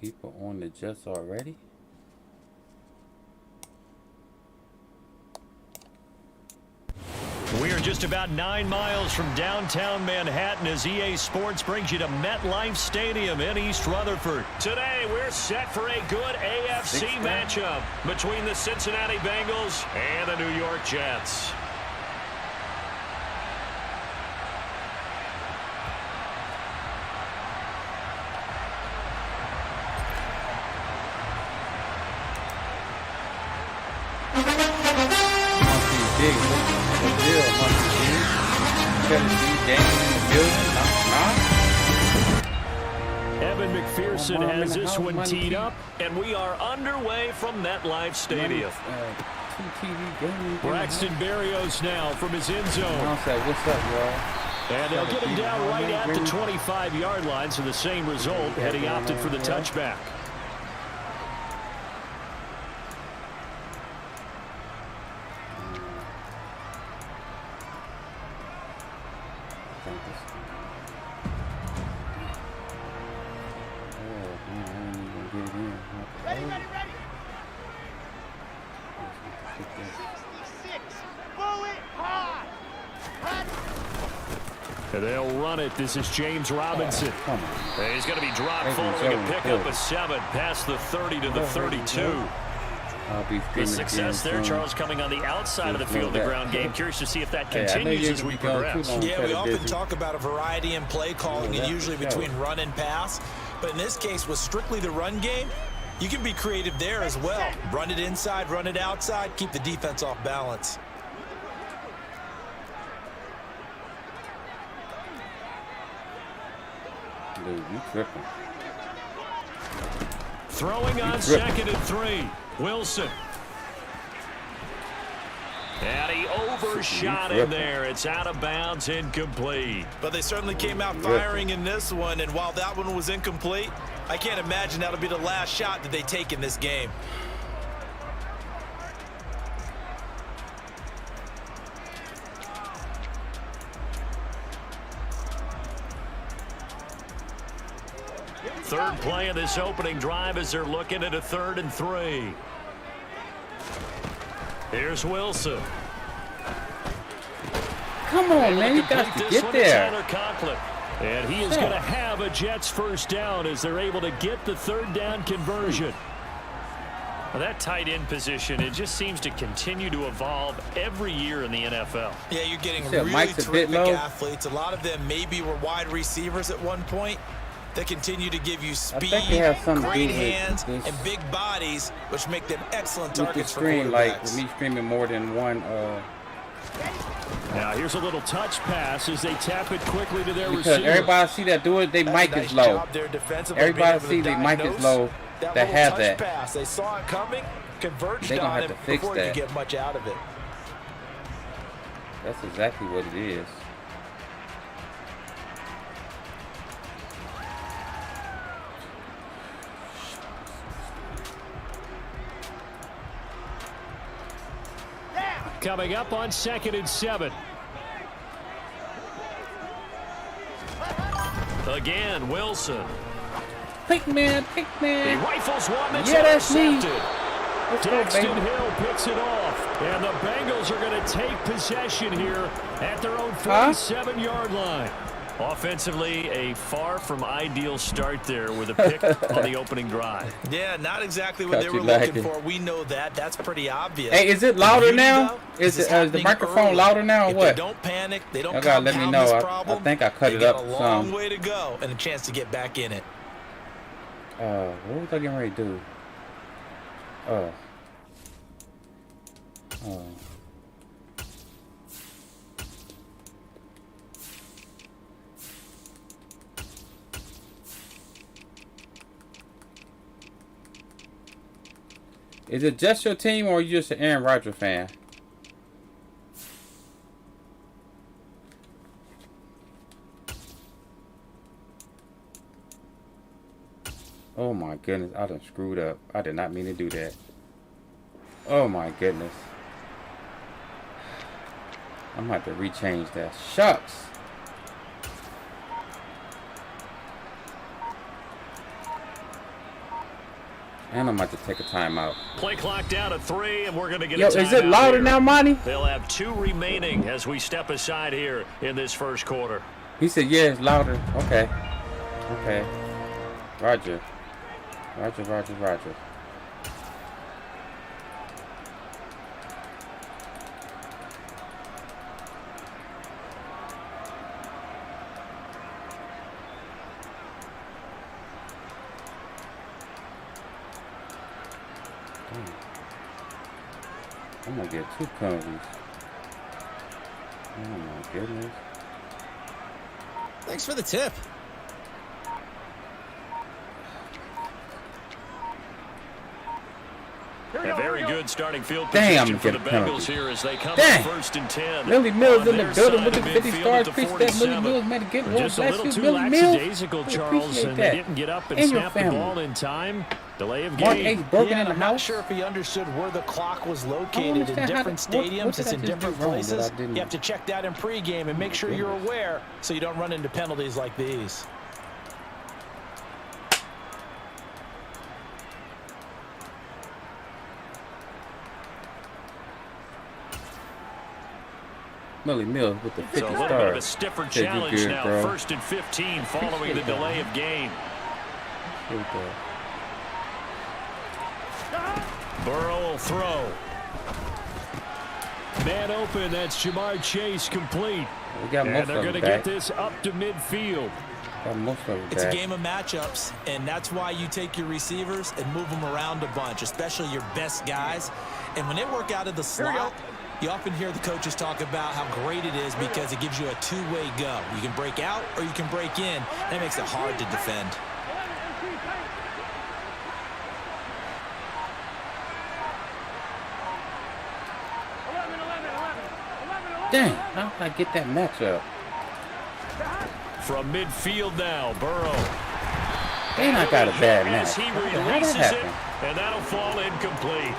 People on the Jets already? We're just about 9 miles from downtown Manhattan as EA Sports brings you to MetLife Stadium in East Rutherford. Today, we're set for a good AFC matchup between the Cincinnati Bengals and the New York Jets. Evan McPherson has this one teed up, and we are underway from MetLife Stadium. Braxton Berrios now from his end zone. What's up, y'all? And they'll get him down right at the 25-yard line, so the same result had he opted for the touchback. And they'll run it. This is James Robinson. He's going to be dropped following a pickup of 7 past the 30 to the 32. The success there, Charles, coming on the outside of the field, the ground game. Curious to see if that continues as we progress. Yeah, we often talk about a variety in play calling and usually between run and pass. But in this case, with strictly the run game, you can be creative there as well. Run it inside, run it outside, keep the defense off balance. Dude, you tripping. Throwing on 2nd and 3. Wilson. And he overshot him there. It's out of bounds, incomplete. But they certainly came out firing in this one, and while that one was incomplete, I can't imagine that'll be the last shot that they take in this game. Third play of this opening drive as they're looking at a 3rd and 3. Here's Wilson. Come on, man. You got to get there. And he is going to have a Jets first down as they're able to get the 3rd down conversion. Well, that tight end position, it just seems to continue to evolve every year in the NFL. Yeah, you're getting really terrific athletes. A lot of them maybe were wide receivers at one point. They continue to give you speed, great hands, and big bodies, which make them excellent targets for quarterbacks. Like with me screaming more than one. Now here's a little touch pass as they tap it quickly to their receiver. Because everybody see that do it, they mic is low. Everybody see the mic is low. That have that. Pass. They saw it coming, converged on it before you get much out of it. That's exactly what it is. Coming up on 2nd and 7. Again, Wilson. Pick man. He rifles one that's intercepted. Dexton Hill picks it off. And the Bengals are going to take possession here at their own 47-yard line. Offensively, a far from ideal start there with a pick on the opening drive. Yeah, not exactly what they were looking for. We know that. That's pretty obvious. Hey, is it louder now? Is the microphone louder now or what? They don't panic. They don't compound let me know. this problem. I think I cut it up some. A long way to go and a chance to get back in it. What was I getting ready to do? Is it just your team or are you just an Aaron Rodgers fan? Oh my goodness, I done screwed up. I did not mean to do that. Oh my goodness. I'm going to have to rechange that. Shucks. And I'm about to take a timeout. Play clock down to 3, and we're going to get a timeout. Yo, is it louder now, Monty? They'll have 2 remaining as we step aside here in this first quarter. He said, yeah, it's louder. Okay. Okay. Roger. Roger, roger, roger. I'm gonna get 2 penalties. Oh my goodness. Thanks for the tip. A very good starting field position for the Bengals here as they come in first and 10. Millie Mills in the building with the 50 stars. Appreciate that. Millie Mills made a good one. Just a little too lackadaisical, Charles, and they didn't get up and snap the ball in time. Delay of game. I'm not sure if he understood where the clock was located in different stadiums. It's in different places. You have to check that in pregame and make sure you're aware so you don't run into penalties like these. Millie Mills with the 50 so a little bit of a stiffer challenge now. Bro. First and 15 following the delay of game. Burrow will throw. Man open. That's Jamar Chase complete. And they're going to get this up to midfield. It's a game of matchups, and that's why you take your receivers and move them around a bunch, especially your best guys. And when they work out of the slot, you often hear the coaches talk about how great it is because it gives you a two-way go. You can break out or you can break in. That makes it hard to defend. Dang, how did I get that matchup? From midfield now, Burrow. Dang, I got a bad match. He releases it, and that'll fall incomplete.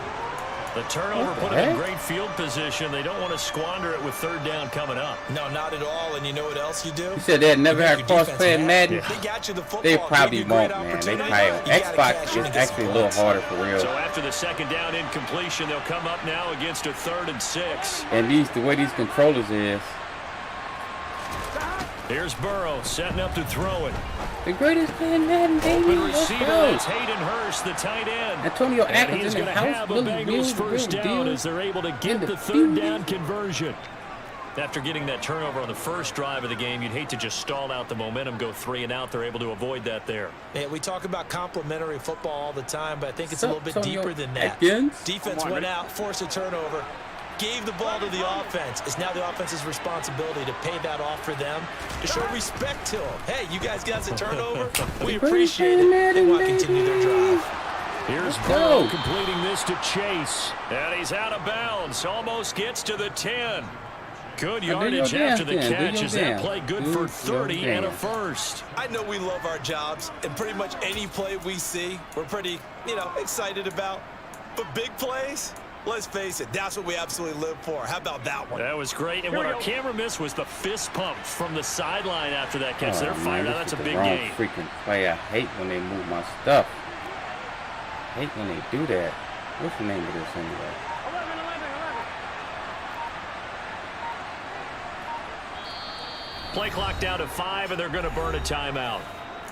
The turnover put them in great field position. They don't want to squander it with third down coming up. No, not at all. And you know what else you do? You said they had never had cross-play in Madden? Yeah. They got you the football. They probably won't, man. They probably Xbox is actually a little harder for real. So after the second down incompletion, they'll come up now against a 3rd and 6. And the way these controllers is. Here's Burrow setting up to throw it. The greatest play in Madden, baby. Open receiver, that's Hayden Hurst, the tight end. Antonio Atkins in the house. Have a Bengals first down as they're able to get the third down conversion. After getting that turnover on the first drive of the game, you'd hate to just stall out the momentum, go 3 and out. They're able to avoid that there. Yeah, we talk about complementary football all the time, but I think it's a little bit deeper than that. Atkins? Defense went out, forced a turnover, gave the ball to the offense. It's now the offense's responsibility to pay that off for them, to show respect to them. Hey, you guys got a turnover? We appreciate it. They want to continue their drive. Here's Burrow completing this to Chase. And he's out of bounds. Almost gets to the 10. Good yardage after the catch. Is that play good for 30 and a first? I know we love our jobs, and pretty much any play we see, we're pretty, excited about. But big plays, let's face it, that's what we absolutely live for. How about that one? That was great. And what our camera missed was the fist pump from the sideline after that catch. They're fired out. That's a big game. Freaking play. I hate when they move my stuff. I hate when they do that. What's the name of this anyway? Play clock down to 5, and they're going to burn a timeout.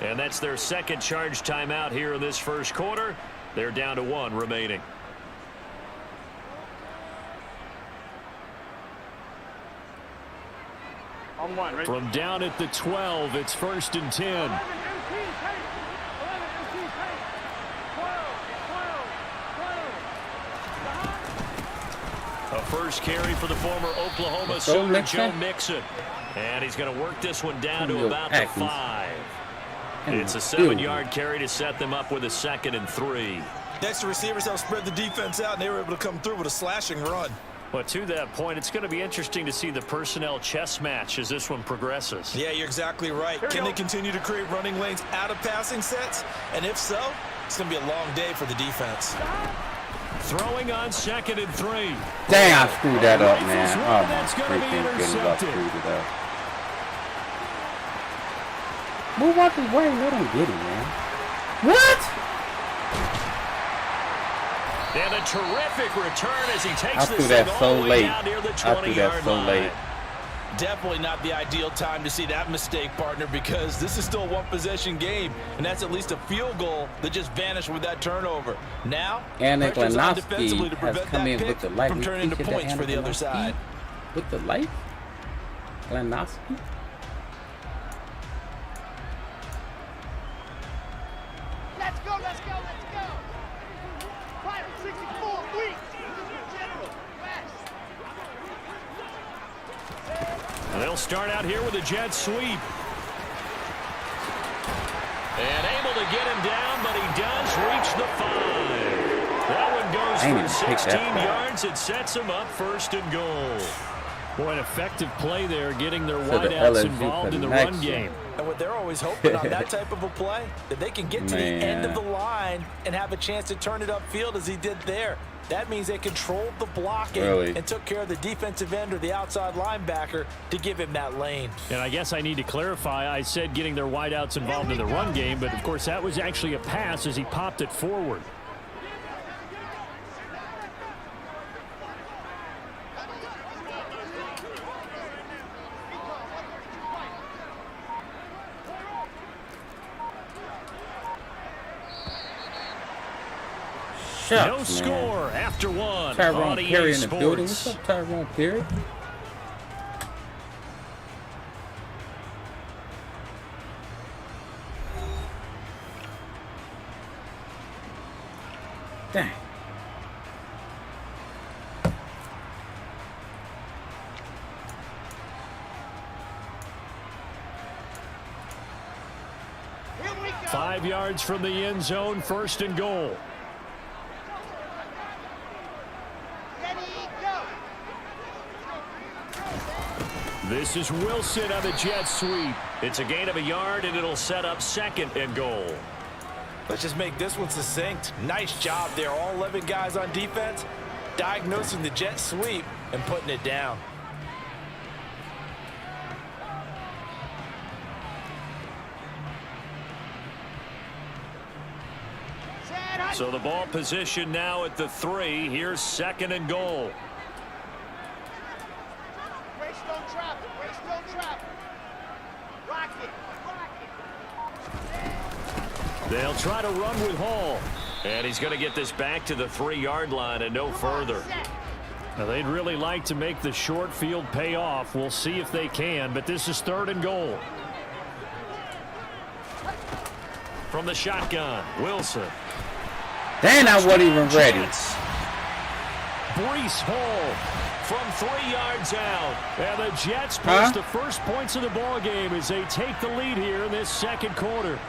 And that's their second charge timeout here in this first quarter. They're down to 1 remaining. From down at the 12, it's 1st and 10. A first carry for the former Oklahoma Sooner, Joe Mixon. And he's going to work this one down to about the 5. It's a 7-yard carry to set them up with a 2nd and 3. Next to receivers, they'll spread the defense out, and they were able to come through with a slashing run. Well, to that point, it's going to be interesting to see the personnel chess match as this one progresses. Yeah, you're exactly right. Can they continue to create running lanes out of passing sets? And if so, it's going to be a long day for the defense. Throwing on 2nd and 3. Dang, I screwed that up, man. Oh, my freaking goodness, I screwed it up. Move out the way. Let him get it, man. What? And a terrific return as he takes I threw that so late. I threw that so late. Definitely not the ideal time to see that mistake, partner, because this is still a one-possession game, and that's at least a field goal that just vanished with that turnover. Now, and pressure's on defensively Glanowski to has prevent come that in pick with the light. from turning into points for the other side. With the light? Glanowski? Let's go, let's go, let's go. 564 weeks. General, West. They'll start out here with a jet sweep. And able to get him down, but he does reach the 5. That one goes for 16 yards. It sets him up 1st and goal. Boy, an effective play there, getting their wideouts involved in the run game. And what they're always hoping on that type of a play, that they can get to the end of the line and have a chance to turn it upfield as he did there. That means they controlled the blocking and took care of the defensive end or the outside linebacker to give him that lane. And I guess I need to clarify, I said getting their wideouts involved in the run game, but of course that was actually a pass as he popped it forward. Shucks, no score after one. Tyrone Perry in the building. What's up, Tyrone Perry? Dang. Here we go. 5 yards from the end zone, 1st and goal. This is Wilson on the jet sweep. It's a gain of a yard, and it'll set up 2nd and goal. Let's just make this one succinct. Nice job there. All 11 guys on defense diagnosing the jet sweep and putting it down. So the ball position now at the 3. Here's 2nd and goal. They'll try to run with Hall. And he's going to get this back to the 3-yard line and no further. Now, they'd really like to make the short field pay off. We'll see if they can, but this is 3rd and goal. From the shotgun, Wilson. Dang, I wasn't even ready. Breece Hall from 3 yards out. And the Jets push the first points of the ball game as they take the lead here in this 2nd quarter.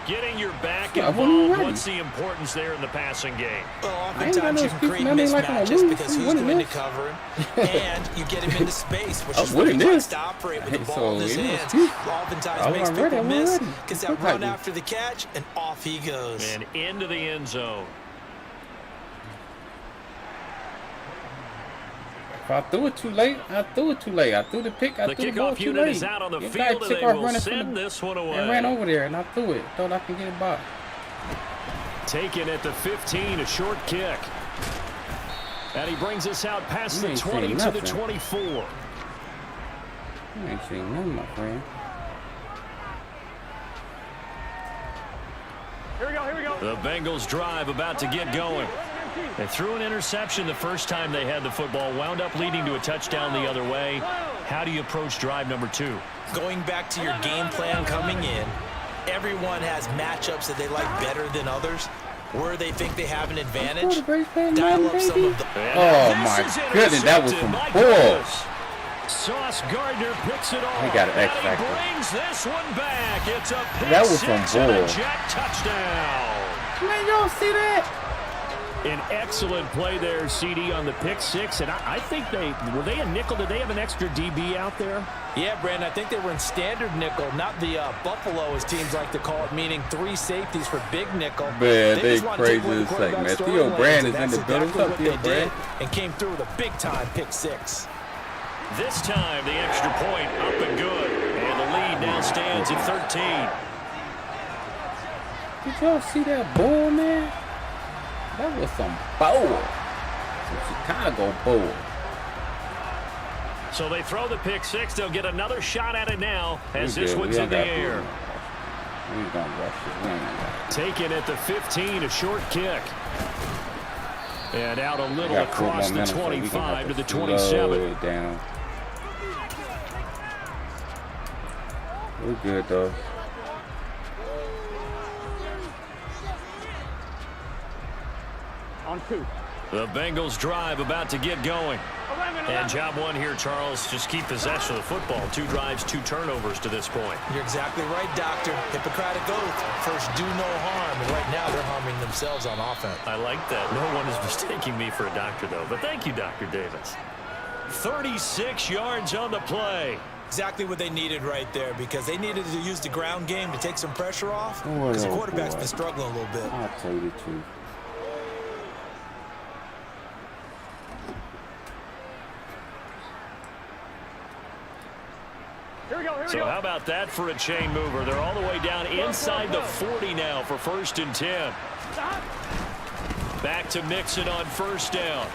Getting your back involved, what's the importance there in the passing game? Well, oftentimes you can create mismatches because who's going to cover him, and you get him into space, which is what he likes to operate with the ball in his hands. Oftentimes makes people miss, gets that run after the catch, and off he goes. And into the end zone. If I threw it too late, I threw it too late. I threw the pick, I threw the ball too late. The kickoff unit is out on the field, and they will send this one away. And ran over there, and I threw it. Thought I could get it back. Taken at the 15, a short kick. And he brings us out past the 20 to the 24. You ain't seen nothing, my friend. Here we go, here we go. The Bengals drive about to get going. They threw an interception the first time they had the football, wound up leading to a touchdown the other way. How do you approach drive number 2? Going back to your game plan coming in, everyone has matchups that they like better than others, where they think they have an advantage. Dial up some of the... Oh, my goodness, that was some bull. Sauce Gardner picks it off. He got an X factor. Brings this one back. It's a pick that was some six bull. and a Jet touchdown. Man, y'all see that? An excellent play there, CD, on the pick six. And I think were they a nickel? Did they have an extra DB out there? Yeah, Brandon, I think they were in standard nickel, not the Buffalo, as teams like to call it, meaning 3 safeties for big nickel. Man, they crazy as heck, man. Theo Brand is in the building. What's up, Theo Brand? And came through with a big-time pick six. This time, the extra point up and good. And the lead now stands at 13. Did y'all see that bull, man? That was some bull. Some Chicago bull. So they throw the pick six. They'll get another shot at it now as this one's in the air. We're going to rush this. Taken at the 15, a short kick. And out a little across the 25 to the 27. Down. We're good, though. On 2. The Bengals drive about to get going. And job one here, Charles, just keep possession of the football. 2 drives, 2 turnovers to this point. You're exactly right, Doctor. Hippocratic oath. First, do no harm. And right now, they're harming themselves on offense. I like that. No one is mistaking me for a doctor, though. But thank you, Dr. Davis. 36 yards on the play. Exactly what they needed right there, because they needed to use the ground game to take some pressure off. Because the quarterback's been struggling a little bit. I'll tell you the truth. So how about that for a chain mover? They're all the way down inside the 40 now for 1st and 10. Back to Mixon on 1st down.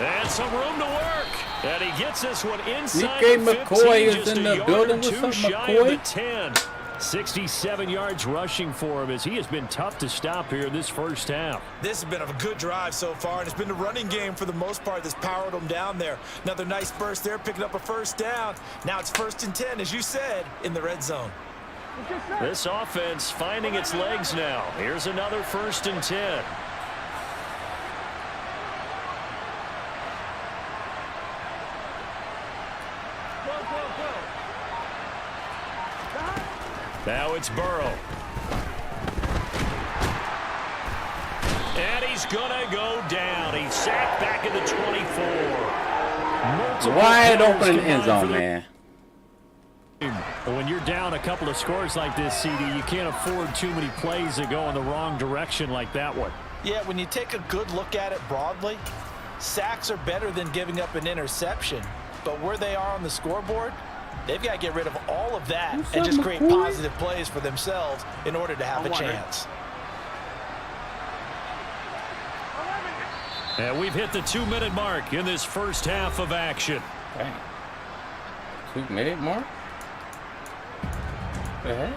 And some room to work. And he gets this one inside the 15. McCoy is just in a the yard building or with 2 some shy of the McCoy. 10. 67 yards rushing for him as he has been tough to stop here this first half. This has been a good drive so far, and it's been the running game for the most part that's powered them down there. Another nice burst there, picking up a 1st down. Now it's 1st and 10, as you said, in the red zone. This offense finding its legs now. Here's another 1st and 10. Now it's Burrow. And he's going to go down. He's sacked back at the 24. Wide open in the end zone, man. When you're down a couple of scores like this, CD, you can't afford too many plays that go in the wrong direction like that one. Yeah, when you take a good look at it broadly, sacks are better than giving up an interception. But where they are on the scoreboard, they've got to get rid of all of that and just create positive plays for themselves in order to have a chance. And we've hit the 2-minute mark in this first half of action. Dang. 2-minute mark? What the heck?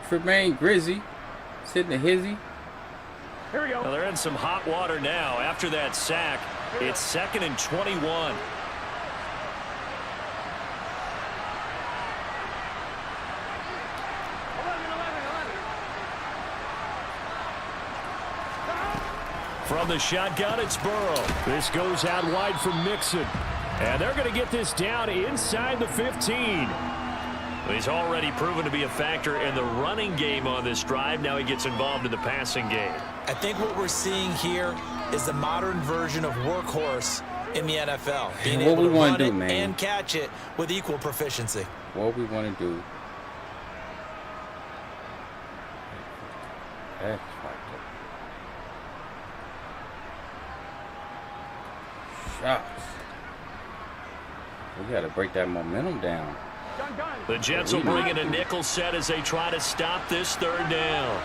Tremaine Grizzy sitting a hizzy. Here we go. Well, they're in some hot water now. After that sack, it's 2nd and 21. From the shotgun, it's Burrow. This goes out wide for Mixon. And they're going to get this down inside the 15. He's already proven to be a factor in the running game on this drive. Now he gets involved in the passing game. I think what we're seeing here is the modern version of workhorse in the NFL. Being able to run it and catch it with equal proficiency. What we want to do. That's right. Shots. We got to break that momentum down. The Jets will bring in a nickel set as they try to stop this 3rd down.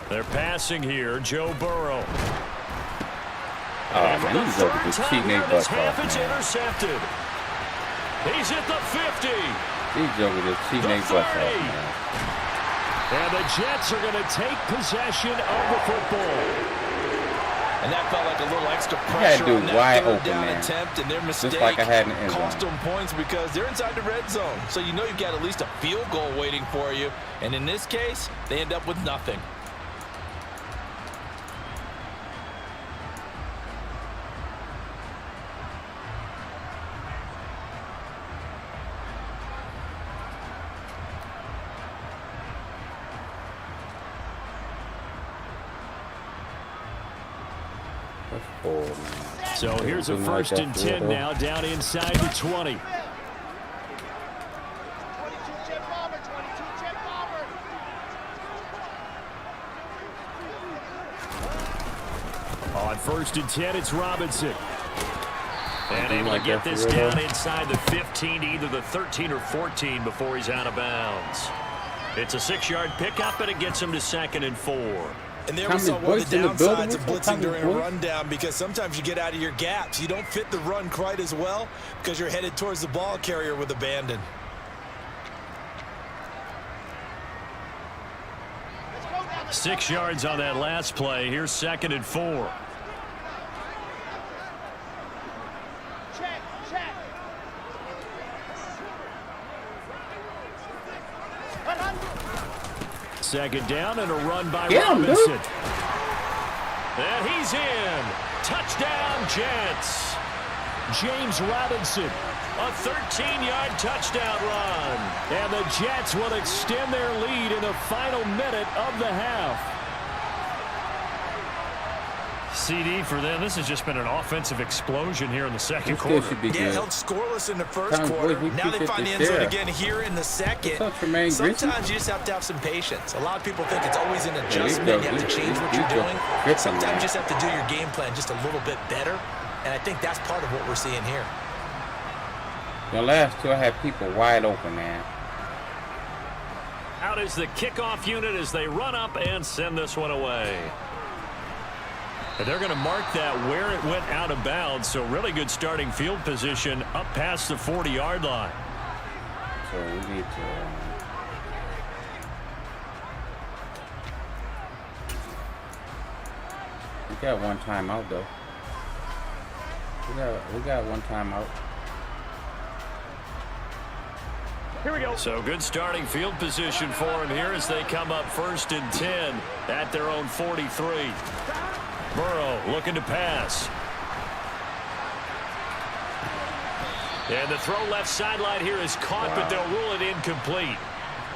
They're passing here, Joe Burrow. Oh, man, he's over the cheating their butts off, It's man. intercepted. He's at the 50. He's over the cheating their butts off, man. And the Jets are going to take possession of the football. And that felt like a little extra had pressure to on that wide 3rd open, down man. attempt, and their mistake Just like I had in the end zone. cost them points because they're inside the red zone. So you know you've got at least a field goal waiting for you. And in this case, they end up with nothing. That's cool, man. So here's a 1st and 10 now, down inside the 20. On 1st and 10, it's Robinson. And able to get this down inside the 15 to either the 13 or 14 before he's out of bounds. It's a 6-yard pickup, and it gets him to 2nd and 4. And there we saw one of the downsides of blitzing during a rundown, because sometimes you get out of your gaps. You don't fit the run quite as well because you're headed towards the ball carrier with abandon. Six yards on that last play. Here's 2nd and 4. Second down and a run by Robinson. And he's in. Touchdown, Jets. James Robinson, a 13-yard touchdown run. And the Jets will extend their lead in the final minute of the half. CD for them. This has just been an offensive explosion here in the second quarter. Yeah, held scoreless in the first quarter. Now they find the end zone again here in the second. Sometimes you just have to have some patience. A lot of people think it's always an adjustment. You have to change what you're doing. Sometimes you just have to do your game plan just a little bit better. And I think that's part of what we're seeing here. The last two, I had people wide open, man. Out is the kickoff unit as they run up and send this one away. And they're going to mark that where it went out of bounds. So really good starting field position up past the 40-yard line. So we need to... we got one timeout, though. We got one timeout. Here we go. So good starting field position for him here as they come up 1st and 10 at their own 43. Burrow looking to pass. And the throw left sideline here is caught, but they'll rule it incomplete.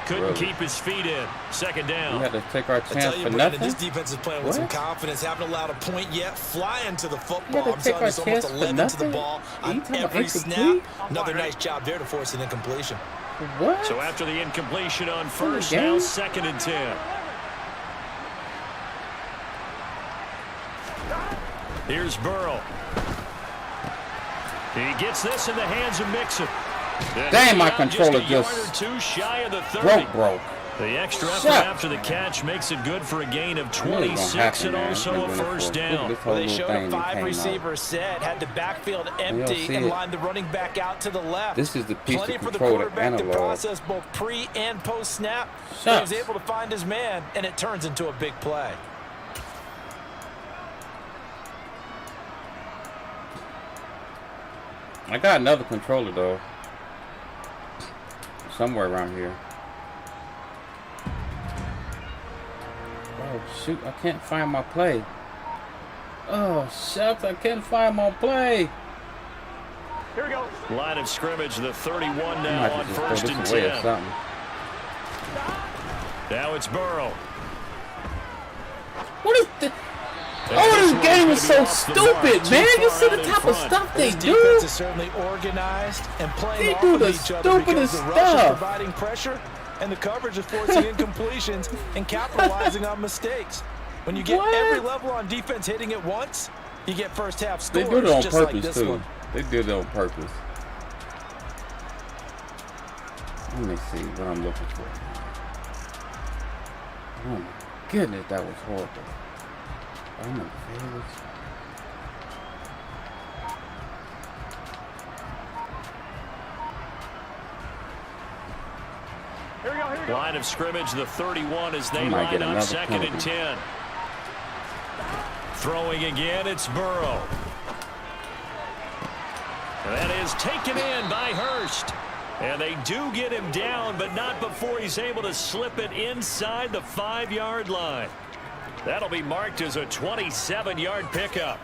Couldn't keep his feet in. Second down. We had to take our chance for nothing. This defense is playing with some confidence. Haven't allowed a point yet. Flying to the football. I'm telling you, it's almost 11 to the ball on every snap. Another nice job there to force an incompletion. What? So after the incompletion on first, now 2nd and 10. Here's Burrow. He gets this in the hands of Mixon. Damn, my controller just too shy of the 30. broke. The extra effort after the catch makes it good for a gain of 26 and also a first down. Well, they showed a 5-receiver set, had the backfield empty, and lined the running back out to the left. This is the piece Plenty of for the control quarterback to analog. process both pre and post snap. He was able to find his man, and it turns into a big play. I got another controller though, somewhere around here. Oh shoot, I can't find my play. Oh shucks, I can't find my play. Here we go. Line of scrimmage, the 31 now on 1st and 10. Now it's Burrow. What is this? Oh, this game is so stupid, man. You see the type of stuff they do? Defense is certainly organized and playing off of each other because the rush is providing pressure and the coverage is forcing incompletions and capitalizing on mistakes. When you get every level on defense hitting it once, you get first half scores. They do it on just purpose, like this too. one. They did it on purpose. Let me see what I'm looking for. Oh my goodness, that was horrible. Oh my favorites. Here we go. Line of scrimmage, the 31 as they line up 2nd and 10. Throwing again, it's Burrow. That is taken in by Hurst. And they do get him down, but not before he's able to slip it inside the 5-yard line. That'll be marked as a 27-yard pickup.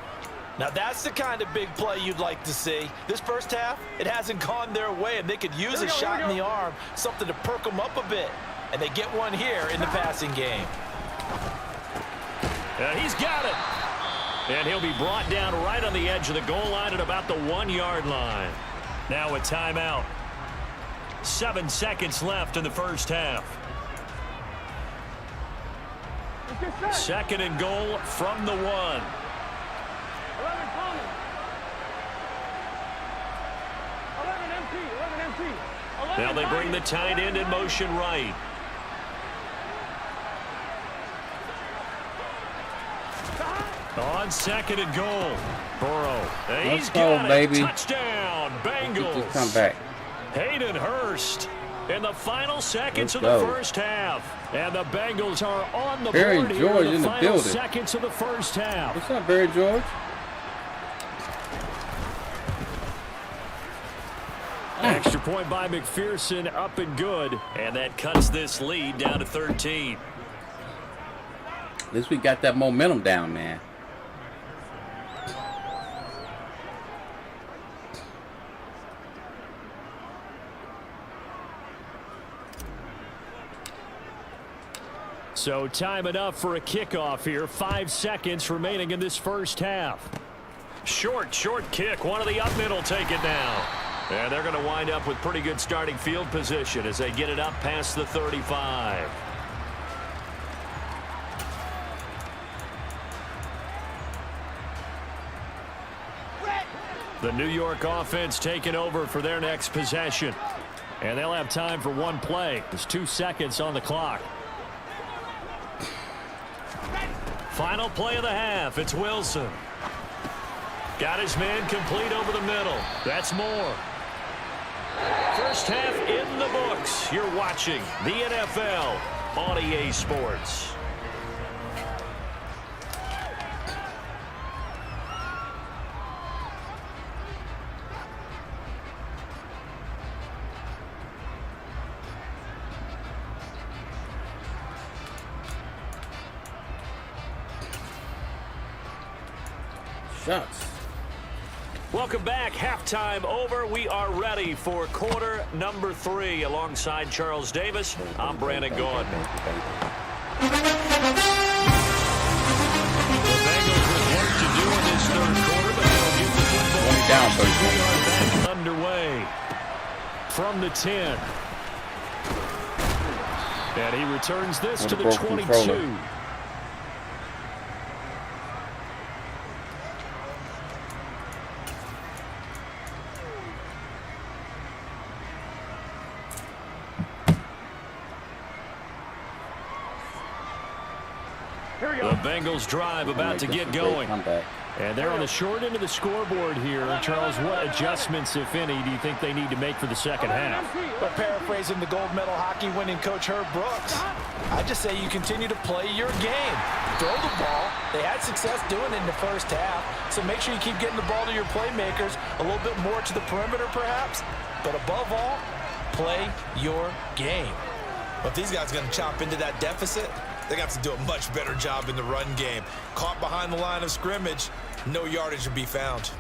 Now that's the kind of big play you'd like to see. This first half, it hasn't gone their way, and they could use a shot in the arm, something to perk them up a bit. And they get one here in the passing game. He's got it. And he'll be brought down right on the edge of the goal line at about the 1-yard line. Now a timeout. 7 seconds left in the first half. 2nd and goal from the 1. 11 empty. Now they bring the tight end in motion right. On 2nd and goal, Burrow. He's got it. Touchdown, Bengals. Come back. Hayden Hurst in the final seconds of the first half. And the Bengals are on the board here in the final seconds of the first half. What's up, Barry George? Extra point by McPherson, up and good. And that cuts this lead down to 13. At least we got that momentum down, man. So time enough for a kickoff here. 5 seconds remaining in this first half. Short kick. One of the up middle take it down. And they're going to wind up with pretty good starting field position as they get it up past the 35. The New York offense taking over for their next possession. And they'll have time for one play. There's 2 seconds on the clock. Final play of the half. It's Wilson. Got his man complete over the middle. That's more. First half in the books. You're watching the NFL on EA Sports. Shots. Welcome back. Halftime over. We are ready for quarter number 3. Alongside Charles Davis, I'm Brandon Gaudin. The Bengals with work to do in this third quarter, but they'll get the football down. We are back underway from the 10. And he returns this to the 22. Controller. The Bengals drive about to get going. And they're on the short end of the scoreboard here. Charles, what adjustments, if any, do you think they need to make for the second half? Well, paraphrasing the gold medal hockey winning coach Herb Brooks, I just say you continue to play your game. Throw the ball. They had success doing it in the first half, so make sure you keep getting the ball to your playmakers, a little bit more to the perimeter perhaps, but above all, play your game. But if these guys are going to chop into that deficit, they got to do a much better job in the run game. Caught behind the line of scrimmage, no yardage to be found.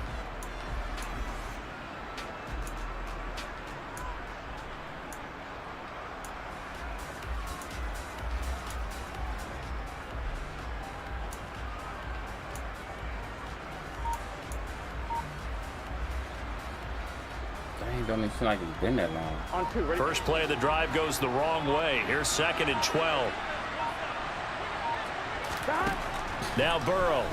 Don't even seem like it's been that long. On 2, ready? First play of the drive goes the wrong way. Here's 2nd and 12. Now Burrow.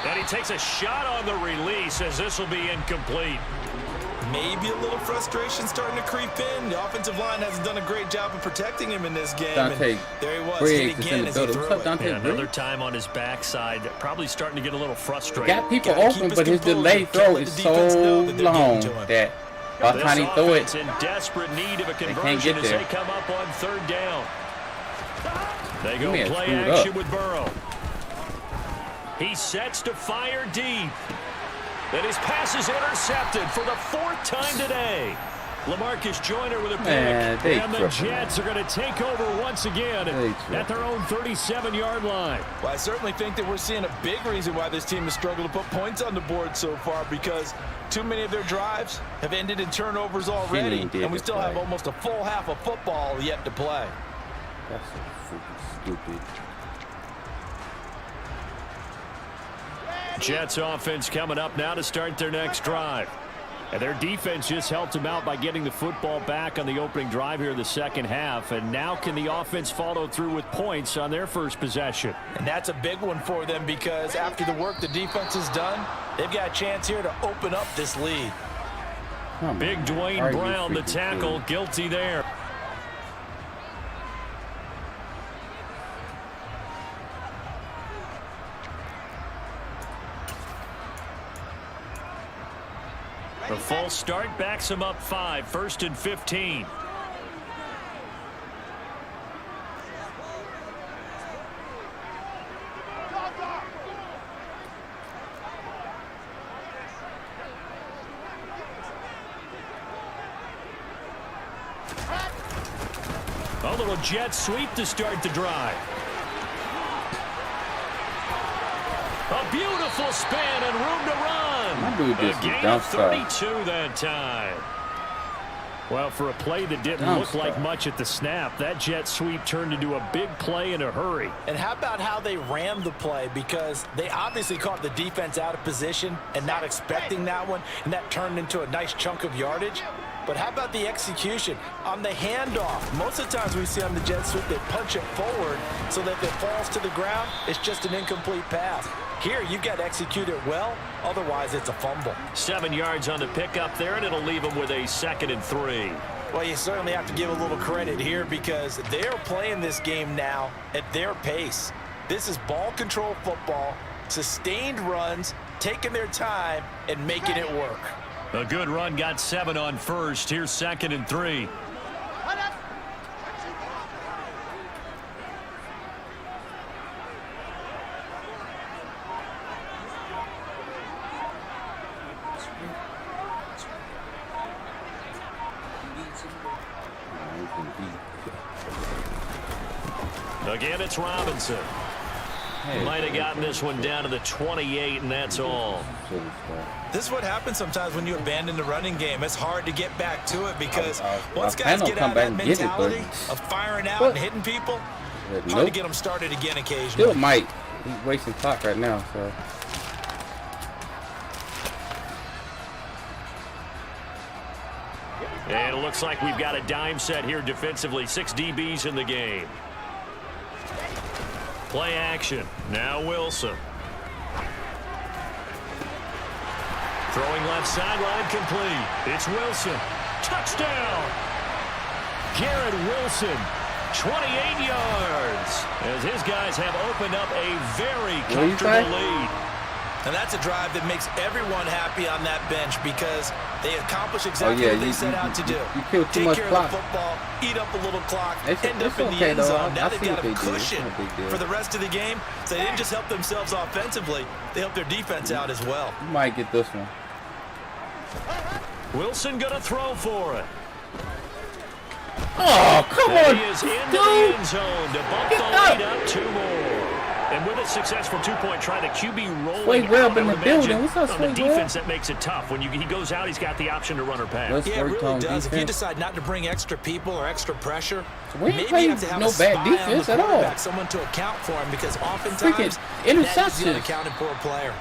And he takes a shot on the release as this will be incomplete. Maybe a little frustration starting to creep in. The offensive line hasn't done a great job of protecting him in this game. Dante and there he was, Briggs hit again as he threw it. Yeah, another time on his backside, probably starting to get a little frustrated. Got people open, but his delayed throw is so long that by the time he throw it, in desperate need of a conversion as they come up on 3rd down. They go play action with Burrow. He sets to fire deep. And his pass is intercepted for the 4th time today. LaMarcus Joyner with a pick. And the Jets are going to take over once again at their own 37-yard line. Well, I certainly think that we're seeing a big reason why this team has struggled to put points on the board so far, because too many of their drives have ended in turnovers already, and we still have almost a full half of football yet to play. That's so freaking stupid. Jets offense coming up now to start their next drive. And their defense just helped them out by getting the football back on the opening drive here in the second half. And now can the offense follow through with points on their first possession? And that's a big one for them because after the work the defense has done, they've got a chance here to open up this lead. Big Dwayne Brown, the tackle, guilty there. The false start backs him up 5, 1st and 15. A little jet sweep to start the drive. A beautiful span and room to run. A gain of 32 that time. Well, for a play that didn't look like much at the snap, that jet sweep turned into a big play in a hurry. And how about how they rammed the play? Because they obviously caught the defense out of position and not expecting that one, and that turned into a nice chunk of yardage. But how about the execution on the handoff? Most of the times we see on the jet sweep, they punch it forward so that if it falls to the ground, it's just an incomplete pass. Here, you've got to execute it well. Otherwise, it's a fumble. 7 yards on the pickup there, and it'll leave them with a 2nd and 3. Well, you certainly have to give a little credit here because they're playing this game now at their pace. This is ball control football, sustained runs, taking their time, and making it work. A good run, got 7 on first. Here's 2nd and 3. Again, it's Robinson. Might have gotten this one down to the 28, and that's all. This is what happens sometimes when you abandon the running game. It's hard to get back to it because once guys get out of that mentality of firing out and hitting people, it's hard to get them started again occasionally. Still might. He's wasting clock right now, so. And it looks like we've got a dime set here defensively. 6 DBs in the game. Play action. Now Wilson. Throwing left sideline complete. It's Wilson. Touchdown. Garrett Wilson. 28 yards. As his guys have opened up a very comfortable lead. And that's a drive that makes everyone happy on that bench because they accomplish exactly what they set out to do. Take care of the football, eat up a little clock, end up in the end zone. Now they've got a cushion for the rest of the game. So they didn't just help themselves offensively, they helped their defense out as well. You might get this one. Wilson gonna throw for it. Oh, come on, he is into the end zone to bump the lead up 2 more. And with a successful 2-point try, the QB rolling out in the building. What's up, on the defense, that makes it tough. When he goes out, he's got the option to run or pass. Yeah, it really does. If you decide not to bring extra people or extra pressure, maybe you have to have a spy on the quarterback, someone to account for him, because oftentimes that's the unaccounted for a player.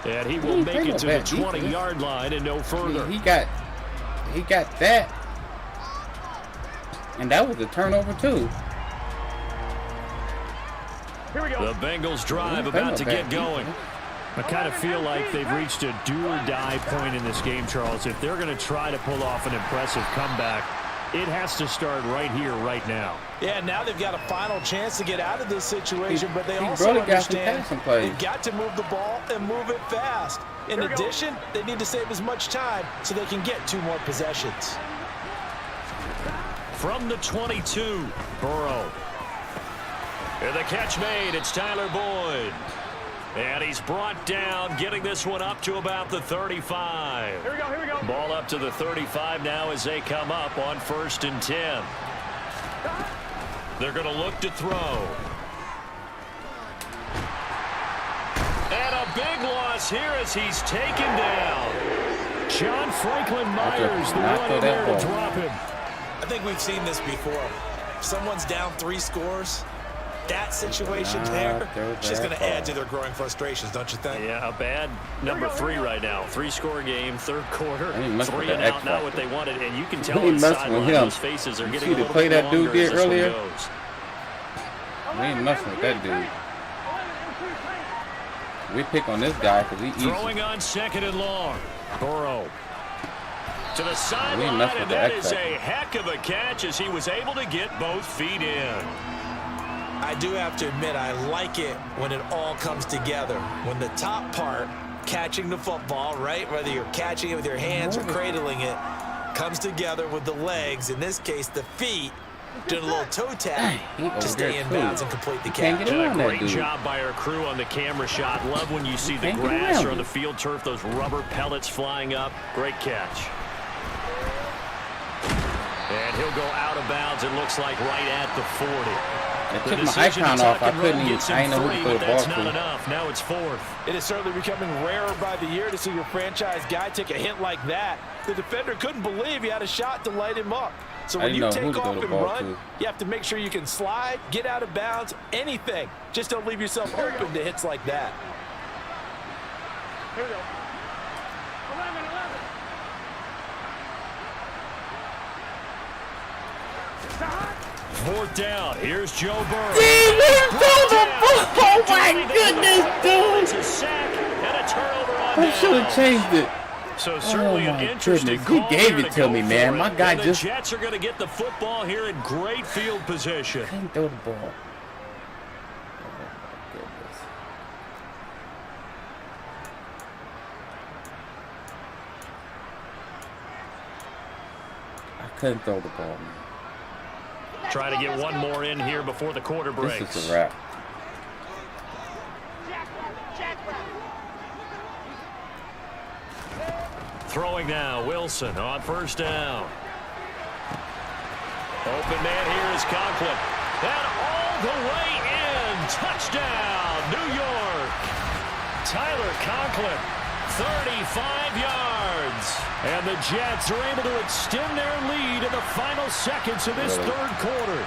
And he will make it to the 20-yard line and no further. He got that. And that was a turnover, too. Here we go. The Bengals drive about to get going. I kind of feel like they've reached a do-or-die point in this game, Charles. If they're going to try to pull off an impressive comeback, it has to start right here, right now. Yeah, now they've got a final chance to get out of this situation, but they also understand they've got to move the ball and move it fast. In addition, they need to save as much time so they can get 2 more possessions. From the 22, Burrow. And the catch made. It's Tyler Boyd. And he's brought down, getting this one up to about the 35. Here we go. Ball up to the 35 now as they come up on 1st and 10. They're going to look to throw. And a big loss here as he's taken down. John Franklin Myers, the one in there to drop him. I think we've seen this before. If someone's down 3 scores, that that situation there, it's just going to add to their growing frustrations, don't you think? Yeah, a bad number 3 right now. 3-score game, third quarter, 3 and out, not what they wanted, and you can tell on the sideline those faces are getting a little longer that dude did earlier. We ain't messing with that dude. We pick on this guy because he easy. Throwing on 2nd and long. Burrow to the sideline, and that is a heck of a catch as he was able to get both feet in. I do have to admit, I like it when it all comes together. When the top part, catching the football, right, whether you're catching it with your hands or cradling it, comes together with the legs, in this case the feet, doing a little toe tap to stay in bounds and complete the catch. A great job by our crew on the camera shot. Love when you see the grass or on the field turf, those rubber pellets flying up. Great catch. And he'll go out of bounds, it looks like, right at the 40. I took my icon off. I couldn't even. I ain't know who to throw the ball to. Not enough. Now it's 4th. It is certainly becoming rarer by the year to see your franchise guy take a hit like that. The defender couldn't believe he had a shot to light him up. So when you take off and run, you have to make sure you can slide, get out of bounds, anything. Just don't leave yourself open to hits like that. Here we go. 11. 4th down. Here's Joe Burrow. Oh my goodness, dude! It's a sack and a turnover on I should have changed it. So certainly an interesting call. He gave it to me, man. My guy just. The Jets are going to get the football here in great field position. Couldn't throw the ball. I couldn't throw the ball, man. Try to get one more in here before the quarter breaks. This is a wrap. Throwing now, Wilson on 1st down. Open man here is Conklin. And all the way in. Touchdown, New York. Tyler Conklin, 35 yards. And the Jets are able to extend their lead in the final seconds of this third quarter.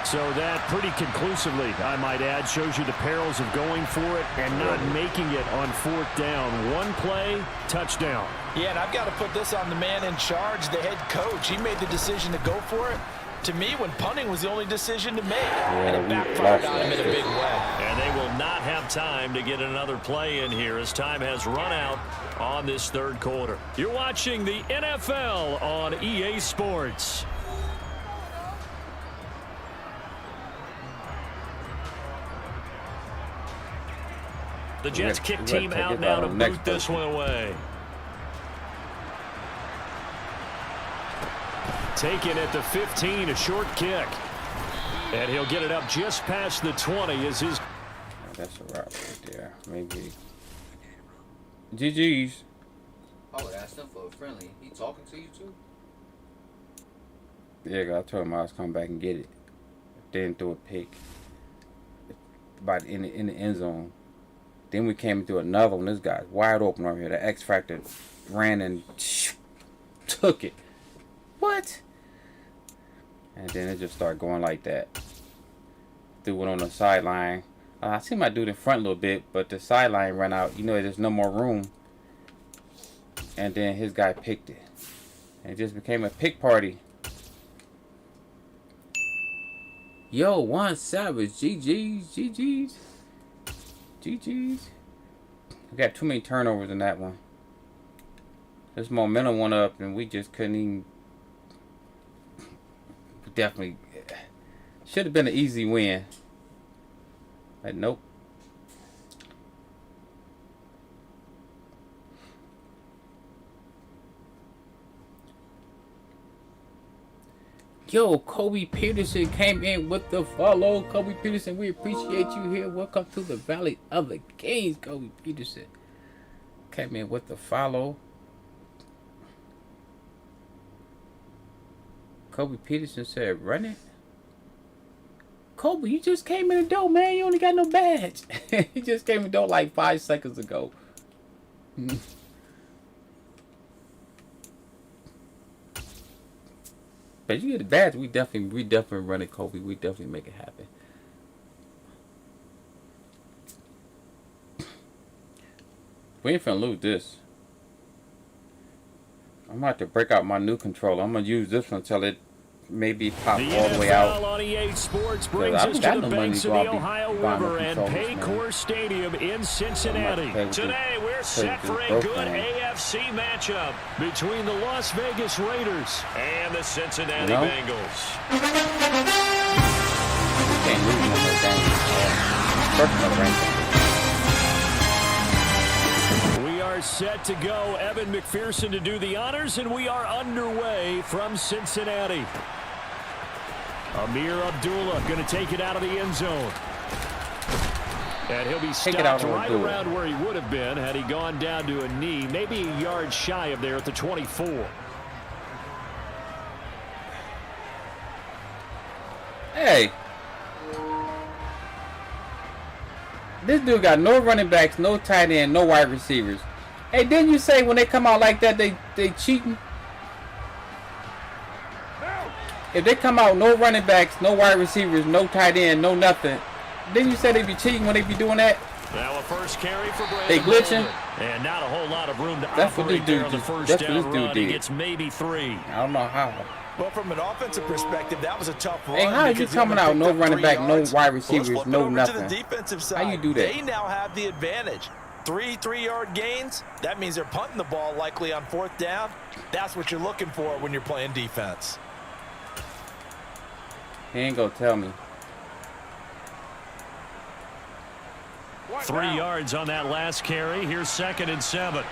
So that pretty conclusively, I might add, shows you the perils of going for it and not making it on 4th down. One play, touchdown. Yeah, and I've got to put this on the man in charge, the head coach. He made the decision to go for it. To me, when punting was the only decision to make, and it backfired on him in a big way. And they will not have time to get another play in here as time has run out on this third quarter. You're watching the NFL on EA Sports. The Jets kick team out now to boot this one away. Taken at the 15, a short kick. And he'll get it up just past the 20 as his... That's a wrap right there. Maybe. GG's. I would ask him for a friendly. He talking to you too? Yeah, I told him I was coming back and get it. Then threw a pick. In the end zone. Then we came into another one. This guy's wide open over here. The X Factor ran and took it. What? And then it just started going like that. Threw one on the sideline. I see my dude in front a little bit, but the sideline ran out. You know, there's no more room. And then his guy picked it. And it just became a pick party. Yo, One Savage. GG's. GG's. GG's. We got too many turnovers in that one. This momentum went up and we just couldn't even. Definitely should have been an easy win. But nope. Yo, Kobe Peterson came in with the follow. Kobe Peterson, we appreciate you here. Welcome to the Valley of the Kings. Kobe Peterson came in with the follow. Kobe Peterson said, run it. Kobe, you just came in the door, man. You only got no badge. You just came in the door like 5 seconds ago. But you get the badge, we definitely run it, Kobe. We definitely make it happen. We ain't finna lose this. I'm gonna have to break out my new controller. I'm gonna use this one until it maybe pop all the way out. On EA Sports brings us to the banks of the Ohio River and Paycor Stadium in Cincinnati. Today we're set for a good AFC matchup between the Las Vegas Raiders and the Cincinnati Bengals. Can't lose no more games. Set to go. Evan McPherson to do the honors, and we are underway from Cincinnati. Amir Abdullah going to take it out of the end zone. And he'll be stopped right around where he would have been had he gone down to a knee, maybe a yard shy of there at the 24. Hey. This dude got no running backs, no tight end, no wide receivers. Hey, didn't you say when they come out like that, they cheating? If they come out no running backs, no wide receivers, no tight end, no nothing, didn't you say they be cheating when they be doing that? Now a first carry for Brandon. They glitching? And not a whole lot of room to That's operate there on the first down run. He did. gets maybe 3. I don't know how. Well, from an offensive perspective, that was a tough run. Hey, how are you coming out no running back, no wide receivers, no nothing? To the defensive side. How you do that? They now have the advantage. 3 3-yard gains, that means they're punting the ball likely on 4th down. That's what you're looking for when you're playing defense. He ain't gonna tell me. 3 yards on that last carry. Here's 2nd and 7.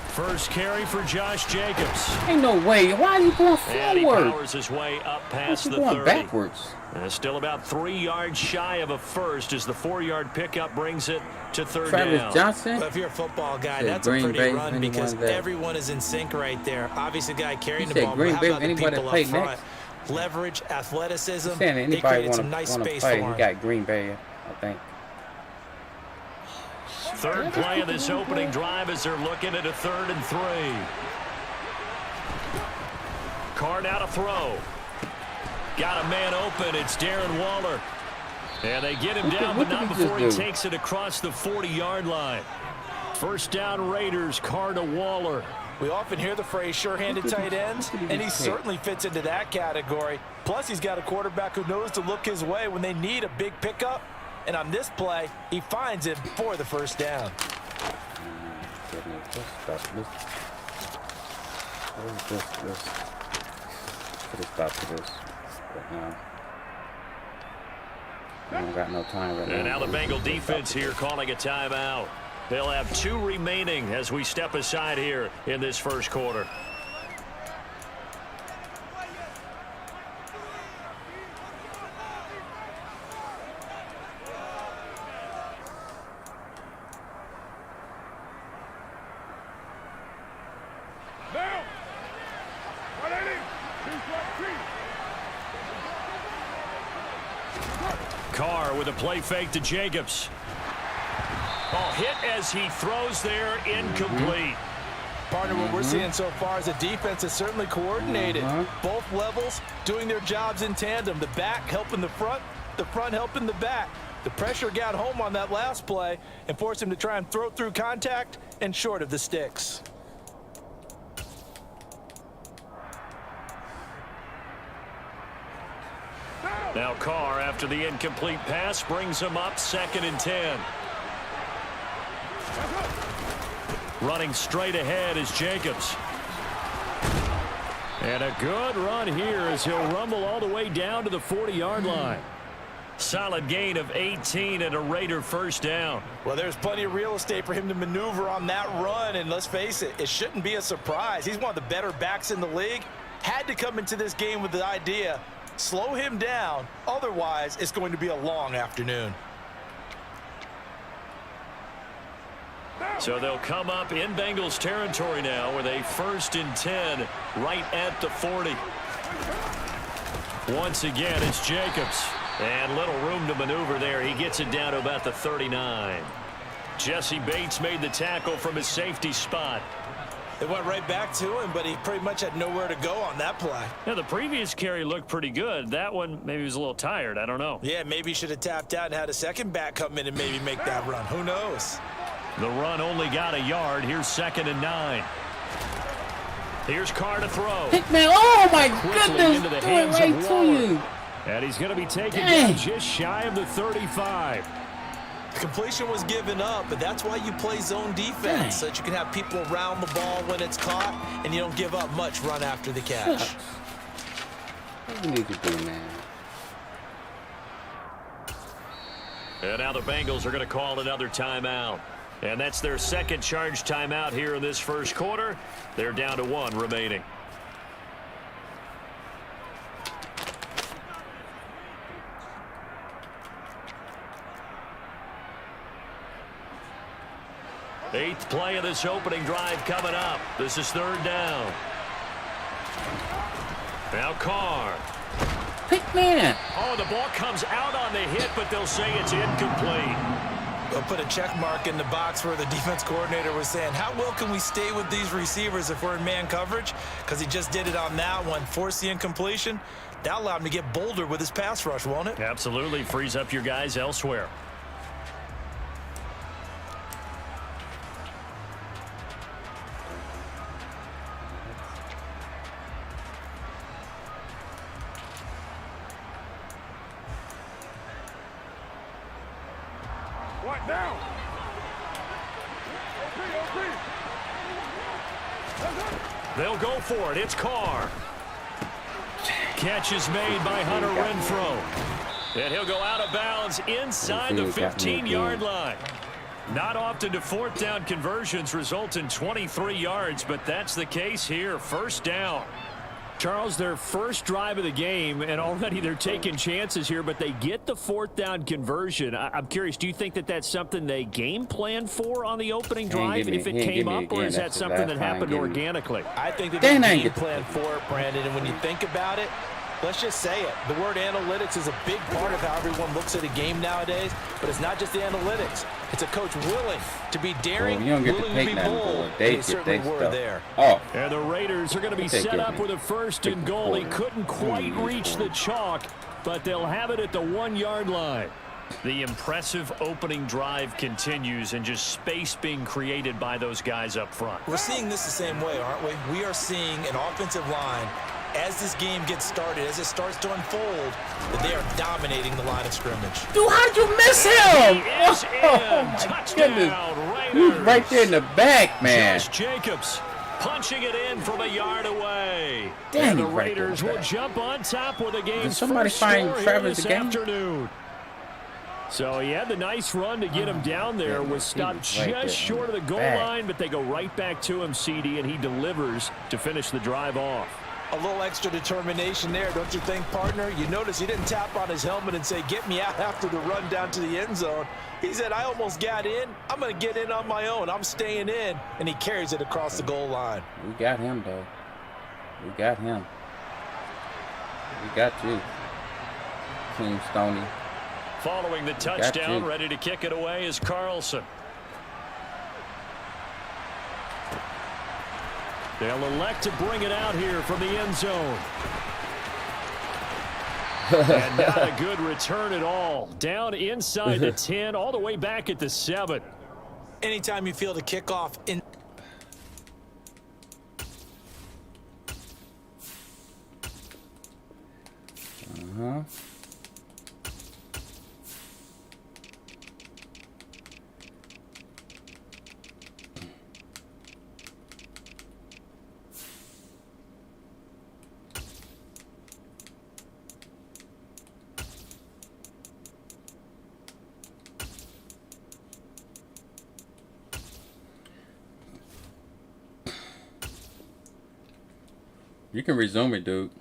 First carry for Josh Jacobs. Ain't no way. Why are you going forward? And he powers his way up past the 30. Going backwards. Still about 3 yards shy of a first as the 4-yard pickup brings it to 3rd Travis down. Johnson. Well, if you're a football guy, that's a pretty run because everyone is in sync right there. Obviously, the guy carrying the ball. Green How Bay, about the anybody people play up front? next? Leverage, athleticism. Anybody they created want some nice to space play? for He him. got Green Bay, I think. Third play of this opening drive as they're looking at a 3rd and 3. Carr now to throw. Got a man open. It's Darren Waller. And they get him down, but not before he takes it across the 40-yard line. First down Raiders, Carr to Waller. We often hear the phrase sure-handed tight ends, and he certainly fits into that category. Plus, he's got a quarterback who knows to look his way when they need a big pickup. And on this play, he finds him for the first down. I don't got no time right now. And now the Bengal defense here calling a timeout. They'll have 2 remaining as we step aside here in this first quarter. Carr with a play fake to Jacobs. Oh, hit as he throws there, incomplete. Partner, what we're seeing so far is the defense is certainly coordinated. Both levels doing their jobs in tandem. The back helping the front helping the back. The pressure got home on that last play and forced him to try and throw through contact and short of the sticks. Now Carr, after the incomplete pass, brings him up 2nd and 10. Running straight ahead is Jacobs. And a good run here as he'll rumble all the way down to the 40-yard line. Solid gain of 18 and a Raider first down. Well, there's plenty of real estate for him to maneuver on that run, and let's face it, it shouldn't be a surprise. He's one of the better backs in the league. Had to come into this game with the idea, slow him down, otherwise it's going to be a long afternoon. So they'll come up in Bengals territory now with a 1st and 10 right at the 40. Once again, it's Jacobs. And little room to maneuver there. He gets it down to about the 39. Jesse Bates made the tackle from his safety spot. It went right back to him, but he pretty much had nowhere to go on that play. Yeah, the previous carry looked pretty good. That one, maybe he was a little tired. I don't know. Yeah, maybe he should have tapped out and had a second back come in and maybe make that run. Who knows? The run only got a yard. Here's 2nd and 9. Here's Carr to throw. Man, oh my goodness, into the do it hands right of to you. And he's going to be taken down just shy of the 35. The completion was given up, but that's why you play zone defense, so that you can have people around the ball when it's caught, and you don't give up much run after the catch. What do you need to do, man? And now the Bengals are going to call another timeout. And that's their second charge timeout here in this first quarter. They're down to 1 remaining. Eighth play of this opening drive coming up. This is 3rd down. Now Carr. Man. Oh, the ball comes out on the hit, but they'll say it's incomplete. They'll put a check mark in the box where the defense coordinator was saying, how well can we stay with these receivers if we're in man coverage? Because he just did it on that one, forced the incompletion. That allowed him to get bolder with his pass rush, won't it? Absolutely. Frees up your guys elsewhere. What now? They'll go for it. It's Carr. Catch is made by Hunter Renfrow. And he'll go out of bounds inside the 15-yard line. Not often do 4th down conversions result in 23 yards, but that's the case here. 1st down. Charles, their first drive of the game, and already they're taking chances here, but they get the 4th down conversion. I'm curious, do you think that that's something they game plan for on the opening drive if it came up, or is that something that happened organically? I think that they game plan for it, Brandon, and when you think about it, let's just say it. The word analytics is a big part of how everyone looks at a game nowadays, but it's not just the analytics. It's a coach willing to be daring, willing to be bold, and they certainly were there. Oh. And the Raiders are going to be set up with a 1st and goal. He couldn't quite reach the chalk, but they'll have it at the 1-yard line. The impressive opening drive continues, and just space being created by those guys up front. We're seeing this the same way, aren't we? We are seeing an offensive line, as this game gets started, as it starts to unfold, that they are dominating the line of scrimmage. Dude, how'd you miss him? He is in. Touchdown, Raiders. Right there in the back, man. Josh Jacobs punching it in from a yard away. Dang, and the Raiders will jump on top with a game. Somebody find Travis this again? Afternoon. So he had the nice run to get him down there. Was stopped just short of the goal line, but they go right back to him, CD, and he delivers to finish the drive off. A little extra determination there, don't you think, partner? You notice he didn't tap on his helmet and say, get me out after the run down to the end zone. He said, I almost got in. I'm going to get in on my own. I'm staying in. And he carries it across the goal line. We got him, though. We got him. We got you, King Stoney. Following the touchdown, ready to kick it away is Carlson. They'll elect to bring it out here from the end zone. And not a good return at all. Down inside the 10, all the way back at the 7. Anytime you feel the kickoff in. You can resume it, dude.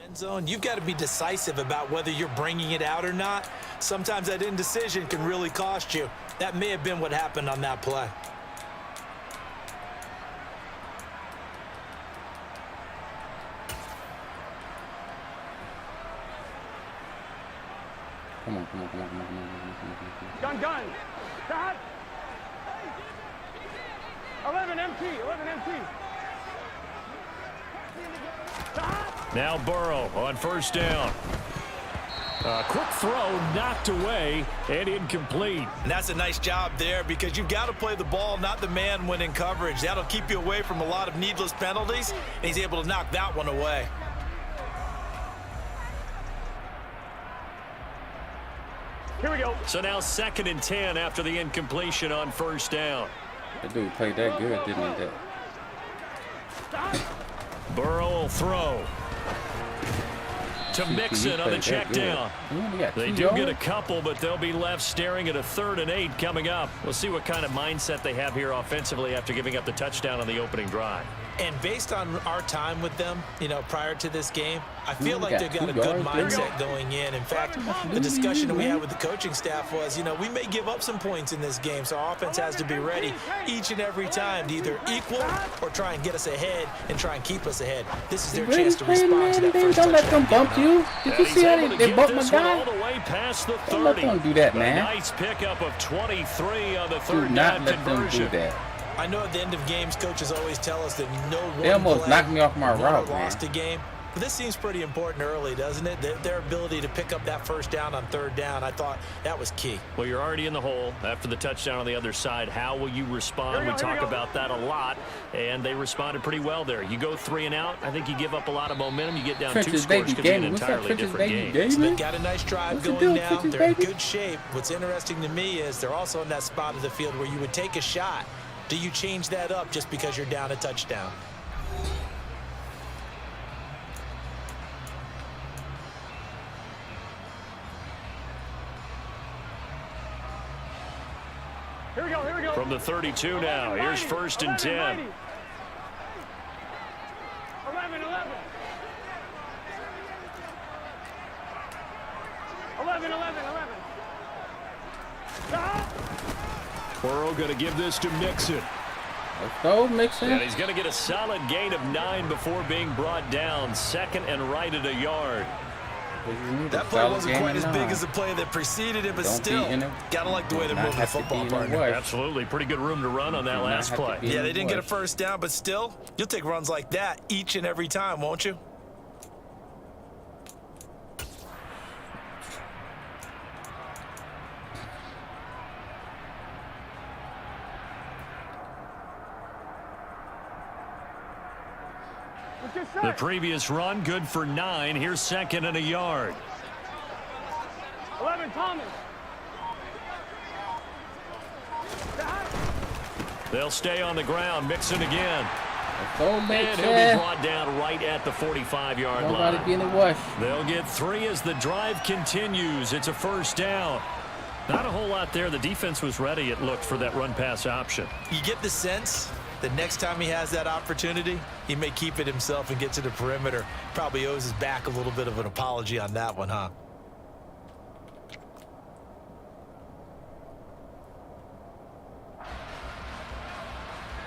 End zone, you've got to be decisive about whether you're bringing it out or not. Sometimes that indecision can really cost you. That may have been what happened on that play. Come on. Gun. Stop. 11 empty. 11 empty. Now Burrow on first down. A quick throw knocked away and incomplete. And that's a nice job there because you've got to play the ball, not the man when in coverage. That'll keep you away from a lot of needless penalties, and he's able to knock that one away. Here we go. So now 2nd and 10 after the incompletion on first down. That dude played that good, didn't he? Burrow will throw to Mixon on the check down. They do get a couple, but they'll be left staring at a 3rd and 8 coming up. We'll see what kind of mindset they have here offensively after giving up the touchdown on the opening drive. And based on our time with them, prior to this game, I feel like they've got a good mindset going in. In fact, the discussion that we had with the coaching staff was, we may give up some points in this game, so our offense has to be ready each and every time to either equal or try and get us ahead and try and keep us ahead. This is their chance to respond to that first touchdown. Don't let them bump you. Did you see how they bumped my guy? All the way past the 30. Don't let them do that, man. Nice pickup of 23 on the Do 3rd not down let conversion. them do that. I know at the end of games, coaches always tell us that no one They almost play, knocked me off my won or route, man. lost a game. But this seems pretty important early, doesn't it? Their ability to pick up that first down on 3rd down, I thought that was key. Well, you're already in the hole after the touchdown on the other side. How will you respond? We talk about that a lot, and they responded pretty well there. You go 3 and out, I think you give up a lot of momentum. You get down 2 scores, could be an entirely different game. So they've got a nice drive going now. They're in good shape. What's interesting to me is they're also in that spot of the field where you would take a shot. Do you change that up just because you're down a touchdown? Here we go. Here we go. From the 32 now, here's 1st and 10. 11, 11. 11, 11, 11. Burrow going to give this to Mixon. Let's go, Mixon. And he's going to get a solid gain of 9 before being brought down. 2nd and right at a yard. That play wasn't quite as big as the play that preceded it, but still, gotta like the way they're moving the football, partner. Absolutely. Pretty good room to run on that last play. Yeah, they didn't get a first down, but still, you'll take runs like that each and every time, won't you? The previous run, good for 9. Here's 2nd and a yard. 11, Thomas. They'll stay on the ground. Mixon again. And he'll be brought down right at the 45-yard line. Nobody be in a rush. They'll get 3 as the drive continues. It's a first down. Not a whole lot there. The defense was ready, it looked, for that run-pass option. You get the sense that next time he has that opportunity, he may keep it himself and get to the perimeter. Probably owes his back a little bit of an apology on that one, huh?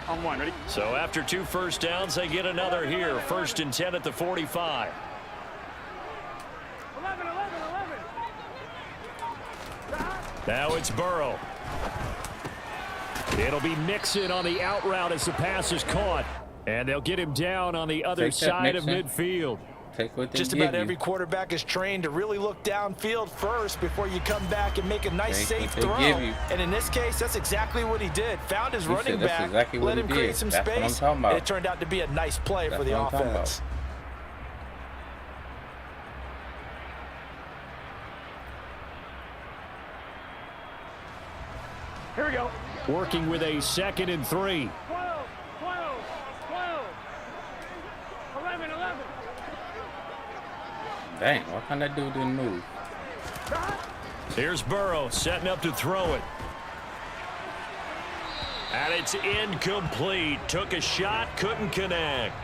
On 1, ready? So after 2 first downs, they get another here. 1st and 10 at the 45. 11, 11, 11. Now it's Burrow. It'll be Mixon on the out route as the pass is caught. And they'll get him down on the other side of midfield. Just about every quarterback is trained to really look downfield first before you come back and make a nice, safe throw. And in this case, that's exactly what he did. Found his running back, let him create some space, and it turned out to be a nice play for the offense. Here we go. Working with a 2nd and 3. 12, 12, 12. 11, 11. Dang, why can't that dude didn't move? Here's Burrow setting up to throw it. And it's incomplete. Took a shot, couldn't connect.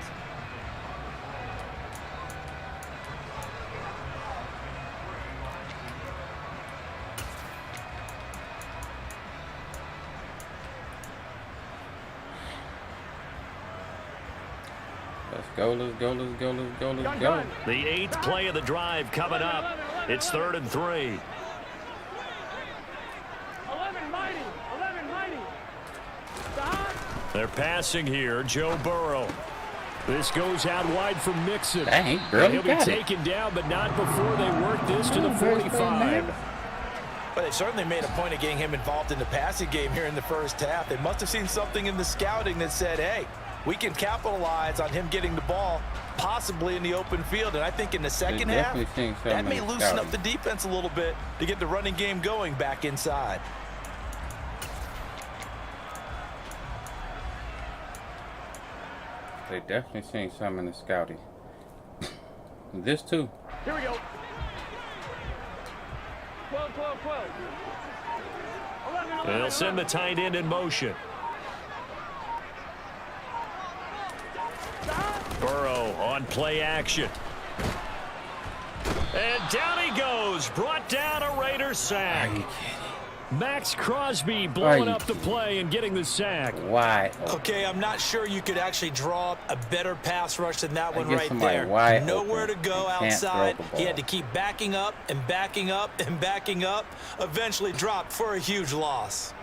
Let's go, let's go, let's go, let's go, let's go. The 8th play of the drive coming up. It's 3rd and 3. 11 mighty. 11 mighty. They're passing here. Joe Burrow. This goes out wide for Mixon. Dang, girl, he'll be taken down, but not before they work this to the 45. But they certainly made a point of getting him involved in the passing game here in the first half. They must have seen something in the scouting that said, hey, we can capitalize on him getting the ball, possibly in the open field. And I think in the second half, that may loosen up the defense a little bit to get the running game going back inside. They definitely seen something in the scouting. This too. Here we go. 12, 12, 12. 11, 11, They'll send the tight end in motion. Burrow on play action. And down he goes. Brought down a Raider sack. Max Crosby blowing up the play and getting the sack. Why? Okay, I'm not sure you could actually draw up a better pass rush than that one right there. Nowhere to go outside. He had to keep backing up and backing up and backing up. Eventually dropped for a huge loss.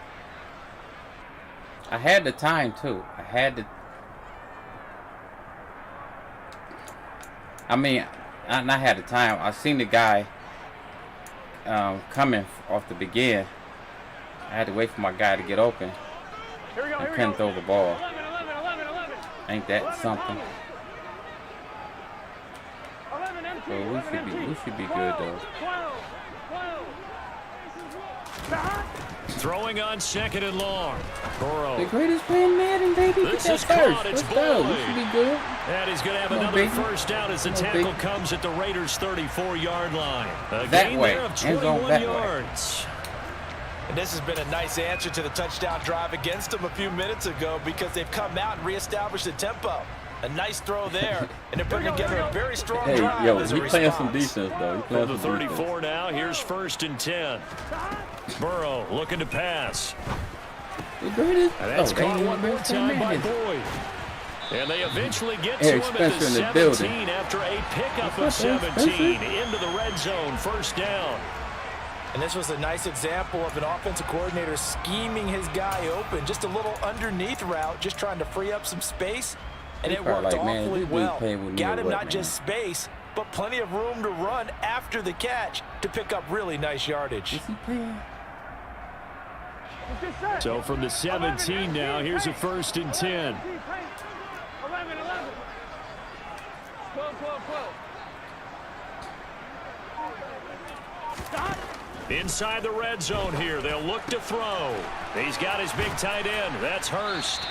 I had the time too. I had the. I mean, I not had the time. I seen the guy coming off the begin. I had to wait for my guy to get open. Here we go, I couldn't throw the ball. 11, 11, 11, 11. Ain't that something? 11 empty, So we should be good though. 12, 12. Throwing on second and long. Burrow. The greatest play in Madden, baby. Get This that is first. caught. It's Let's go. We Boyd. should be good. And he's going to have Come on, another baby. first down as the Come on, tackle baby. comes at the Raiders' 34-yard line. A That gain way. there of End zone 21 that way. yards. And this has been a nice answer to the touchdown drive against them a few minutes ago because they've come out and reestablished the tempo. A nice throw there, and they're putting together a very strong drive as a He playing some response. defense though. He For playing the some 34 defense. now, here's 1st and 10. Burrow looking to pass. The greatest. And that's they caught ain't one even more been time by Madden. Boyd. And they eventually get Eric to him at Spencer the in the building. 17 after a pickup of What's up, Eric 17 Spencer? into the red zone. First down. And this was a nice example of an offensive coordinator scheming his guy open. Just a little underneath route, just trying to free up some space. And He it worked probably like, man, awfully this dude well. playing with me Got or him what, not man? just space, but plenty of room to run after the catch to pick up really nice yardage. Is he playing? So from the 17 now, here's a 1st and 10. 11, 11. 12, 12, 12. Stop. Inside the red zone here. They'll look to throw. He's got his big tight end. That's Hurst.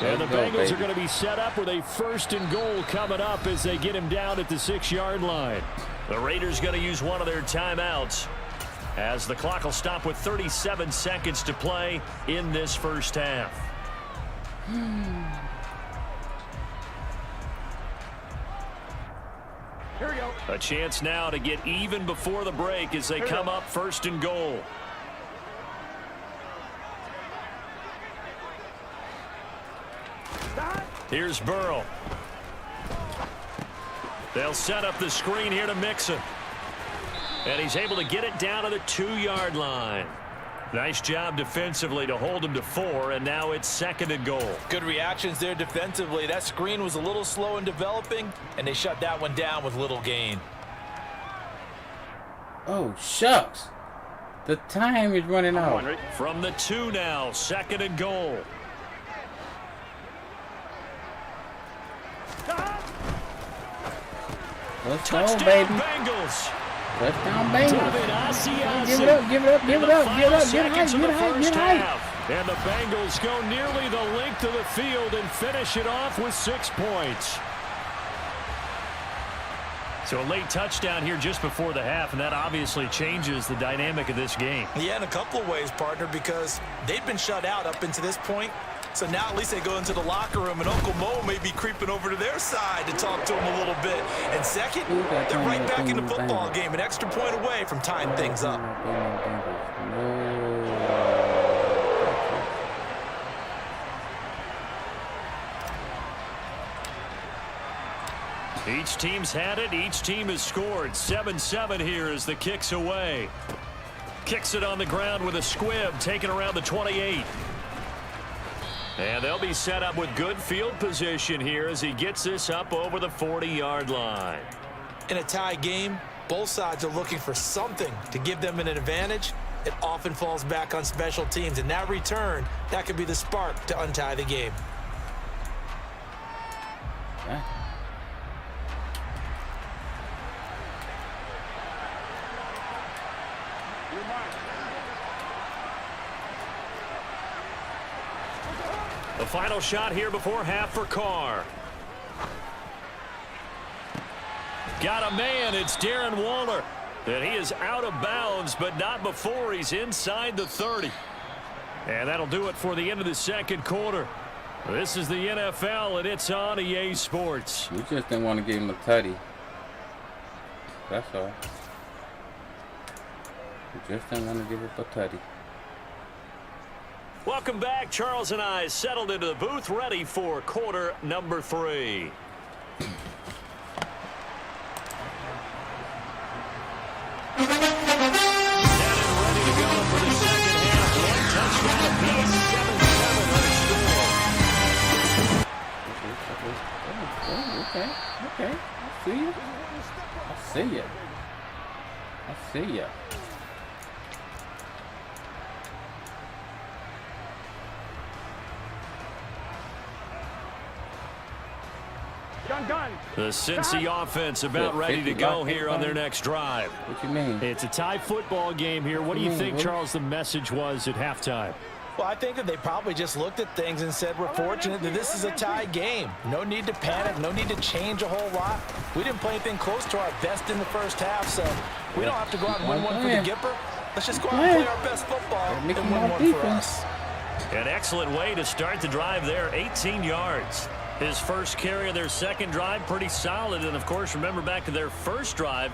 And the Bengals are going to be set up with a 1st and goal coming up as they get him down at the 6-yard line. The Raiders going to use one of their timeouts as the clock will stop with 37 seconds to play in this first half. Here we go. A chance now to get even before the break as they come up 1st and goal. Here's Burrow. They'll set up the screen here to Mixon. And he's able to get it down to the 2-yard line. Nice job defensively to hold him to 4, and now it's 2nd and goal. Good reactions there defensively. That screen was a little slow in developing, and they shut that one down with little gain. Oh, shucks. The time is running out. From the 2 now, 2nd and goal. Let's go, Touchdown, baby. Bengals. Touchdown, baby. David Asiasi. Give it up, give it up, give it up, give it up, get it Seconds high, of get the it high, first get it high. half. And the Bengals go nearly the length of the field and finish it off with 6 points. So a late touchdown here just before the half, and that obviously changes the dynamic of this game. Yeah, in a couple of ways, partner, because they've been shut out up until this point. So now at least they go into the locker room, and Uncle Mo may be creeping over to their side to talk to him a little bit. And second, they're right back in the football game, an extra point away from tying things up. Each team's had it. Each team has scored. 7-7 here as the kick's away. Kicks it on the ground with a squib, taken around the 28. And they'll be set up with good field position here as he gets this up over the 40-yard line. In a tie game, both sides are looking for something to give them an advantage. It often falls back on special teams, and that return, that could be the spark to untie the game. Yeah. The final shot here before half for Carr. Got a man. It's Darren Waller. And he is out of bounds, but not before he's inside the 30. And that'll do it for the end of the second quarter. This is the NFL, and it's on EA Sports. We just didn't want to give him a tutty. That's all. We just didn't want to give it a tutty. Welcome back. Charles and I settled into the booth, ready for quarter number 3. Okay. I see you. I see you. Gun. The Cincy offense about ready to go here on their next drive. What you mean? It's a tie football game here. What do you think, Charles, the message was at halftime? Well, I think that they probably just looked at things and said, we're fortunate that this is a tie game. No need to panic. No need to change a whole lot. We didn't play anything close to our best in the first half, so we don't have to go out and win one for the Gipper. Let's just go out and play our best football and win one for us. An excellent way to start the drive there, 18 yards. His first carry of their second drive, pretty solid. And, of course, remember back to their first drive,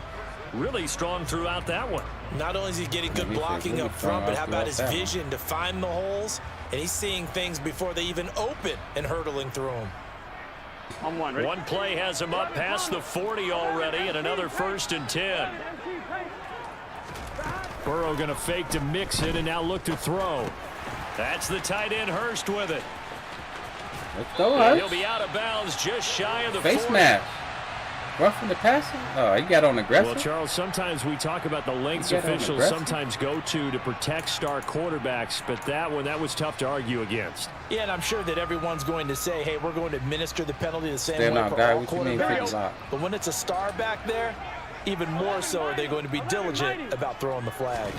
really strong throughout that one. Not only is he getting good blocking up front, but how about his vision to find the holes? And he's seeing things before they even open and hurtling through them. One play has him up past the 40 already, and another 1st and 10. Burrow going to fake to Mixon and now look to throw. That's the tight end Hurst with it. Let's go, He'll be out of bounds just shy of the face 40. mask. Roughing the passer? Oh, he got on aggressive. Well, Charles, sometimes we talk about the lengths officials sometimes go to protect star quarterbacks, but that was tough to argue against. Yeah, and I'm sure that everyone's going to say, hey, we're going to administer the penalty the same way for all quarterbacks. But when it's a star back there, even more so are they going to be diligent about throwing the flag.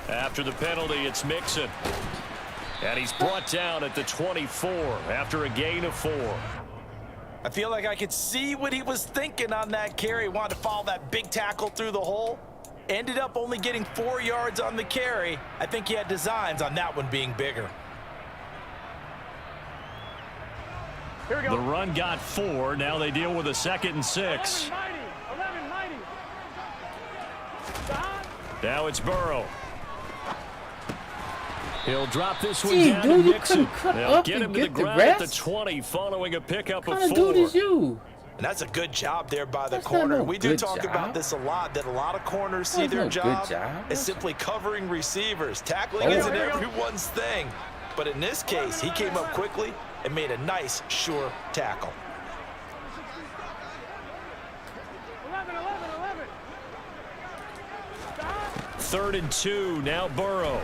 After the penalty, it's Mixon. And he's brought down at the 24 after a gain of 4. I feel like I could see what he was thinking on that carry. Wanted to follow that big tackle through the hole. Ended up only getting 4 yards on the carry. I think he had designs on that one being bigger. Here we go. The run got 4. Now they deal with a 2nd and 6. 11 mighty. Now it's Burrow. He'll drop this one down to Mixon. They'll get him to the ground at the 20 following a pickup of 4. What kind of dude is you? And that's a good job there by the corner. We do talk about this a lot, that a lot of corners see their job as simply covering receivers. Tackling isn't everyone's thing. But in this case, he came up quickly and made a nice, sure tackle. 11. 3rd and 2. Now Burrow.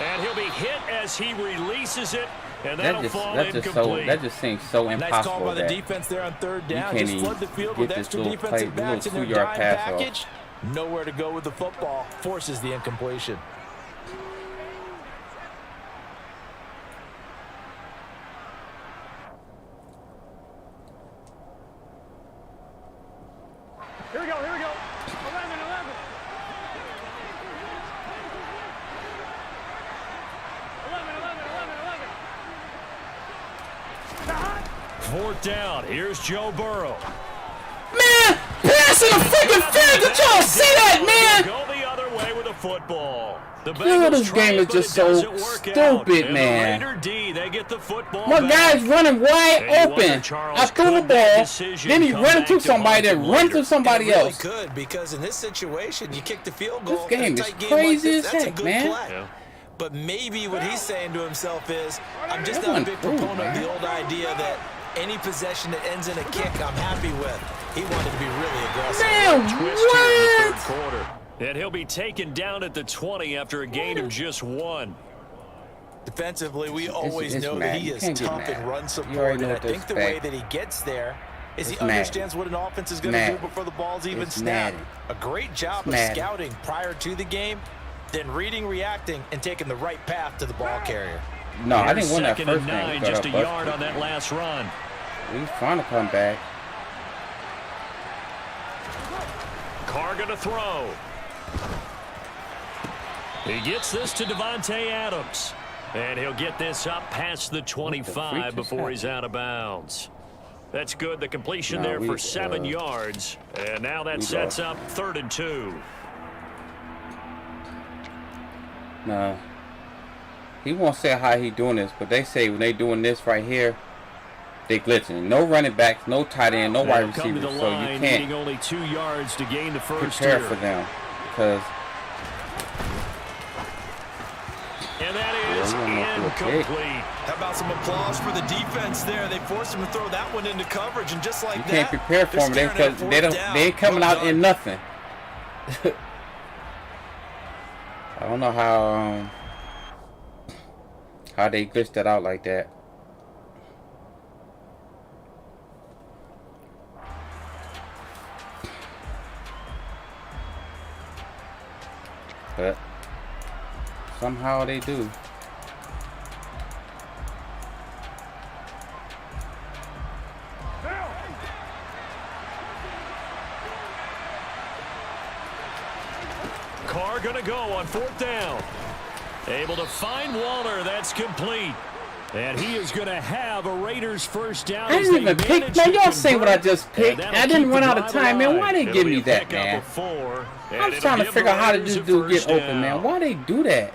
And he'll be hit as he releases it, and that'll fall incomplete. That just seems so impossible. Nice call by the defense there on 3rd down. Just flood the field with extra defensive backs in their dime package. Nowhere to go with the football. Forces the incompletion. Here we go. 11. 4th down. Here's Joe Burrow. Man, passing a freaking field. Did y'all see that, man? Go the other way with the football. The this game is just so stupid, man. The Raider D, they get the football. My guy's running wide open. I threw the ball, then he run to somebody, then run to somebody else. Good, because in this situation, you kick the field goal. This game is crazy as heck, man. Yeah. But maybe what he's saying to himself is, I'm just not a big proponent of the old idea that any possession that ends in a kick I'm happy with. He wanted to be really aggressive. Man, Twist here in the third quarter. And he'll be taken down at the 20 after a gain of just 1. Defensively, we always know that he is tough in run support, and I think the way that he gets there is he understands what an offense is going to do before the ball's even snapped. A great job of scouting prior to the game, then reading, reacting, and taking the right path to the ball carrier. No, I didn't win that first game. 2nd and 9, just a yard on that last run. He's trying to come back. Carr going to throw. He gets this to Devontae Adams. And he'll get this up past the 25 before he's out of bounds. That's good. The completion there for 7 yards. And now that sets up 3rd and 2. No. He won't say how he doing this, but they say when they doing this right here, they glitching. No running backs, no tight end, no wide receivers. So you can't only 2 yards to gain the first prepare for them. Because and that is incomplete. How about some applause for the defense there? They forced him to throw that one into coverage, and just like you that, can't prepare for them because they ain't coming out in nothing. I don't know how they glitched that out like that. But somehow they do. Carr gonna go on 4th down. Able to find Waller. That's complete. And he is going to have a Raiders first down. I didn't even pick. Man, y'all say what I just picked. I didn't run out of time, man. Why they give me that, man? I was trying to figure out how to this dude get open, man. Why they do that?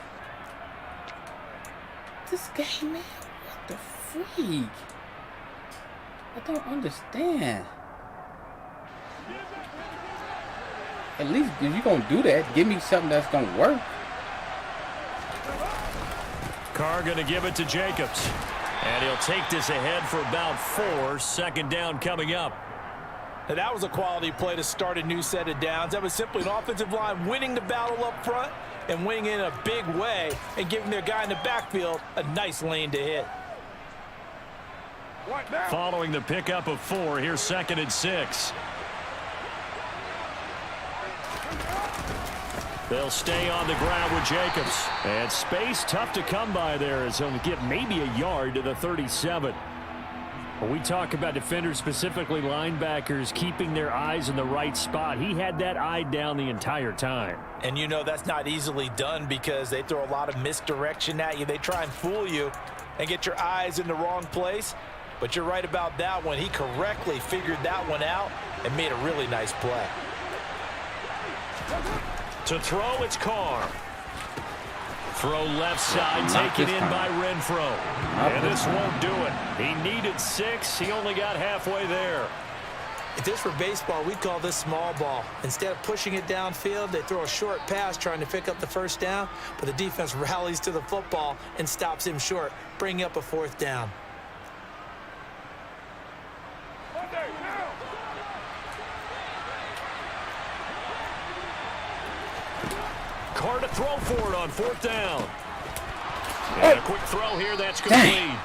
This game, man. What the freak? I don't understand. At least if you're going to do that, give me something that's going to work. Carr going to give it to Jacobs. And he'll take this ahead for about 4. 2nd down coming up. Now that was a quality play to start a new set of downs. That was simply an offensive line winning the battle up front and winning in a big way and giving their guy in the backfield a nice lane to hit. Following the pickup of 4, here's 2nd and 6. They'll stay on the ground with Jacobs. And space tough to come by there as he'll get maybe a yard to the 37. When we talk about defenders, specifically linebackers, keeping their eyes in the right spot, he had that eye down the entire time. And you know that's not easily done because they throw a lot of misdirection at you. They try and fool you and get your eyes in the wrong place. But you're right about that one. He correctly figured that one out and made a really nice play. To throw, it's Carr. Throw left side, taken in by Renfro. And this won't do it. He needed 6. He only got halfway there. If this were baseball, we'd call this small ball. Instead of pushing it downfield, they throw a short pass trying to pick up the first down, but the defense rallies to the football and stops him short, bringing up a 4th down. Carr to throw for it on 4th down. And a quick throw here, that's complete.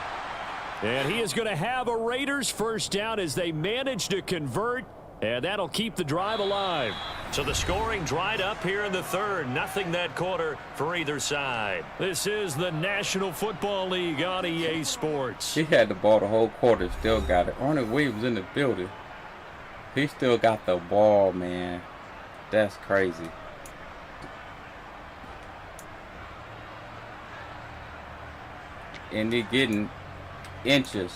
And he is going to have a Raiders first down as they manage to convert, and that'll keep the drive alive. So the scoring dried up here in the 3rd. Nothing that quarter for either side. This is the National Football League on EA Sports. He had the ball the whole quarter, still got it. Arnold Williams in the building. He still got the ball, man. That's crazy. And they're getting inches.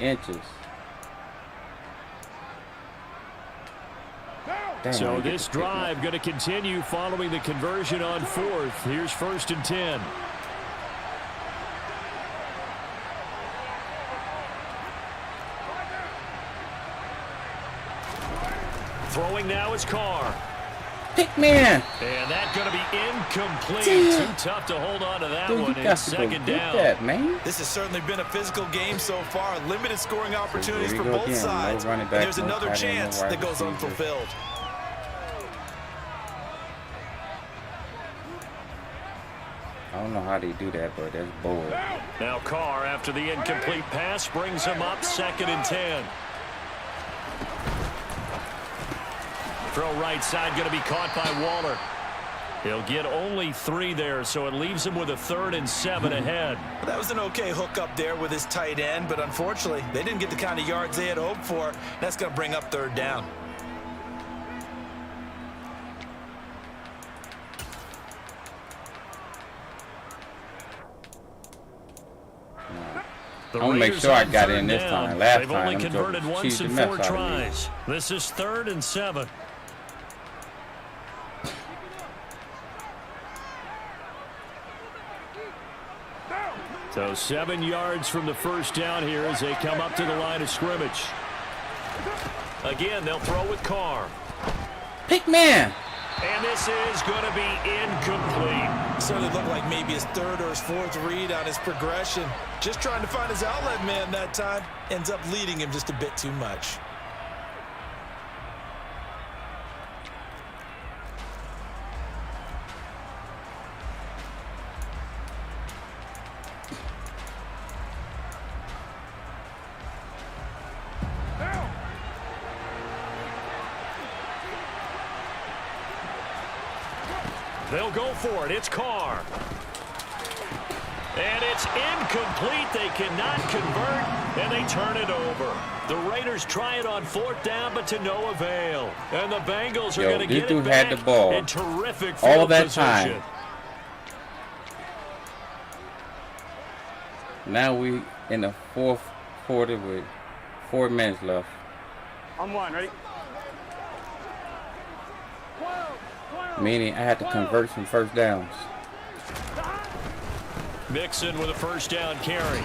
Damn, so this drive going to continue following the conversion on 4th. Here's 1st and 10. Throwing now is Carr. Pick man. And that's going to be incomplete. Damn. Too tough to hold on to that Dude, one. you got It's to go second get down. that, man. This has certainly been a physical game so far. Limited scoring opportunities Here for we go both again. No sides. running And back, there's no another tight end, no chance wide that goes receiver. unfulfilled. I don't know how they do that, but that's bold. Now Carr, after the incomplete pass, brings him up 2nd and 10. Throw right side, going to be caught by Waller. He'll get only 3 there, so it leaves him with a 3rd and 7 ahead. That was an okay hook up there with his tight end, but unfortunately, they didn't get the kind of yards they had hoped for. That's going to bring up 3rd down. The I'm gonna make Raiders sure I on got 3rd in this down. time. Last They've time, only I'm converted joking. once Cheated in the 4 mess out of me. tries. This is 3rd and 7. So 7 yards from the first down here as they come up to the line of scrimmage. Again, they'll throw with Carr. Pick man. And this is going to be incomplete. Certainly looked like maybe his 3rd or his 4th read on his progression. Just trying to find his outlet man that time. Ends up leading him just a bit too much. They'll go for it. It's Carr. And it's incomplete. They cannot convert, and they turn it over. The Raiders try it on 4th down, but to no avail. And the Bengals are going to get it back had the ball in terrific all field that position. time. Now we in the 4th quarter with 4 minutes left. On 1, ready? Meaning I had to convert some first downs. Mixon with a first down carry.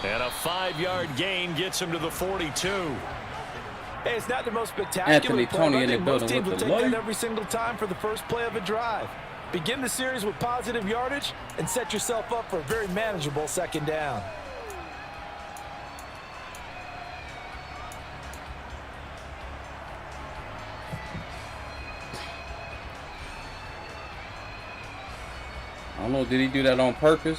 And a 5-yard gain gets him to the 42. Hey, it's not the most spectacular Anthony play, Tony but I in the think most building teams with will the take that light. every single time for the first play of a drive. Begin the series with positive yardage and set yourself up for a very manageable 2nd down. I don't know, did he do that on purpose?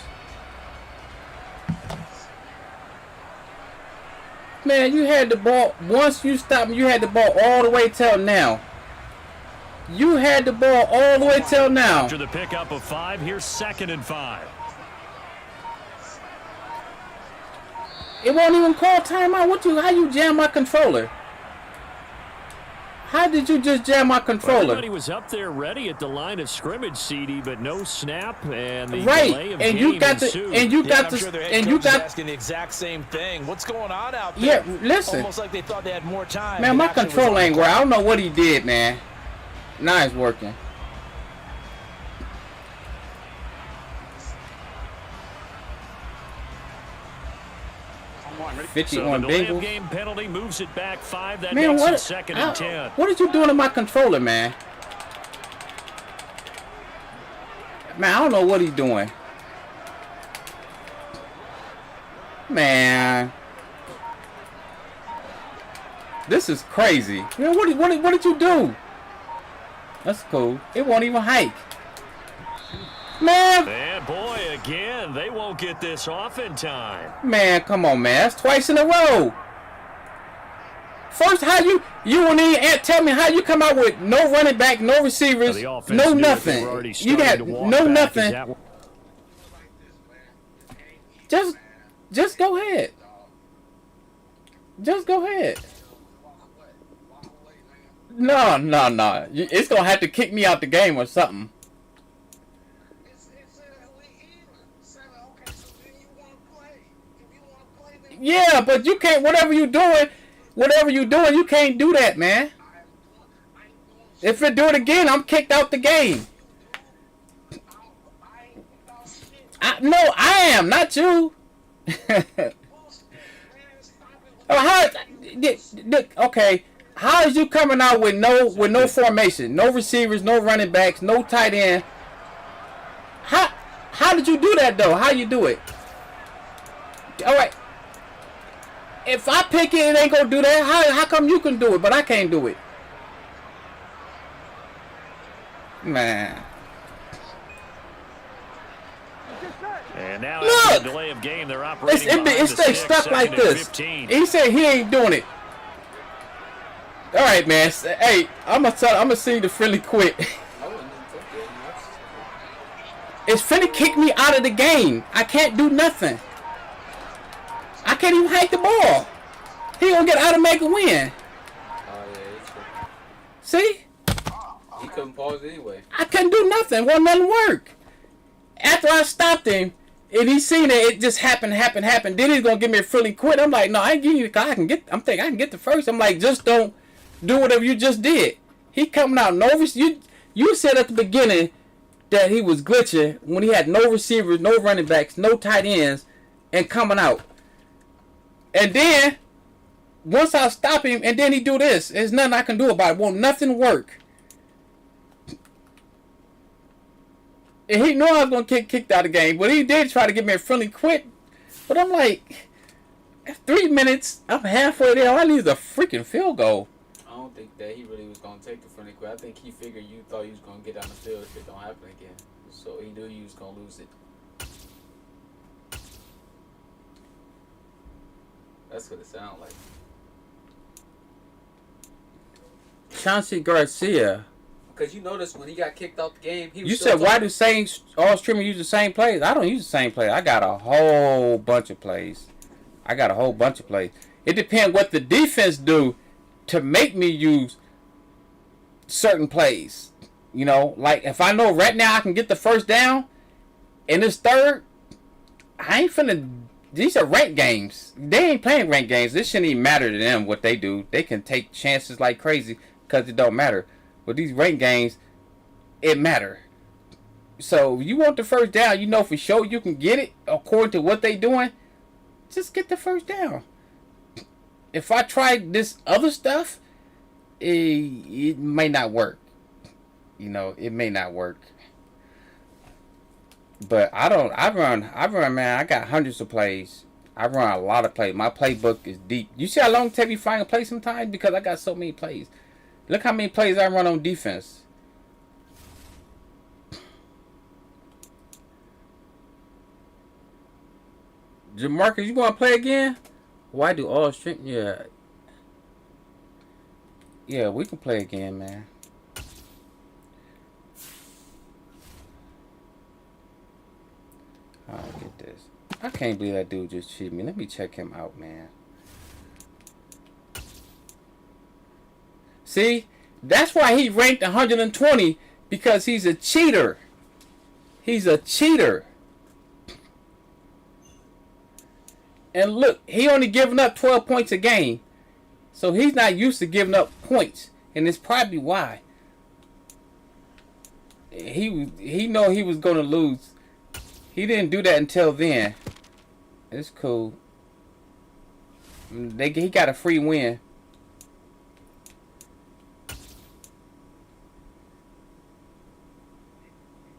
Man, you had the ball. Once you stopped, you had the ball all the way till now. You had the ball all the way till now. After the pickup of 5, here's 2nd and 5. It won't even call timeout. How you jam my controller? How did you just jam my controller? Everybody was up there ready at the line of scrimmage, CD, but no snap, and the delay Right, of and game you got ensued. the, and you got I'm the, sure their head and you coach is got. asking the exact same thing. What's going on out there? Yeah, listen. Almost like they thought they had more time. Man, than my actually was controller on ain't the working. I clock. don't know what he did, man. Now it's working. On 1, ready? 50 So on the delay of Bengals. game penalty moves it back 5. That Man, makes it what? 2nd and 10. What did you doing to my controller, man? Man, I don't know what he's doing. Man, this is crazy. Man, what did you do? That's cool. It won't even hike. Man, And boy, again, they won't get this off in time. man, come on, man. That's twice in a row. First, how you won't even tell me how you come out with no running back, no receivers, The offense no knew it. They nothing. were already You starting got to walk no back. Is nothing. that- Just go ahead. Just go ahead. No. It's gonna have to kick me out the game or something. Yeah, but you can't. Whatever you doing, you can't do that, man. If you do it again, I'm kicked out the game. I am, not you. Okay, How is you coming out with no formation, no receivers, no running backs, no tight end? How did you do that though? How you do it? All right. If I pick it, it ain't gonna do that. How come you can do it, but I can't do it? Man. And now look, the delay of game, they're operating it stays stuck like this. 15. He said he ain't doing it. All right, man. Hey, I'm gonna see the friendly quit. It's finna kick me out of the game. I can't do nothing. I can't even hike the ball. He gonna get automatic win. See? He couldn't pause anyway. I couldn't do nothing. Won't nothing work. After I stopped him, and he seen it just happened. Then he's gonna give me a friendly quit. I'm like, no, I ain't giving you. I'm thinking I can get the first. I'm like, just don't do whatever you just did. He coming out nervous. You said at the beginning that he was glitching when he had no receivers, no running backs, no tight ends, and coming out. And then once I stop him, and then he do this, there's nothing I can do about it. Won't nothing work. And he knew I was gonna get kicked out of the game, but he did try to give me a friendly quit. But I'm like, 3 minutes, I'm halfway there. All I need is a freaking field goal. I don't think that he really was going to take the friendly quit. I think he figured you thought he was going to get on the field if it don't happen again. So he knew he was going to lose it. That's what it sounded like. Chauncey Garcia. Because you noticed when he got kicked out the game, he was You said, why do all streamers use the same plays? I don't use the same plays. I got a whole bunch of plays. It depends what the defense do to make me use certain plays. You know, like if I know right now I can get the first down in this third, I ain't finna. These are ranked games. They ain't playing ranked games. This shouldn't even matter to them what they do. They can take chances like crazy because it don't matter. But these ranked games, it matter. So if you want the first down, you know for sure you can get it according to what they doing. Just get the first down. If I try this other stuff, it may not work. You know, it may not work. But I run, man. I got hundreds of plays. I run a lot of plays. My playbook is deep. You see how long it takes me to find a play sometimes? Because I got so many plays. Look how many plays I run on defense. Jamarcus, you want to play again? Why do all stream? Yeah. Yeah, we can play again, man. I'll get this. I can't believe that dude just cheated me. Let me check him out, man. See? That's why he ranked 120, because he's a cheater. He's a cheater. And look, he only giving up 12 points a game. So he's not used to giving up points. And it's probably why. He know he was going to lose. He didn't do that until then. It's cool. He got a free win.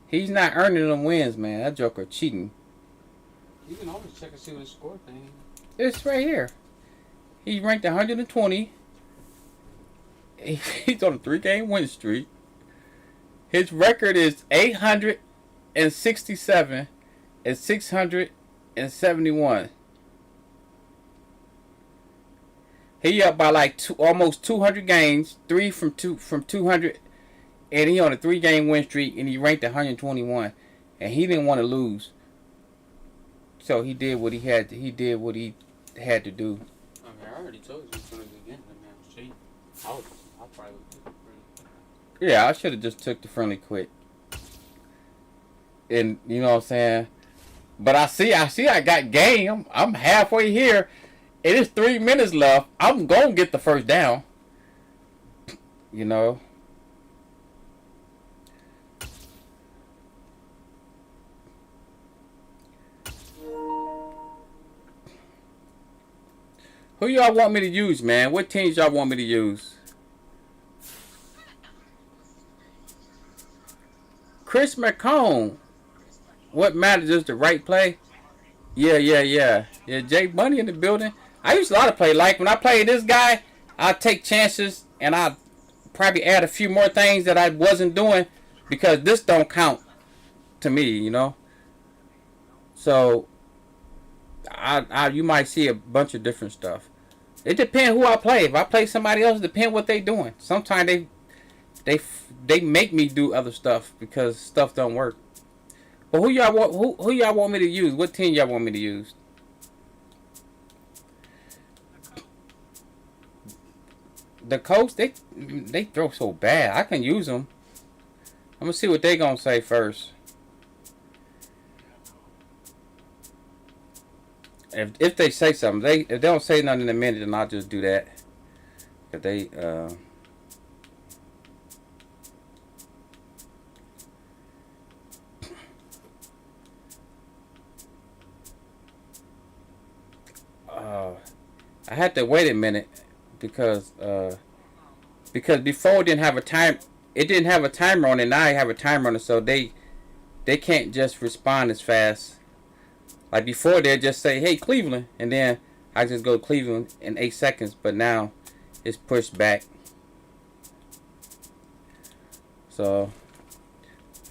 He's not earning them wins, man. That joker cheating. You can always check and see what his score thing. It's right here. He ranked 120. He's on a 3-game win streak. His record is 867 and 671. He up by like almost 200 games, 3 from 200, and he on a 3-game win streak, and he ranked 121, and he didn't want to lose. So he did what he had. He did what he had to do. I mean, I already told you he was gonna do it again. That man was cheating. I probably would do it. Yeah, I should have just took the friendly quit. And you know what I'm saying? But I see I got game. I'm halfway here. It is 3 minutes left. I'm gonna get the first down. You know. Who y'all want me to use, man? What teams y'all want me to use? Chris McCone. What matters is the right play. Yeah. Jay Bunny in the building. I used a lot of play. Like when I played this guy, I take chances and I probably add a few more things that I wasn't doing because this don't count to me, you know. So you might see a bunch of different stuff. It depends who I play. If I play somebody else, it depends what they doing. Sometimes they make me do other stuff because stuff don't work. But who y'all want me to use? What team y'all want me to use? The Colts, they throw so bad. I can use them. I'm gonna see what they gonna say first. If they say something, if they don't say nothing in a minute, then I'll just do that. If they I had to wait a minute because before it didn't have a time. It didn't have a timer on it. Now I have a timer on it, so they can't just respond as fast. Like before, they'd just say, "Hey, Cleveland," and then I just go Cleveland in 8 seconds. But now it's pushed back. So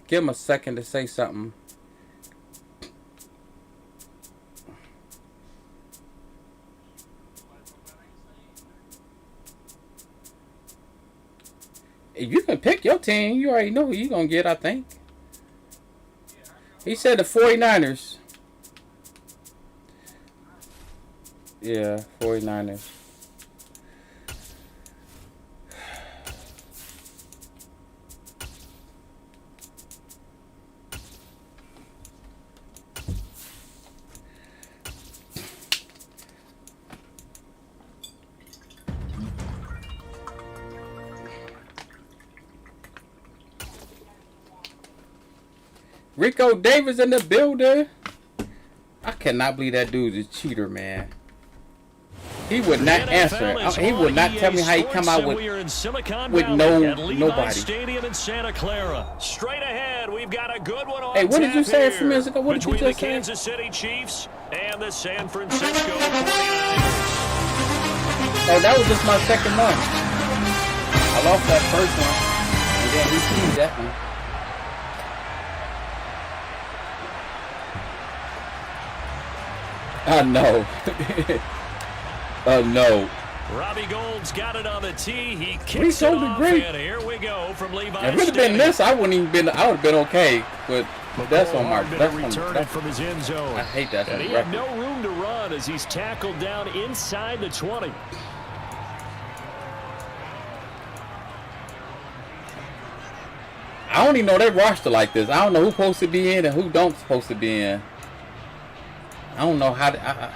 give them a second to say something. If you can pick your team, you already know who you're going to get, I think. He said the 49ers. Yeah, 49ers. Rico Davis in the building. I cannot believe that dude's a cheater, man. He would not answer. He would not tell me how he come out with nobody. Stadium in Santa Clara. Straight ahead, we've got a good one on. Hey, what did you say a few minutes ago? What did you just say? Between the Kansas City Chiefs and the San Francisco 49ers. Oh, that was just my second one. I lost that first one, and then he teamed that one. No. No. Robbie Gold's got it on the tee. He kicks it off, and here we go from Levi. If it would have been this, I wouldn't even been. I would have been okay. But that's on my. That's from his end zone. I hate that. And he had no room to run as he's tackled down inside the 20. I don't even know their roster like this. I don't know who's supposed to be in and who don't supposed to be in. I don't know how to.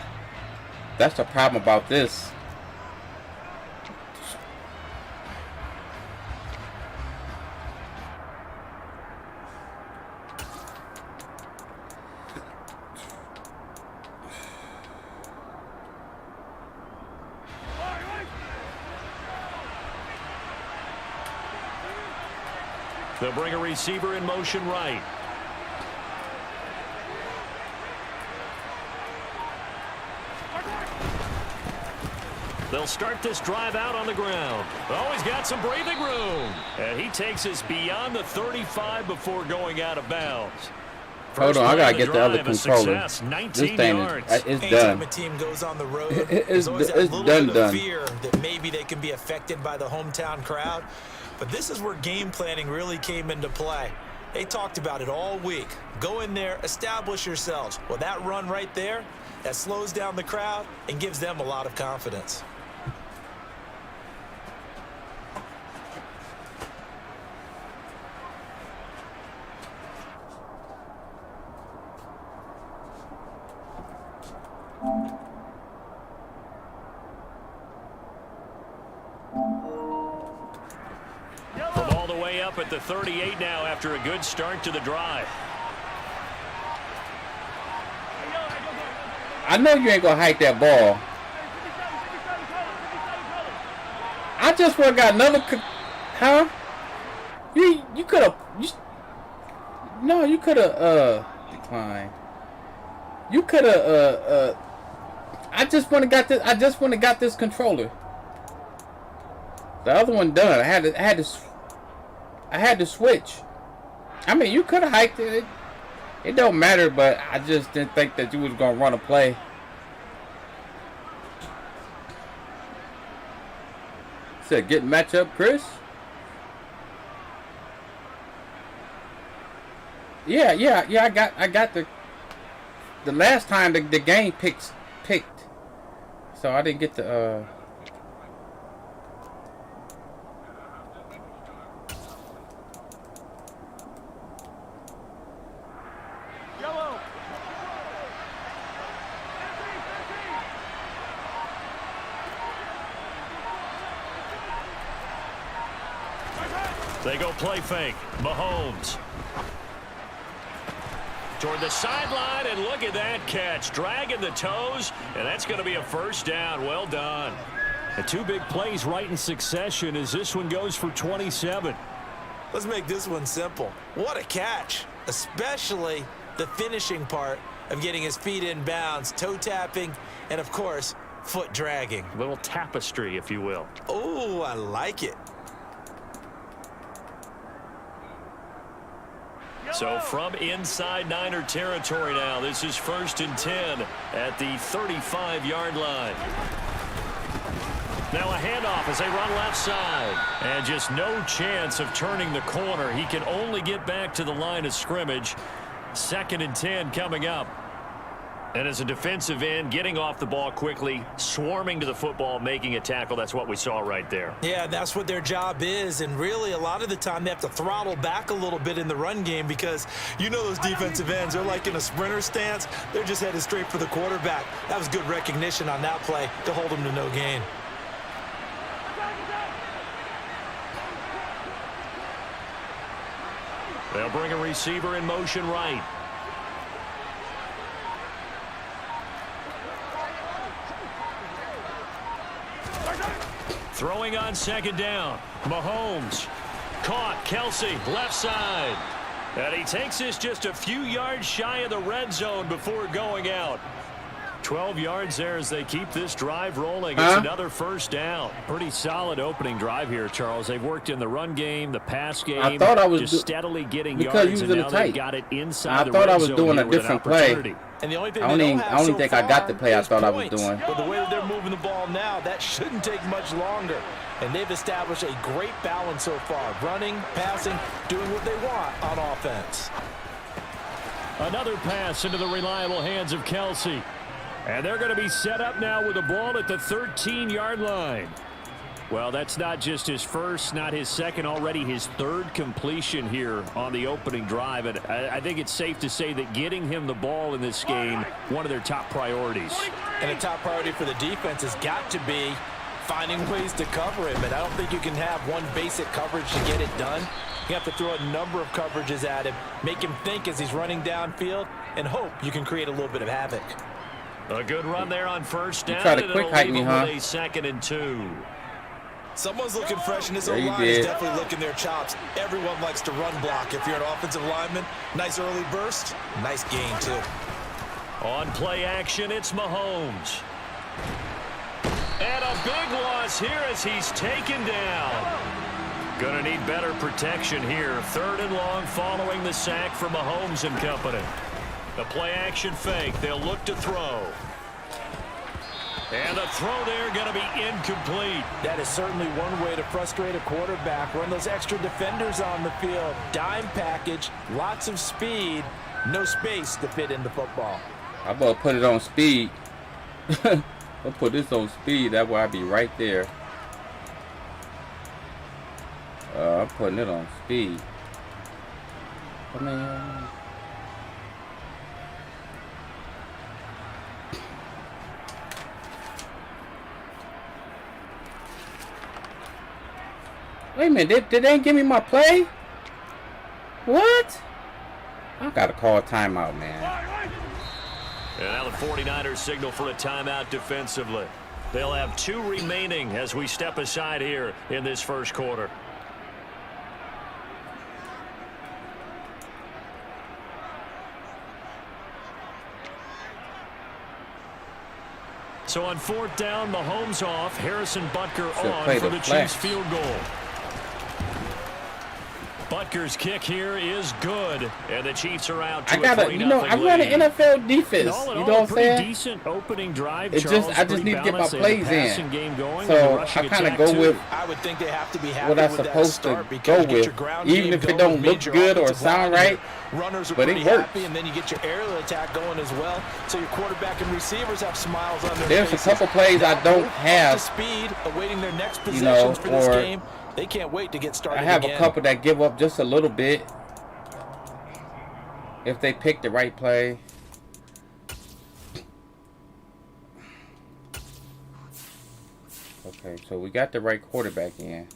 That's the problem about this. They'll bring a receiver in motion right. They'll start this drive out on the ground. Oh, he's got some breathing room. And he takes us beyond the 35 before going out of bounds. Hold on, I gotta get the other controller. This thing is done. Anytime a team goes on the road, it's done. Fear that maybe they can be affected by the hometown crowd. But this is where game planning really came into play. They talked about it all week. Go in there, establish yourselves. Well, that run right there, that slows down the crowd and gives them a lot of confidence. From all the way up at the 38 now after a good start to the drive. I know you ain't gonna hike that ball. I just would have got another. Huh? You could have. No, you could have declined. You could have I just want to got this controller. The other one done. I had to switch. I mean, you could have hiked it. It don't matter, but I just didn't think that you was gonna run a play. Said get match up, Chris. Yeah. I got the last time the game picked, so I didn't get the. They go play fake. Mahomes. Toward the sideline, and look at that catch. Dragging the toes, and that's going to be a first down. Well done. The two big plays right in succession as this one goes for 27. Let's make this one simple. What a catch, especially the finishing part of getting his feet in bounds, toe tapping, and, of course, foot dragging. A little tapestry, if you will. Oh, I like it. So from inside Niner territory now, this is 1st and 10 at the 35-yard line. Now a handoff as they run left side. And just no chance of turning the corner. He can only get back to the line of scrimmage. 2nd and 10 coming up. And as a defensive end, getting off the ball quickly, swarming to the football, making a tackle. That's what we saw right there. Yeah, that's what their job is. And really, a lot of the time, they have to throttle back a little bit in the run game because you know those defensive ends, they're like in a sprinter stance. They're just headed straight for the quarterback. That was good recognition on that play to hold them to no gain. They'll bring a receiver in motion right. Throwing on 2nd down. Mahomes. Caught. Kelsey. Left side. And he takes this just a few yards shy of the red zone before going out. 12 yards there as they keep this drive rolling. It's another first down. Pretty solid opening drive here, Charles. They've worked in the run game, the pass game. I thought I was just steadily getting yards, and now they've got it inside the red zone. I thought I was doing a different play. And the only thing I don't think I got the play I thought I was doing. But the way that they're moving the ball now, that shouldn't take much longer. And they've established a great balance so far. Running, passing, doing what they want on offense. Another pass into the reliable hands of Kelsey. And they're going to be set up now with the ball at the 13-yard line. Well, that's not just his first, not his second, already his 3rd completion here on the opening drive. And I think it's safe to say that getting him the ball in this game, one of their top priorities. And a top priority for the defense has got to be finding ways to cover him. And I don't think you can have one basic coverage to get it done. You have to throw a number of coverages at him, make him think as he's running downfield, and hope you can create a little bit of havoc. A good run there on 1st down. You try to quick hike me, huh? A 2nd and 2. Someone's looking fresh, and his O-line is definitely licking their chops. Everyone likes to run block. If you're an offensive lineman, nice early burst, nice gain, too. On play action, it's Mahomes. And a big loss here as he's taken down. Gonna need better protection here. 3rd and long following the sack for Mahomes and company. The play action fake. They'll look to throw. And the throw there going to be incomplete. That is certainly one way to frustrate a quarterback. Run those extra defenders on the field. Dime package, lots of speed, no space to fit in the football. I'm about to put it on speed. I'll put this on speed. That way I'll be right there. I'm putting it on speed. I mean... Wait a minute, did they give me my play? What? I gotta call a timeout, man. And now the 49ers signal for a timeout defensively. They'll have 2 remaining as we step aside here in this first quarter. So on 4th down, Mahomes off. Harrison Butker Should on for the flex. Chiefs field goal. Butker's kick here is good, and the Chiefs are out to I gotta, a 3-0 you know, I run an NFL defense. all in You all, know what I'm pretty saying? decent opening drive. It Charles, just, I just need to get my plays in. Game going, so I kind of go with I would think they have to be happy what I'm with that supposed start to go with, even if it don't look good or sound right. Runners are but pretty it works. happy, and then you get your aerial attack going as well. So your quarterback and receivers have smiles on their There's faces. a couple plays I don't have, to speed, awaiting their next you know, possessions for this or game. They can't wait to get started. I have again. a couple that give up just a little bit if they pick the right play. Okay, so we got the right quarterback in.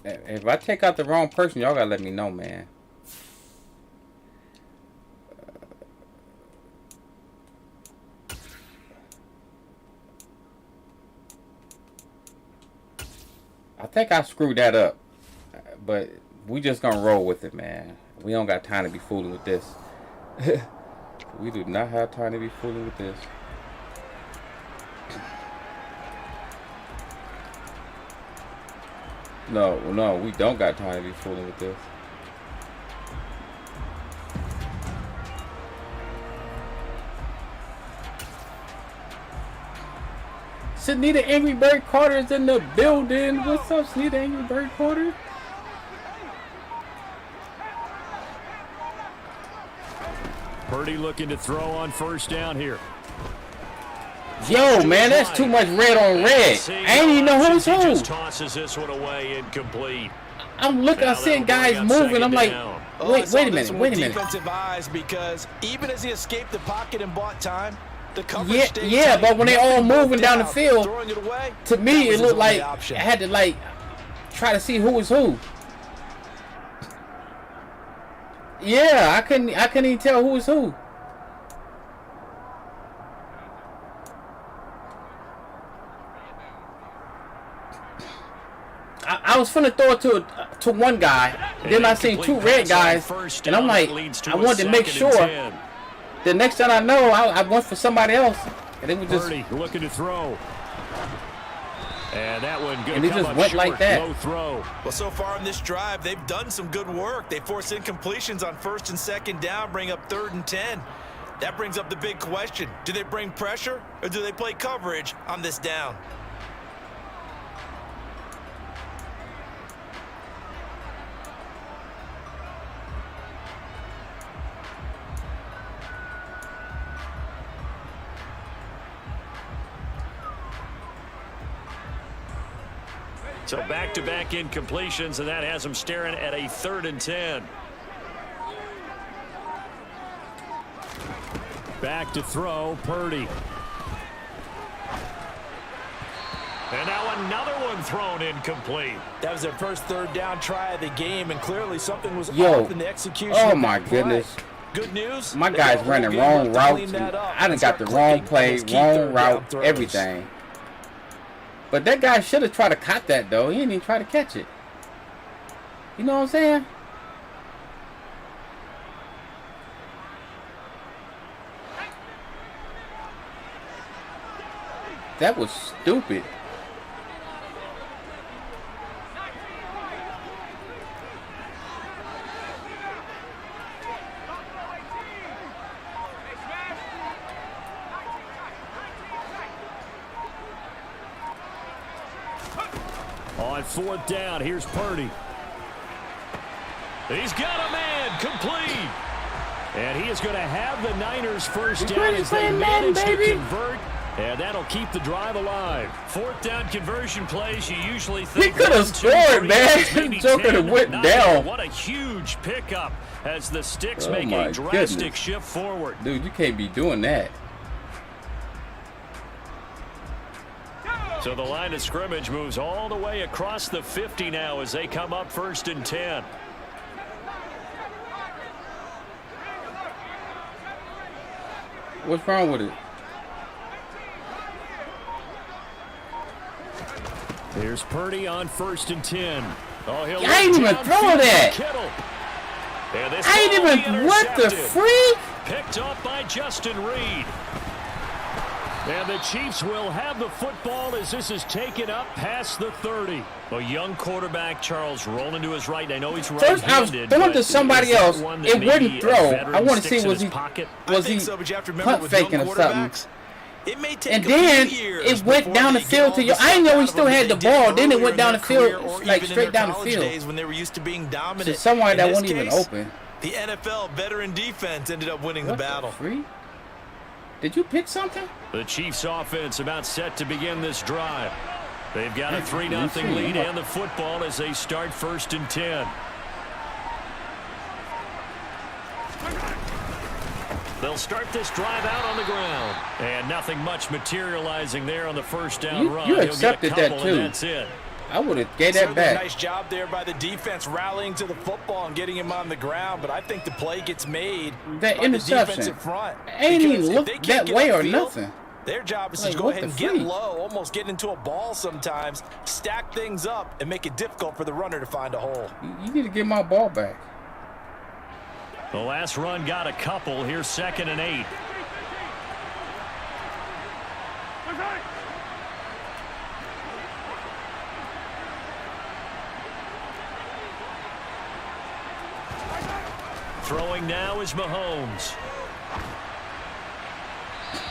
If I take out the wrong person, y'all gotta let me know, man. I think I screwed that up, but we just gonna roll with it, man. We don't got time to be fooling with this. We do not have time to be fooling with this. No, we don't got time to be fooling with this. Shanita Angry Bird Carter's in the building. What's up, Shanita Angry Bird Carter? Purdy looking to throw on 1st down here. Yo, man, that's too much red on red. I ain't even know who's He who. just tosses this one away incomplete. I'm looking, I'm seeing guys moving. I'm like, wait a minute. Defensive eyes, because even as he escaped the pocket and bought time, the coverage stayed Yeah, tight. but when they all moving down the field, Throwing it away, to me that was it looked his like only I option. had to like try to see who was who. Yeah, I couldn't even tell who was who. I was finna throw it to one guy, then I seen 2 red guys, and I'm like, I wanted to make sure. The next time I know, I went for somebody else, and it was just Purdy looking to throw. And that one good. And it just went like that. Low throw. Well, so far in this drive, they've done some good work. They force incompletions on 1st and 2nd down, bring up 3rd and 10. That brings up the big question. Do they bring pressure, or do they play coverage on this down? So back-to-back incompletions, and that has them staring at a 3rd and 10. Back to throw, Purdy. And now another one thrown incomplete. That was their first 3rd down try of the game, and clearly something was Yo, off in the execution. oh of my that play. goodness. Good news. My they guy's got a running whole wrong game left to clean routes. that up I done and got the start wrong clicking play, those key wrong 3rd down route, throws. everything. But that guy should have tried to caught that though. He didn't even try to catch it. You know what I'm saying? That was stupid. On 4th down, here's Purdy. He's got a man, complete. And he is going to have the Niners first down as they manage to convert. And that'll keep the drive alive. 4th down conversion plays, you usually think He could have scored, man. Joker have went down. What a huge pickup as the Sticks Oh make my a drastic goodness. shift forward. Dude, you can't be doing that. So the line of scrimmage moves all the way across the 50 now as they come up 1st and 10. What's wrong with it? Here's Purdy on 1st and 10. Oh, I ain't even throw that. I ain't even, what the freak? Picked off by Justin Reed. And the Chiefs will have the football as this is taken up past the 30. A young quarterback, Charles, rolling to his right. I know he's right-handed. First, I was throwing to somebody else. It wouldn't throw. I want to see, was he punt faking or something? And then it went down the field to you. I didn't know he still had the ball. Then it went down the field, like straight down the field. When they were used to being dominant. To someone that wasn't even open. The NFL veteran defense ended up winning the battle. Did you pick something? The Chiefs offense about set to begin this drive. They've got a 3-0 lead and the football as they start 1st and 10. They'll start this drive out on the ground. And nothing much materializing there on the first down run. You accepted that too. That's it. I would have gave that back. Nice job there by the defense rallying to the football and getting him on the ground, but I think the play gets made that by interception. the defensive front. Ain't even looked that way or nothing. Their job is to go ahead and get low, almost get into a ball sometimes, stack things up, and make it difficult for the runner to find a hole. You need to get my ball back. The last run got a couple. Here's 2nd and 8. Throwing now is Mahomes.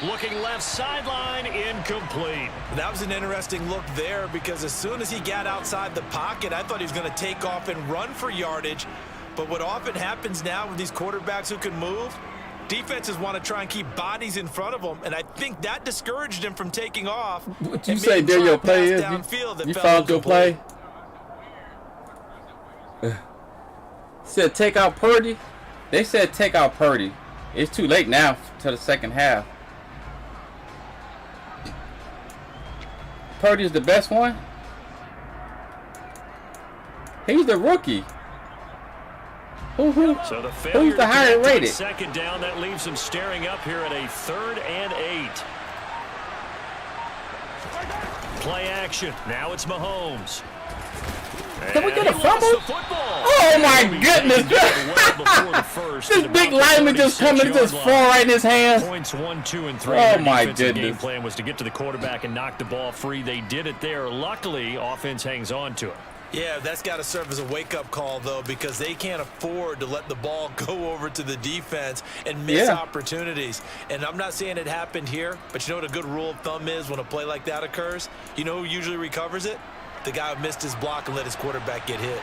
Looking left sideline, incomplete. That was an interesting look there because as soon as he got outside the pocket, I thought he was going to take off and run for yardage. But what often happens now with these quarterbacks who can move, defenses want to try and keep bodies in front of them, and I think that discouraged him from taking off. What you say there your play is? You found your play? Said take out Purdy? They said take out Purdy. It's too late now to the second half. Purdy's the best one? He's the rookie. So the who's the higher rated? 2nd down, that leaves him staring up here at a 3rd and 8. Play action. Now it's Mahomes. Did we get a fumble? Oh my goodness! This big lineman just coming and just fall right in his hands. Points 1, 2, and 3. Oh my goodness! Game plan was to get to the quarterback and knock the ball free. They did it there. Luckily, offense hangs on to it. Yeah, that's got to serve as a wake-up call, though, because they can't afford to let the ball go over to the defense and miss opportunities. And I'm not saying it happened here, but you know what a good rule of thumb is when a play like that occurs? You know who usually recovers it? The guy who missed his block and let his quarterback get hit.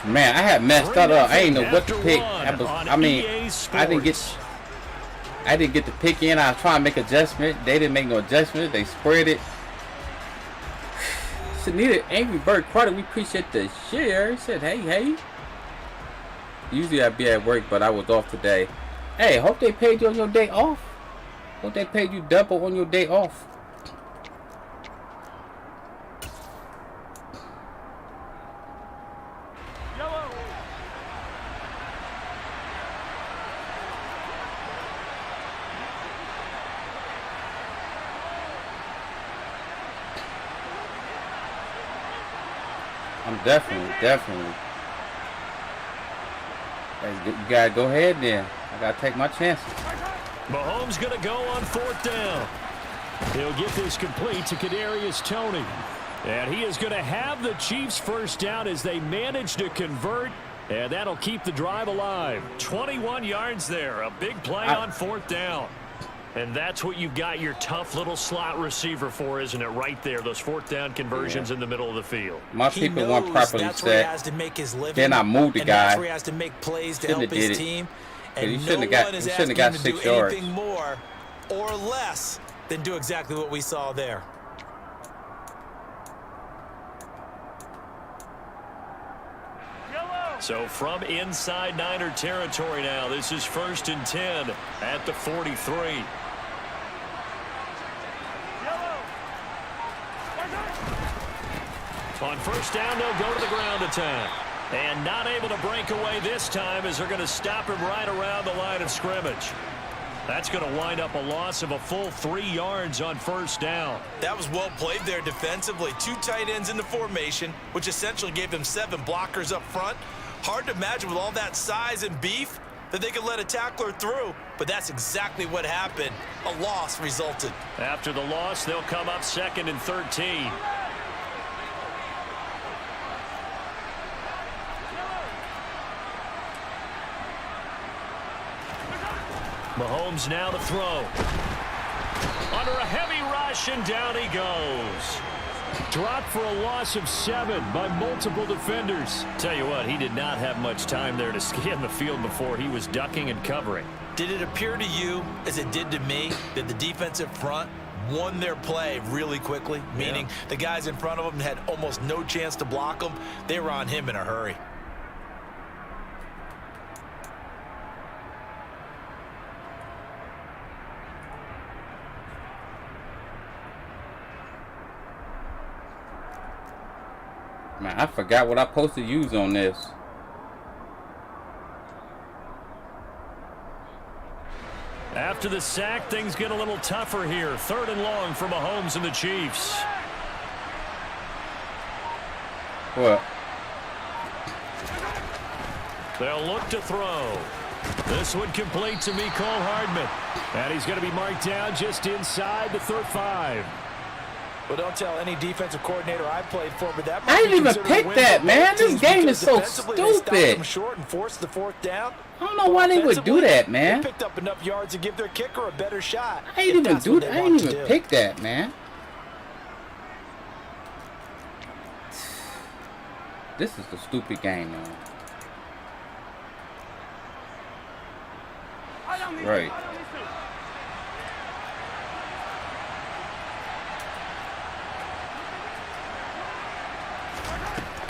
Man, I had messed that up. I ain't know what to pick. I didn't get the pick in. I was trying to make adjustment. They didn't make no adjustment. They spread it. Sunita Angry Bird Carter, we appreciate the share. He said, hey. Usually I'd be at work, but I was off today. Hey, hope they paid you on your day off. Hope they paid you double on your day off. I'm definitely. You gotta go ahead then. I gotta take my chances. Mahomes gonna go on 4th down. He'll get this complete to Kadarius Toney. And he is gonna have the Chiefs 1st down as they manage to convert. And that'll keep the drive alive. 21 yards there. A big play on 4th down. And that's what you've got your tough little slot receiver for, isn't it? Right there, those 4th down conversions in the middle of the field. My people weren't properly set. Then I moved the guy. That's where he has to make plays to help his team. And he shouldn't have got 6 yards. Anything more or less than do exactly what we saw there. So from inside Niner territory now, this is 1st and 10 at the 43. On 1st down, they'll go to the ground attack. And not able to break away this time as they're going to stop him right around the line of scrimmage. That's going to wind up a loss of a full 3 yards on first down. That was well played there defensively. 2 tight ends in the formation, which essentially gave them 7 blockers up front. Hard to imagine with all that size and beef that they could let a tackler through, but that's exactly what happened. A loss resulted. After the loss, they'll come up 2nd and 13. Mahomes now to throw. Under a heavy rush, and down he goes. Dropped for a loss of 7 by multiple defenders. Tell you what, he did not have much time there to scan the field before he was ducking and covering. Did it appear to you, as it did to me, that the defensive front won their play really quickly? Meaning the guys in front of them had almost no chance to block them. They were on him in a hurry. Man, I forgot what I'm supposed to use on this. After the sack, things get a little tougher here. 3rd and long for Mahomes and the Chiefs. What? They'll look to throw. This one complete to Mecole Hardman. And he's going to be marked down just inside the 35. Well, don't tell any defensive coordinator I played for, but that I didn't even pick that, man. This game is so stupid. Short and forced the 4th down. I don't know why they would do that, man. They picked up enough yards to give their kicker a better shot. I didn't even do that. I didn't even pick that, man. This is a stupid game, man. Right.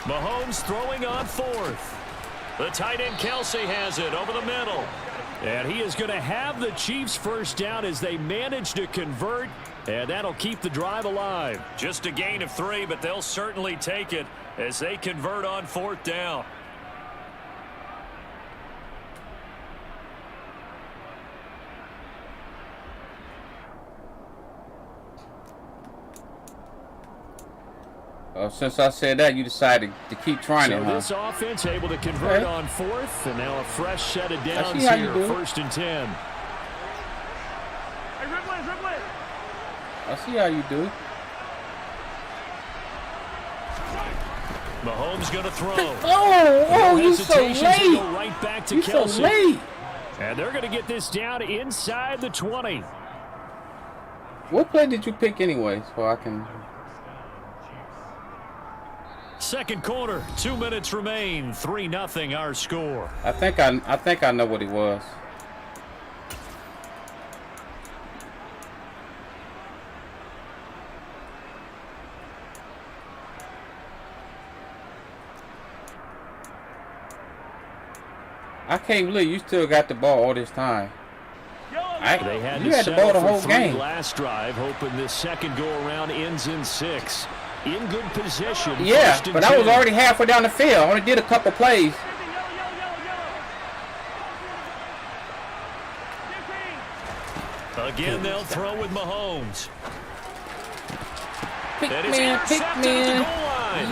Mahomes throwing on 4th. The tight end Kelsey has it over the middle. And he is going to have the Chiefs first down as they manage to convert. And that'll keep the drive alive. Just a gain of 3, but they'll certainly take it as they convert on 4th down. Since I said that, you decided to keep trying it, huh? So this offense able to convert on 4th, and now a fresh set of downs here, 1st and 10. Hey, Ripley. I see how you do. Mahomes going to throw. Oh, you so late. Go right back to Kelsey. So late. And they're going to get this down inside the 20. What play did you pick anyway, so I can... 2nd quarter, 2 minutes remain. 3-0 our score. I think I know what it was. I can't believe you still got the ball all this time. They had you had the ball the whole game. Last drive, hoping this second go around ends in 6. In good position. Yeah, but I was already halfway down the field. I only did a couple plays. Again, they'll throw with Mahomes. Pick man.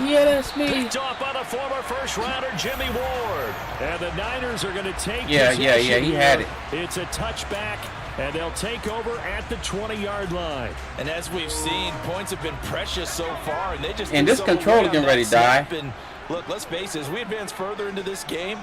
Yeah, that's me. Picked off by the former first-rounder Jimmy Ward. And the Niners are going to take Yeah, he had it. It's a touchback, and they'll take over at the 20-yard line. And as we've seen, points have been precious so far, and they just... And this controller getting ready to die. And look, let's face it, as we advance further into this game,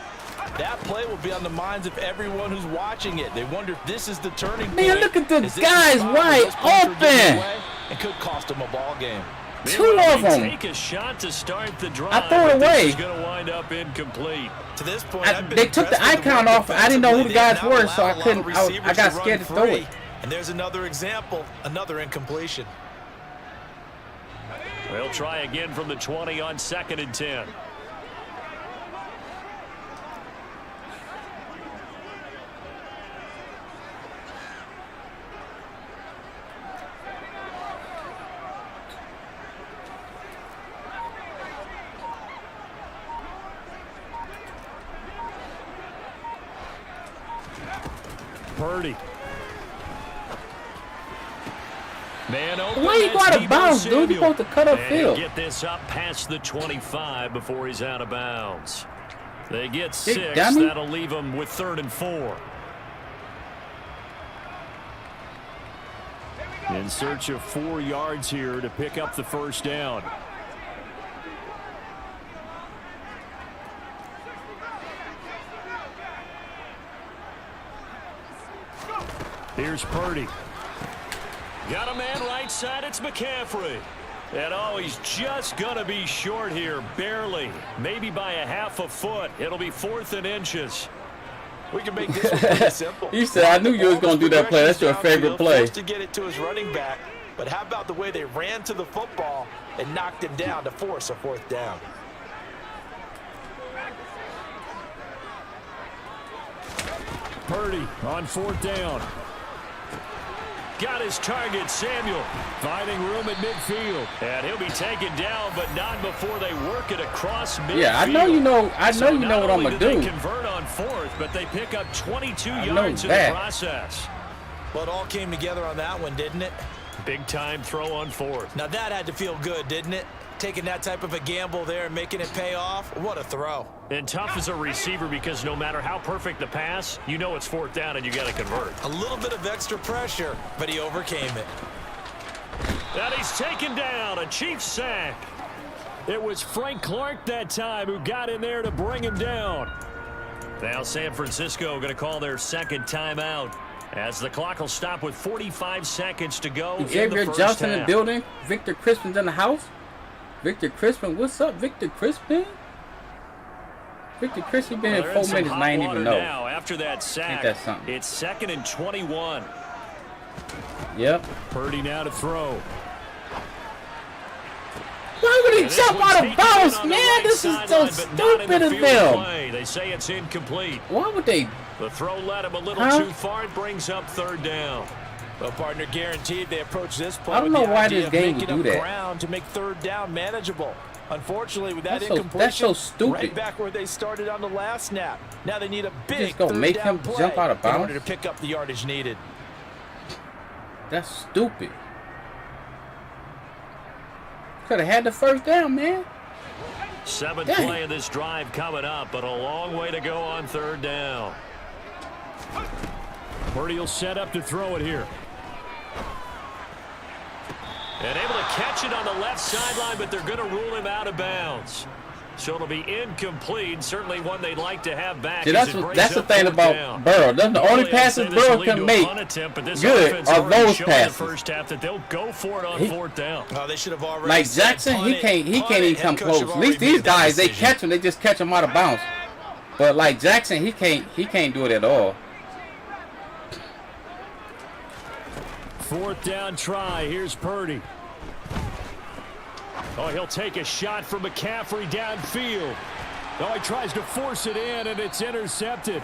that play will be on the minds of everyone who's watching it. They wonder if this is the turning point. Man, look at the guys wide open. It could cost them a ball game. 2 of them. Take a shot to start the drive. I threw it away. This is going to wind up incomplete. To this point, they took the icon off. I didn't know who the guys were, so I couldn't. I got scared to throw it. And there's another example, another incompletion. They'll try again from the 20 on 2nd and 10. Purdy Man open. Why you go out of bounds, dude? You're supposed to cut up field. Get this up past the 25 before he's out of bounds. They get 6. Dummy. That'll leave them with 3rd and 4. In search of 4 yards here to pick up the first down. Here's Purdy. Got a man right side. It's McCaffrey. And oh, he's just going to be short here, barely. Maybe by a half a foot. It'll be 4th and inches. We can make this one pretty simple. You said, I knew you was going to do that play. That's your favorite play. To get it to his running back. But how about the way they ran to the football and knocked him down to force a 4th down? Purdy on 4th down. Got his target, Samuel, finding room at midfield. And he'll be taken down, but not before they work it across midfield. Yeah, I know you know what I'm going to do. They convert on 4th, but they pick up 22 yards in the process. Well, it all came together on that one, didn't it? Big time throw on 4th. Now that had to feel good, didn't it? Taking that type of a gamble there and making it pay off. What a throw. And tough as a receiver because no matter how perfect the pass, you know it's 4th down and you got to convert. A little bit of extra pressure, but he overcame it. And he's taken down, a Chiefs sack. It was Frank Clark that time who got in there to bring him down. Now San Francisco going to call their 2nd timeout as the clock will stop with 45 seconds to go. Xavier Johnson in the building. Victor Crispin's in the house. Victor Crispin, what's up, Victor Crispin? Victor Crispin been in 4 minutes and I ain't even know. Now, after that sack, it's 2nd and 21. Yep. Purdy now to throw. Why would he jump out of bounds, man? This is so stupid of them. They say it's incomplete. Why would they? The throw led him a little too far. It brings up 3rd down. Well, partner, guaranteed they approach this play. I don't know why this game would do that. Ground to make 3rd down manageable. Unfortunately, with that incompletion, that's so stupid. Right back where they started on the last snap. Now they need a big just gonna make him jump out of bounds in order to pick up the yardage needed. That's stupid. Could have had the 1st down, man. 7th play of this drive coming up, but a long way to go on 3rd down. Purdy will set up to throw it here. And able to catch it on the left sideline, but they're going to rule him out of bounds. So it'll be incomplete. Certainly one they'd like to have back. See, that's the thing about Burrow. That's the only passes Burrow can make good are those passes. First half that they'll go for it on 4th down. Oh, they should have already. Mike Jackson, he can't even come close. At least these guys, they catch him, they just catch him out of bounds. But like Jackson, he can't do it at all. 4th down try. Here's Purdy. Oh, he'll take a shot from McCaffrey downfield. Oh, he tries to force it in, and it's intercepted.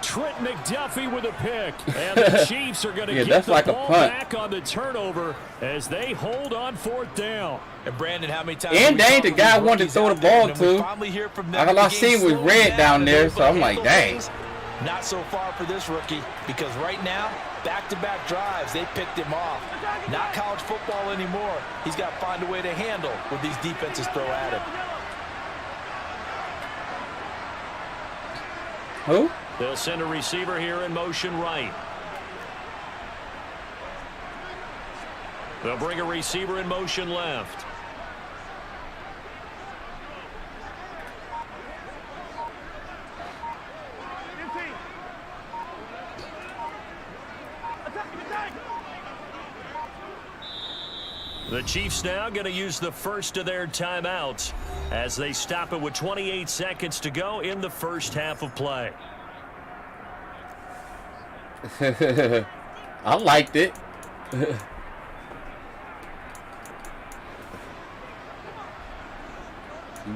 Trent McDuffie with a pick. And the Chiefs are going to get the ball back on the turnover as they hold on 4th down. And Brandon, how many times? And dang, the guy wanted to throw the ball to. All I seen was red down there, so I'm like, dang. Not so far for this rookie, because right now, back-to-back drives, they picked him off. Not college football anymore. He's got to find a way to handle what these defenses throw at him. Who? They'll send a receiver here in motion right. They'll bring a receiver in motion left. The Chiefs now going to use the first of their timeouts as they stop it with 28 seconds to go in the first half of play. I liked it. You're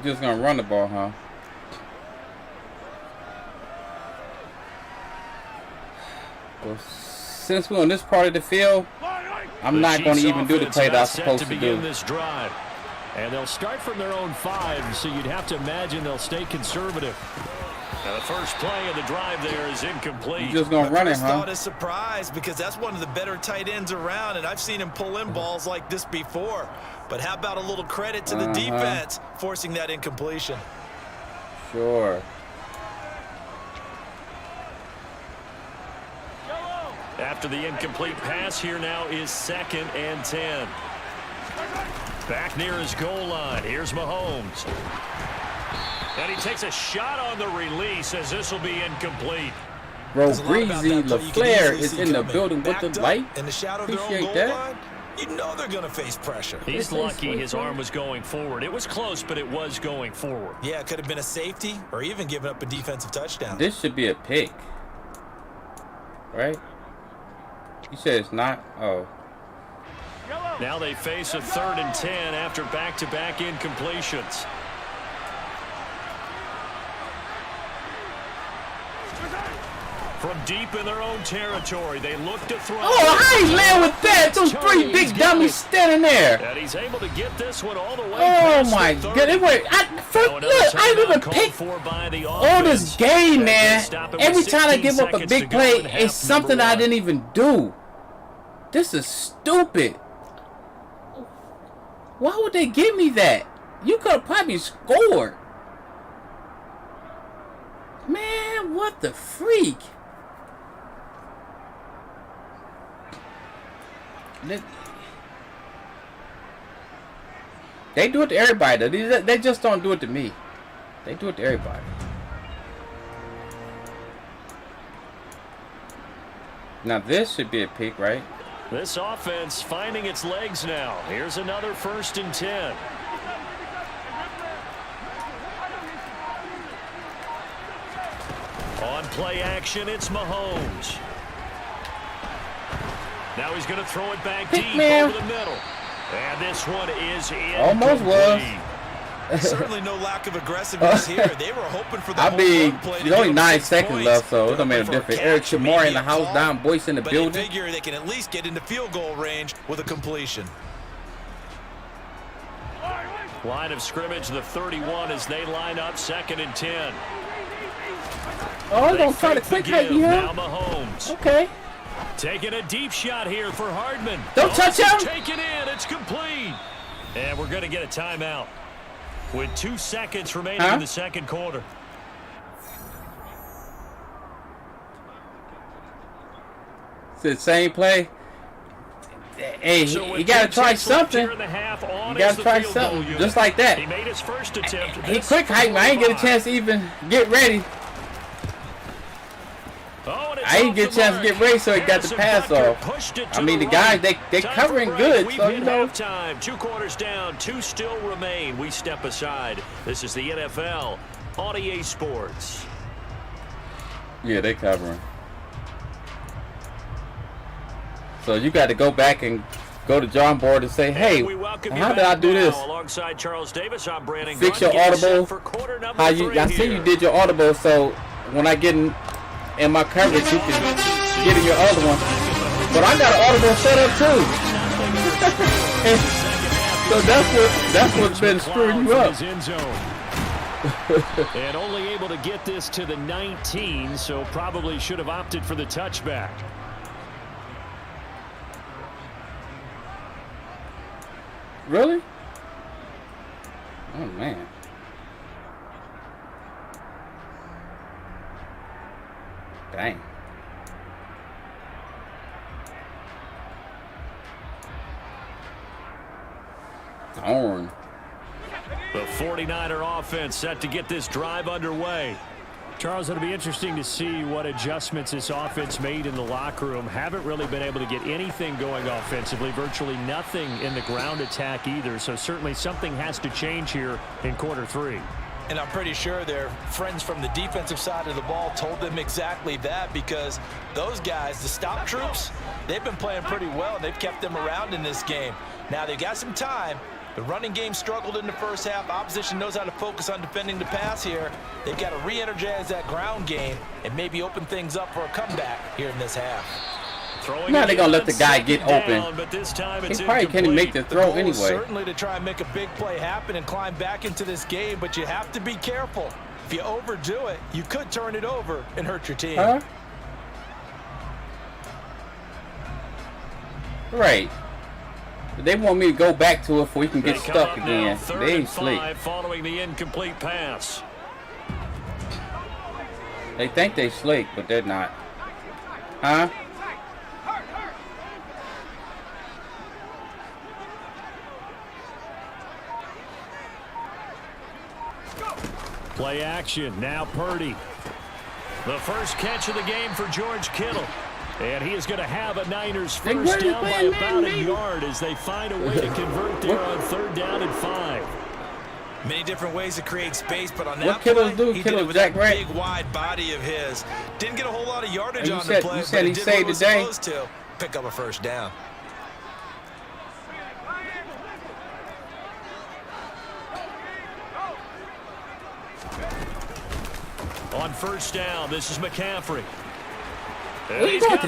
just going to run the ball, huh? Well, since we're on this part of the field, I'm not going to even do the play that I'm supposed to do. This drive. And they'll start from their own 5, so you'd have to imagine they'll stay conservative. Now the first play of the drive there is incomplete. You just gonna run it, huh? Thought is surprised because that's one of the better tight ends around, and I've seen him pull in balls like this before. But how about a little credit to the defense forcing that incompletion? Sure. After the incomplete pass, here now is 2nd and 10. Back near his goal line. Here's Mahomes. And he takes a shot on the release as this will be incomplete. Bro, Breezy LaFleur is in the building with the light. In the shadow of their own goal line, you know they're going to face pressure. He's lucky his arm was going forward. It was close, but it was going forward. Yeah, it could have been a safety or even given up a defensive touchdown. This should be a pick. Right? You said it's not? Oh. Now they face a 3rd and 10 after back-to-back incompletions. From deep in their own territory, they look to throw. Oh, I ain't laying with that. Those 3 big dummies standing there. And he's able to get this one all the way. Oh my God! Look, I didn't even pick all this game, man. Every time I give up a big play, it's something I didn't even do. This is stupid. Why would they give me that? You could have probably scored. Man, what the freak? They do it to everybody. They just don't do it to me. They do it to everybody. Now this should be a pick, right? This offense finding its legs now. Here's another 1st and 10. On play action, it's Mahomes. Now he's going to throw it back deep over the middle. And this one is incomplete. Almost was. Certainly no lack of aggressiveness here. They were hoping for the home run play. There's only 9 seconds left, so it don't make a difference. Eric Shamar in the house, Don Boyce in the building. But they figure they can at least get into field goal range with a completion. Line of scrimmage, the 31 as they line up 2nd and 10. Oh, they're going to try to quick hike here. Now Mahomes. Okay. Taking a deep shot here for Hardman. Don't touch him. Taken in. It's complete. And we're going to get a timeout with 2 seconds remaining in the 2nd quarter. It's the same play. Hey, so you got to try something. You got to try something. Just like that. He made his first attempt. He quick hike me. I ain't get a chance to even get ready. I didn't get a chance to get ready, so he got the pass off. I mean, the guys, they covering good, so you know. 2 quarters down, 2 still remain. We step aside. This is the NFL on EA Sports. Yeah, they covering. So you got to go back and go to John Board and say, hey, how did I do this? Alongside Charles Davis, I'm Brandon. Fix your audible. I see you did your audible, so when I get in my coverage, you can get in your other one. But I got an audible set up too. So that's what's been screwing you up. And only able to get this to the 19, so probably should have opted for the touchback. Really? Oh man. Dang. Darn. The 49er offense set to get this drive underway. Charles, it'll be interesting to see what adjustments this offense made in the locker room. Haven't really been able to get anything going offensively. Virtually nothing in the ground attack either. So certainly something has to change here in quarter 3. And I'm pretty sure their friends from the defensive side of the ball told them exactly that, because those guys, the stop troops, they've been playing pretty well. They've kept them around in this game. Now they've got some time. The running game struggled in the first half. Opposition knows how to focus on defending the pass here. They've got to re-energize that ground game and maybe open things up for a comeback here in this half. Now they're going to let the guy get open. He probably can't even make the throw anyway. Certainly to try and make a big play happen and climb back into this game, but you have to be careful. If If you overdo it, you could turn it over and hurt your team. Huh? Right. But they want me to go back to it before we can get stuck again. They ain't slick. Following the incomplete pass. They think they slick, but they're not. Huh? Play action. Now Purdy. The first catch of the game for George Kittle. And he is going to have a Niners first down by about a yard as they find a way to convert there on 3rd down and 5. Many different ways to create space, but on that play, he did it with that big, wide body of his. Didn't get a whole lot of yardage on the play, but he did what he was supposed to. Pick up a first down. On 1st down, this is McCaffrey. Where you going?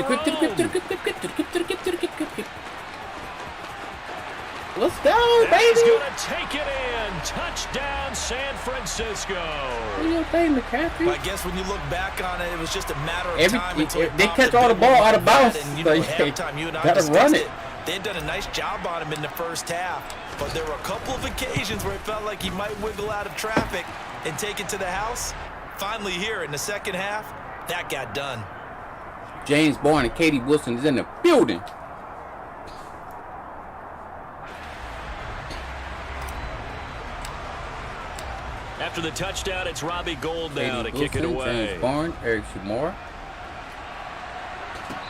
Let's go, baby. He's going to take it in. Touchdown, San Francisco. What are you playing, McCaffrey? Well, I guess when you look back on it, it was just a matter of time until they catch all the ball out of bounds. And, halftime, you and I gotta run it. They had done a nice job on him in the first half, but there were a couple of occasions where it felt like he might wiggle out of traffic and take it to the house. Finally here in the second half, that got done. James Bourne and Katie Wilson is in the building. After the touchdown, it's Robbie Gould now to kick it away. James Bourne, Eric Seymour.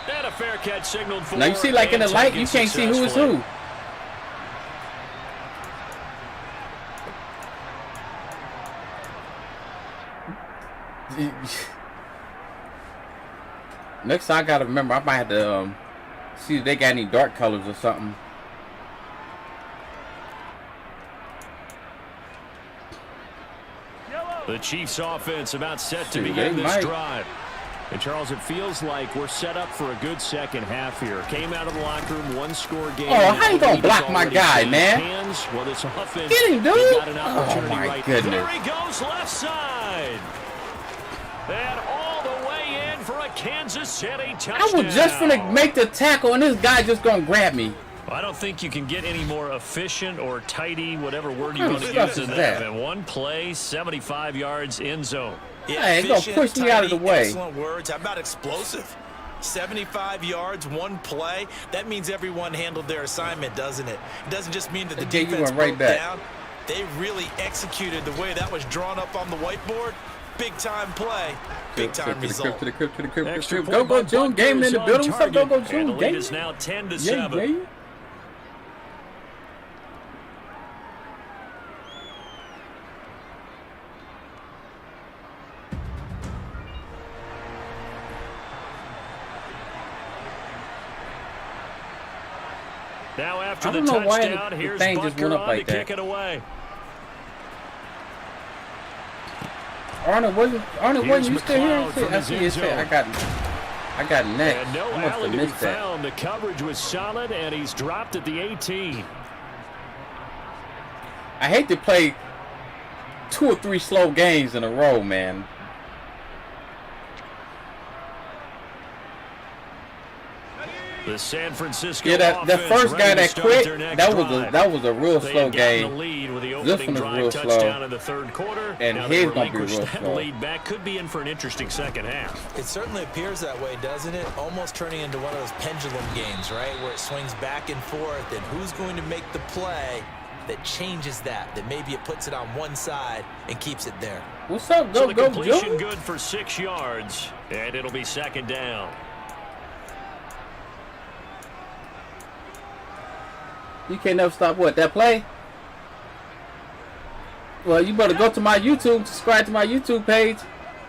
And a fair catch signaled for. Now you see, like in the light, you can't see who is who. Next time I gotta remember, I might have to see if they got any dark colors or something. The Chiefs offense about set to begin this drive. And Charles, it feels like we're set up for a good second half here. Came out of the locker room, one-score game. Oh, how you gonna block my guy, man? Well, this offense, get him, dude. Got an opportunity oh, my right goodness. There he goes, left side. And all the way in for a Kansas City touchdown. I was just gonna make the tackle, and this guy just gonna grab me. I don't think you can get any more efficient or tidy, whatever word you want to use in that. And one play, 75 yards in zone. Yeah, hey, it's gonna push me out of the way. Excellent words. How about explosive? 75 yards, one play. That means everyone handled their assignment, doesn't it? It doesn't just mean that the defense broke down. They really executed the way that was drawn up on the whiteboard. Big time play, big time result. To the crib. Go, June. Game in the building. What's up, go, June? The lead is now 10-7. Yeah. Now after the touchdown, here's Butker on to kick it away. Arnold wasn't you still here? I see it. I got next. And no alley to be found. The coverage was solid, and he's dropped at the 18. I hate to play 2 or 3 slow games in a row, man. The San Francisco that first guy that quit, that was a real slow game. This one is real slow. In the third quarter. And he's gonna be real slow. Lead back could be in for an interesting second half. It certainly appears that way, doesn't it? Almost turning into one of those pendulum games, right, where it swings back and forth. And who's going to make the play that changes that maybe it puts it on one side and keeps it there? What's up? Go, completion good for 6 yards, and it'll be second down. You can't never stop that play? Well, you better go to my YouTube, subscribe to my YouTube page,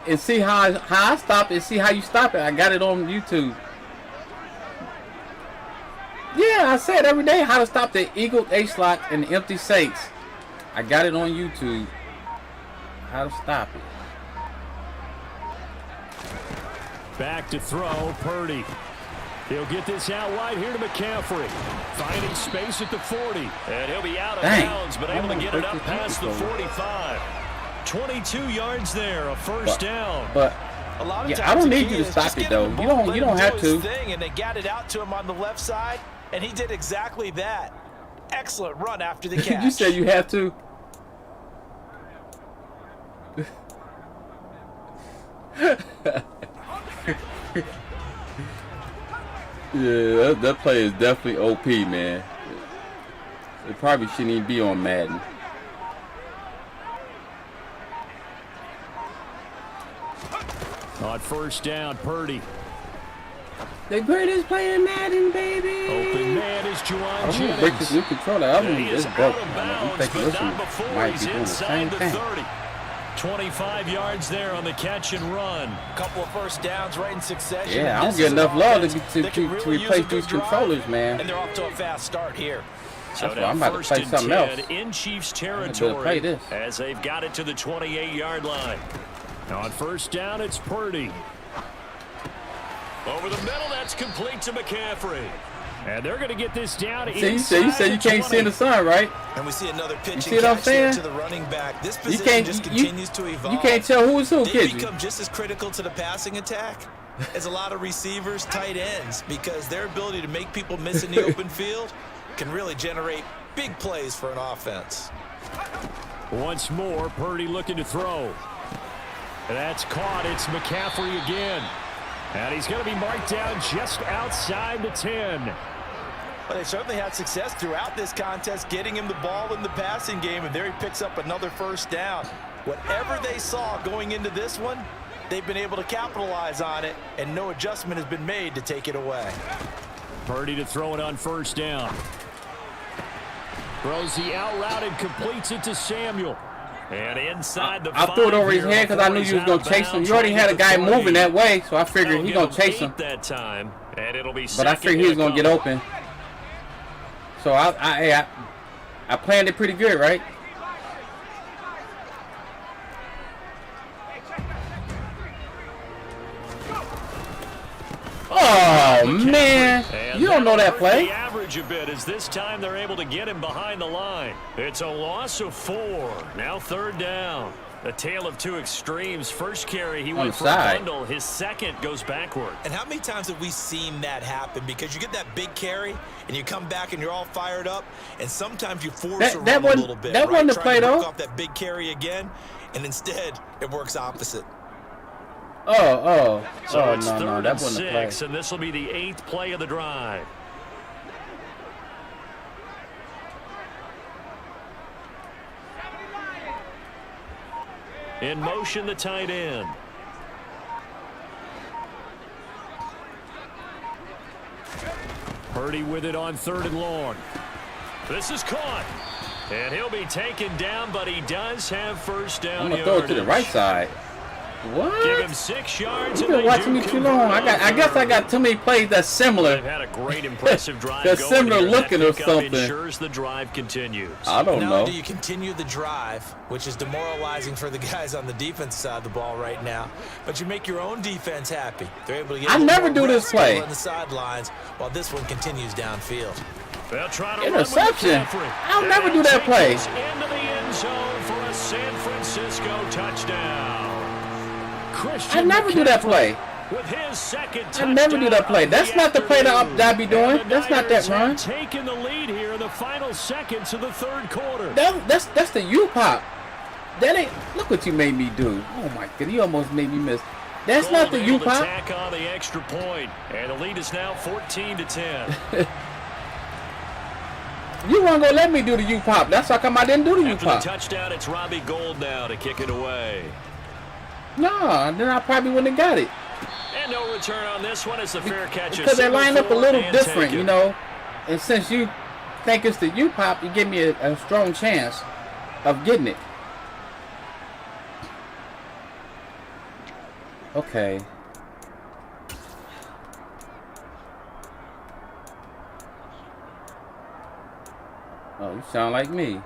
and see how I stop it, and see how you stop it. I got it on YouTube. Yeah, I said every day how to stop the Eagle A-slot and the empty Saints. I got it on YouTube. How to stop it. Back to throw, Purdy. He'll get this out wide here to McCaffrey. Finding space at the 40. And he'll be out of bounds, but able to get it up past the 45. 22 yards there, a first down. But a lot of yeah, times I don't need you to stop it though. You don't have to. And they got it out to him on the left side, and he did exactly that. Excellent run after the catch. You said you have to. Yeah, that play is definitely OP, man. It probably shouldn't even be on Madden. On first down, Purdy. The greatest player in Madden, baby. Open man is Juwan Jennings. I'm gonna break this new controller. I'm He is just broke. out of I'm bounds, thinking but this not one before might he's be doing the same inside the thing. 30. 25 yards there on the catch and run. Couple of first downs right in succession. Yeah, I don't get enough love to replace these controllers, man. And they're off to a fast start here. So That's now why I'm about to first play and something 10 else. in Chiefs play territory this. as they've got it to the 28-yard line. On first down, it's Purdy. Over the middle, that's complete to McCaffrey. And they're going to get this down See, inside you said you can't see in the sun, right? And we see another pitch see what I'm saying? to the running back. This position just continues to evolve. You can't tell who is who, They kid you. become just as critical to the passing attack as a lot of receivers, tight ends, because their ability to make people miss in the open field can really generate big plays for an offense. Once more, Purdy looking to throw. And that's caught. It's McCaffrey again. And he's going to be marked down just outside the 10. But they certainly had success throughout this contest, getting him the ball in the passing game, and there he picks up another first down. Whatever they saw going into this one, they've been able to capitalize on it, and no adjustment has been made to take it away. Purdy to throw it on first down. Throws the out route and completes it to Samuel. And inside the I threw it over his head because I knew you was going to chase him. You already had a guy moving that way, so I figured he's going to chase him. That time, and it'll be but I figured he was going to get open. So I planned it pretty good, right? Oh, man. You don't know that play. The average a bit as this time they're able to get him behind the line. It's a loss of 4. Now third down. A tale of two extremes. First carry, he went for a bundle. His second goes backward. And how many times have we seen that happen? Because you get that big carry, and you come back and you're all fired up, and sometimes you force a run a little bit. That wasn't the play, though. Off that big carry again, and instead it works opposite. So it's no, third that and wasn't the play. 6, and this will be the 8th play of the drive. In motion, the tight end. Purdy with it on third and long. This is caught. And he'll be taken down, but he does have first down. I'm going to throw it to the right side. What? Give him 6 yards. You've been watching me too long. I guess I got too many plays that's similar. They've had a great, impressive drive. That's similar looking or something. Ensures the drive continues. I don't know. Do you continue the drive, which is demoralizing for the guys on the defense side of the ball right now, but you make your own defense happy. They're able to get. I never do this play on the sidelines while this one continues downfield. They'll try to interception. I'll never do that play. Into the end zone for a San Francisco touchdown. I never do that play. With his second I never do that play. That's not the play that I be doing. That's not that run. Taking the lead here in the final seconds of the third quarter. That's the U-pop. That ain't. Look what you made me do. Oh my God, you almost made me miss. That's not the U-pop. Tack on the extra point, and the lead is now 14-10. You weren't gonna let me do the U-pop. That's how come I didn't do the After U-pop. the touchdown, it's Robbie Gould now to kick it away. No, then I probably wouldn't have got it. And no return on this one. It's a fair catch. Because they line up a little different, you know. And since you think it's the U-pop, you give me a strong chance of getting it. Okay. Oh, you sound like me.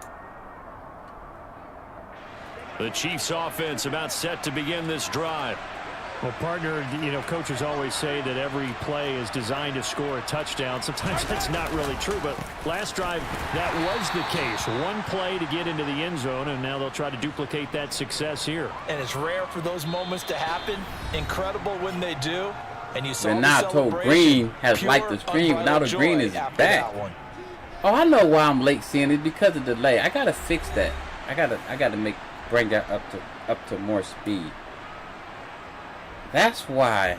The Chiefs offense about set to begin this drive. Well, partner, you know, coaches always say that every play is designed to score a touchdown. Sometimes that's not really true, but last drive, that was the case. One play to get into the end zone, and now they'll try to duplicate that success here. And it's rare for those moments to happen. Incredible when they do. And you saw Renato Green has liked the screen. Renato Green is back. Oh, I know why I'm late seeing it, because of the delay. I gotta fix that. I gotta bring that up to more speed. That's why.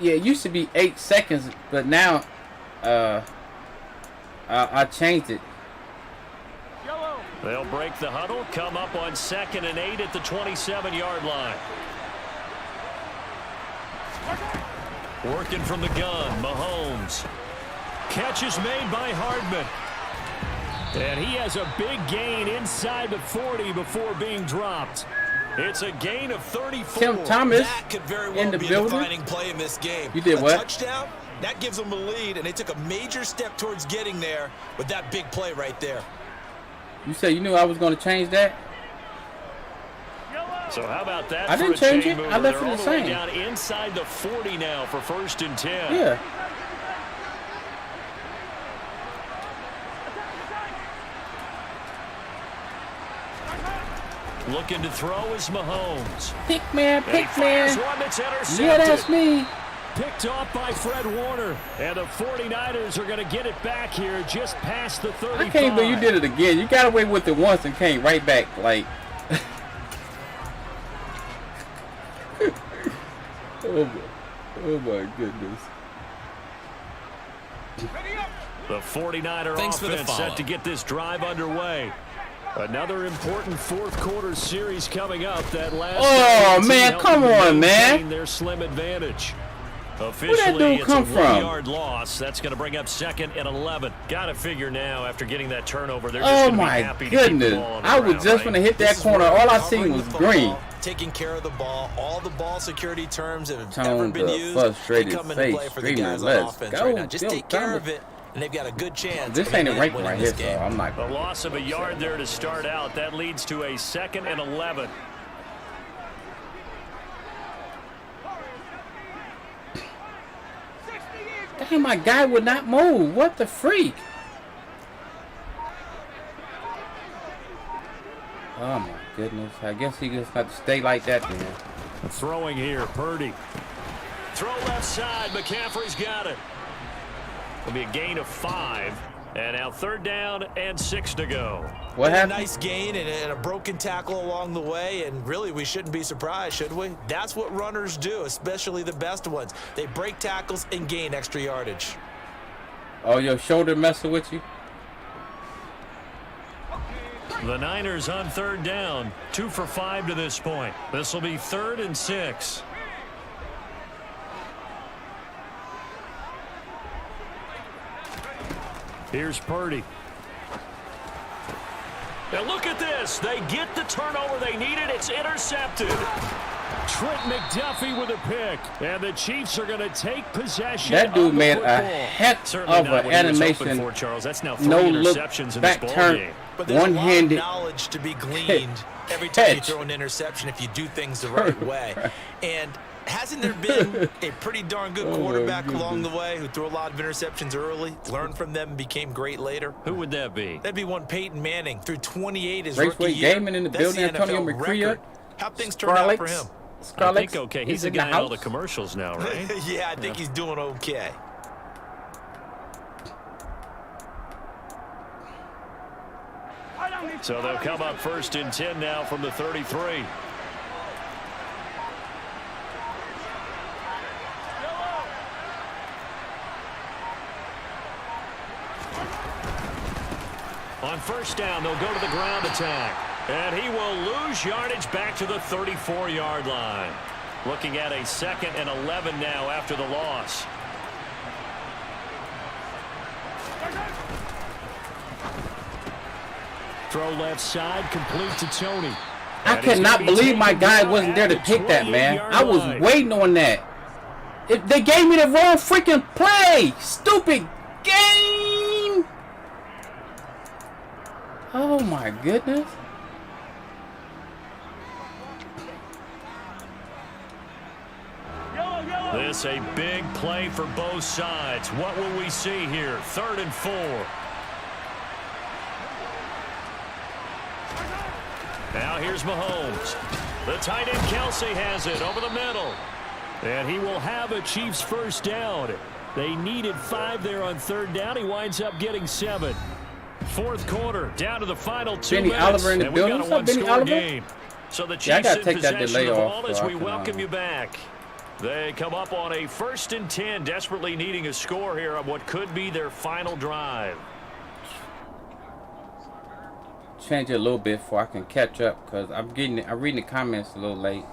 Yeah, it used to be 8 seconds, but now I changed it. They'll break the huddle, come up on 2nd and 8 at the 27-yard line. Working from the gun, Mahomes. Catch is made by Hardman. And he has a big gain inside the 40 before being dropped. It's a gain of 34. Tim Thomas that could very well in the be building. a defining play in this game. You did what? Touchdown. That gives them a lead, and they took a major step towards getting there with that big play right there. You said you knew I was going to change that? So how about that? I didn't change it. Mover? I left They're it all the the way same. down inside the 40 now for 1st and 10. Yeah. Looking to throw is Mahomes. Pick man. One that's intercepted. Yeah, that's me. Picked off by Fred Warner. And the 49ers are going to get it back here just past the 35. I can't believe you did it again. You got away with it once and came right back. Like, oh my goodness. The 49er offense set to get this drive underway. Another important 4th quarter series coming up. That last. Oh man, come on, man! Their slim advantage. Where'd that dude come from? 1-yard loss. That's going to bring up 2nd and 11. Got to figure now after getting that turnover, they're just Oh going to be my happy to keep the goodness! ball on the I was ground, just right? going to hit that corner. All I seen was green. Taking care of the ball, all the ball security terms that have Tone ever been the used. frustrated They come into face, play for the screaming, guys on "Let's offense go, right now. Just Bill take care Thomas." of it, and they've got a good chance. This of ain't a winning rank this right here, game. so I'm not. A loss of a yard there to start out. That leads to a 2nd and 11. Dang, my guy would not move. What the freak? Oh my goodness. I guess he just got to stay like that then. Throwing here, Purdy. Throw left side. McCaffrey's got it. It'll be a gain of 5. And now 3rd down and 6 to go. What happened? A nice gain and a broken tackle along the way, and really we shouldn't be surprised, should we? That's what runners do, especially the best ones. They break tackles and gain extra yardage. Oh, your shoulder messing with you? The Niners on 3rd down. 2 for 5 to this point. This will be 3rd and 6. Here's Purdy. Now look at this. They get the turnover they needed. It's intercepted. Trent McDuffie with a pick. And the Chiefs are going to take possession. That dude of the made football. a heck Certainly of not an what he was hoping animation. for, Charles. That's now 3 No look, interceptions in back this turn, ballgame. But there's a lot of one-handed knowledge to be gleaned every time you catch. throw an interception if you do things the right way. And hasn't there been a pretty darn good quarterback along the way who threw a lot of interceptions early, learned from them, and became great later? Who would that be? That'd be one Peyton Manning, threw 28 his Raceway rookie year. Gaming in the That's building, the Antonio NFL McCrea. record. How things turned out for him? I think okay. He's the in guy in all the house. commercials now, right? Yeah, I think he's doing okay. So they'll come up 1st and 10 now from the 33. On 1st down, they'll go to the ground attack. And he will lose yardage back to the 34-yard line. Looking at a 2nd and 11 now after the loss. Throw left side, complete to Tony. I cannot believe my guy wasn't there to pick that, man. I was waiting on that. They gave me the wrong freaking play. Stupid game. Oh my goodness. This a big play for both sides. What will we see here? 3rd and 4. Now here's Mahomes. The tight end Kelsey has it over the middle. And he will have a Chiefs first down. They needed 5 there on 3rd down. He winds up getting 7. 4th quarter, down to the final 2 Benny minutes. Oliver in the and we've building. got a Benny one-score Oliver? game. So the Yeah, I Chiefs gotta in take that possession delay of the off ball as so I we can, welcome you back. They come up on a 1st and 10, desperately needing a score here on what could be their final drive. Change it a little bit before I can catch up because I'm reading the comments a little late.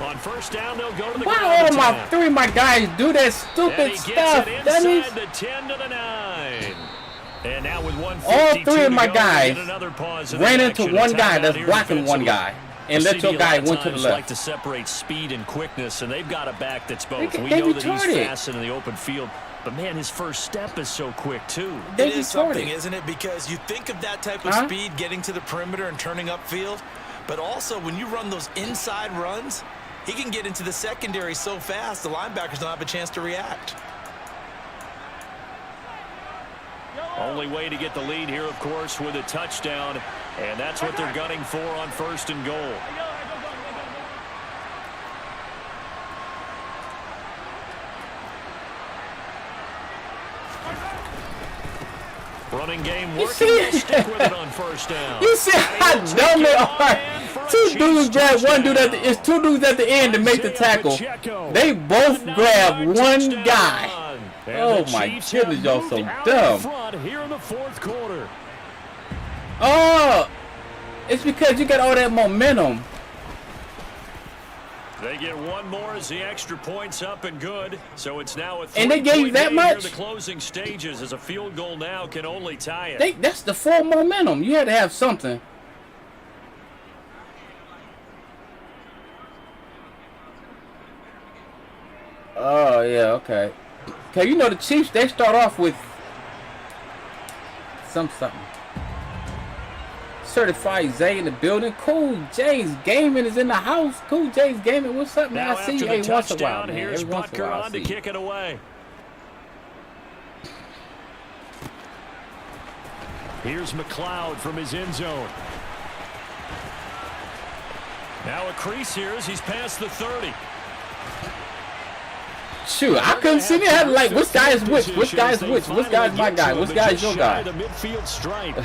On 1st down, they'll go to the Why ground. all three of my guys do that stupid stuff? That means the 10 to the 9. And now with 1:52 all 3 of my to go, guys ran into one guy that's blocking one guy. And let your guy went to the left. Like to separate speed and quickness, and they've got a back that's both. We they know that retarded. he's fast in the open field, but man, his first step is so quick too. They it is retarded. something, isn't it? Because you think of that type of speed getting to the perimeter and turning upfield, but also when you run those inside runs, he can get into the secondary so fast the linebackers don't have a chance to react. Only way to get the lead here, of course, with a touchdown, and that's what they're gunning for on 1st and goal. Running game working. They'll stick with it on 1st down. You see how dumb they are? 2 dudes grab one dude at the. It's 2 dudes at the end to make the tackle. They both grab one guy. Oh my goodness, y'all so dumb. Here in the 4th quarter. Oh, it's because you got all that momentum. They get one more as the extra point's up and good. So it's now a 3-point And they gave you that game much? here in the closing stages as a field goal now can only tie it. That's the full momentum. You had to have something. Oh yeah, okay. Okay, you know the Chiefs, they start off with something. Certified Zay in the building. Cool James Gaming is in the house. Cool James Gaming, what's up, man? Now I see you every once in a while, man. Here's Every once in a Butker while, I on to see you. kick it away. Here's McLeod from his end zone. Now a crease here as he's past the 30. Shoot, I couldn't see me. I had like, which guy is which? Which guy is which? Which guy is my guy? Which guy is your guy? The midfield stripe.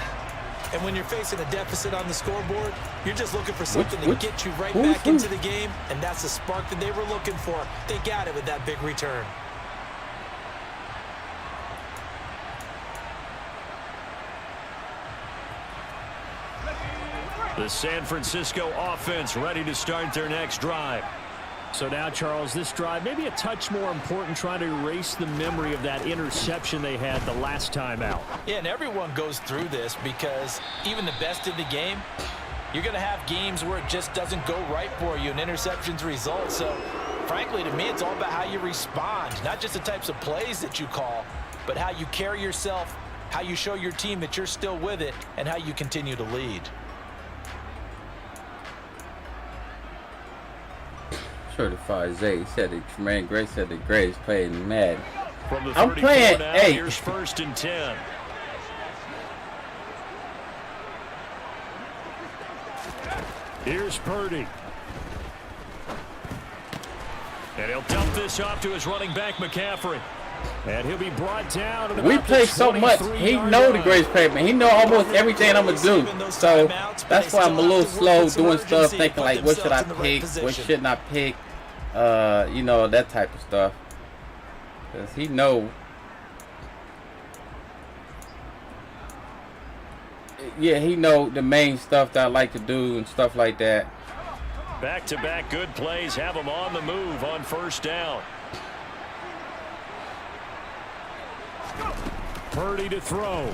And when you're facing a deficit on the scoreboard, you're just looking for something to get you right who's back into the game, and that's the spark that they were looking for. They got it with that big return. The San Francisco offense ready to start their next drive. So now, Charles, this drive maybe a touch more important, trying to erase the memory of that interception they had the last time out. Yeah, and everyone goes through this because even the best in the game, you're going to have games where it just doesn't go right for you and interceptions result. So, frankly, to me, it's all about how you respond, not just the types of plays that you call, but how you carry yourself, how you show your team that you're still with it, and how you continue to lead. Certified Zay said that Tremaine Gray said the greatest play in Madden. From the I'm playing. now, Hey, here's 1st and 10. Here's Purdy. And he'll dump this off to his running back, McCaffrey. And he'll be brought down. We play so much. He know the greatest play, man. He know almost everything I'm gonna do. So that's why I'm a little slow doing stuff, thinking like, what should I pick? What shouldn't I pick? You know, that type of stuff. Cause he know. Yeah, he know the main stuff that I like to do and stuff like that. Back-to-back good plays have him on the move on first down. Purdy to throw.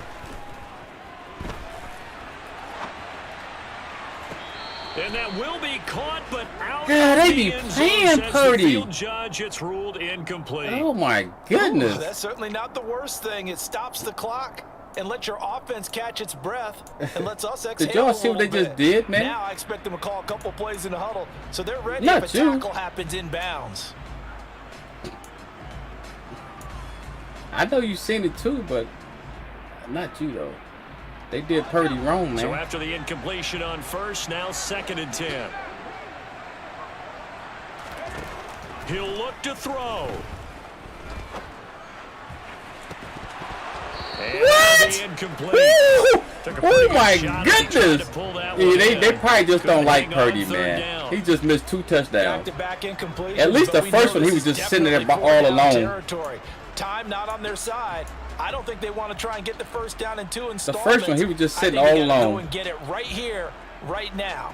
And that will be caught, but out. Yeah, they be playing Purdy. The judge, it's ruled incomplete. Oh my goodness. Ooh, that's certainly not the worst thing. It stops the clock and lets your offense catch its breath and lets us exhale. Did y'all see what they just did, man? Now I expect them to call a couple plays in the huddle, so they're ready Not if a you. tackle happens inbounds. I know you seen it too, but not you though. They did Purdy wrong, man. So after the incompletion on first, now 2nd and 10. He'll look to throw. And what? Incomplete. Oh my goodness! Yeah, they probably just don't like Purdy, man. Down. He just missed 2 touchdowns. Back-to-back At least the first one, he was just sitting there all alone. Territory. Time not on their side. I don't think they want to try and get the first down in 2 installments. The first one, he was just sitting all all alone. Go and get it right here, right now.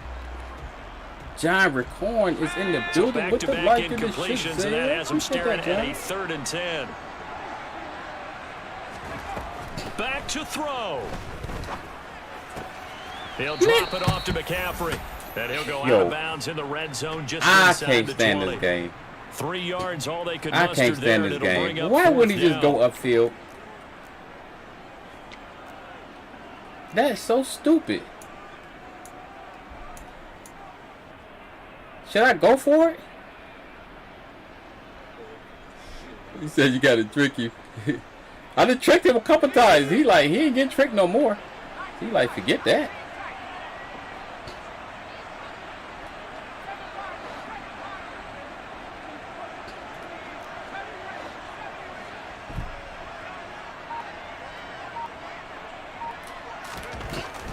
John Ricorn is in the building with the light in the shit, and that has him staring at a 3rd and 10. Back to throw. He'll drop it off to McCaffrey. And he'll go out of bounds in the red zone just inside can't the stand 20. this game. 3 yards, all they could I muster can't stand there, this and it'll bring game. up Why wouldn't he just down. go upfield? That is so stupid. Should I go for it? He said you got to trick you. I done tricked him a couple times. He ain't getting tricked no more. He like, forget that.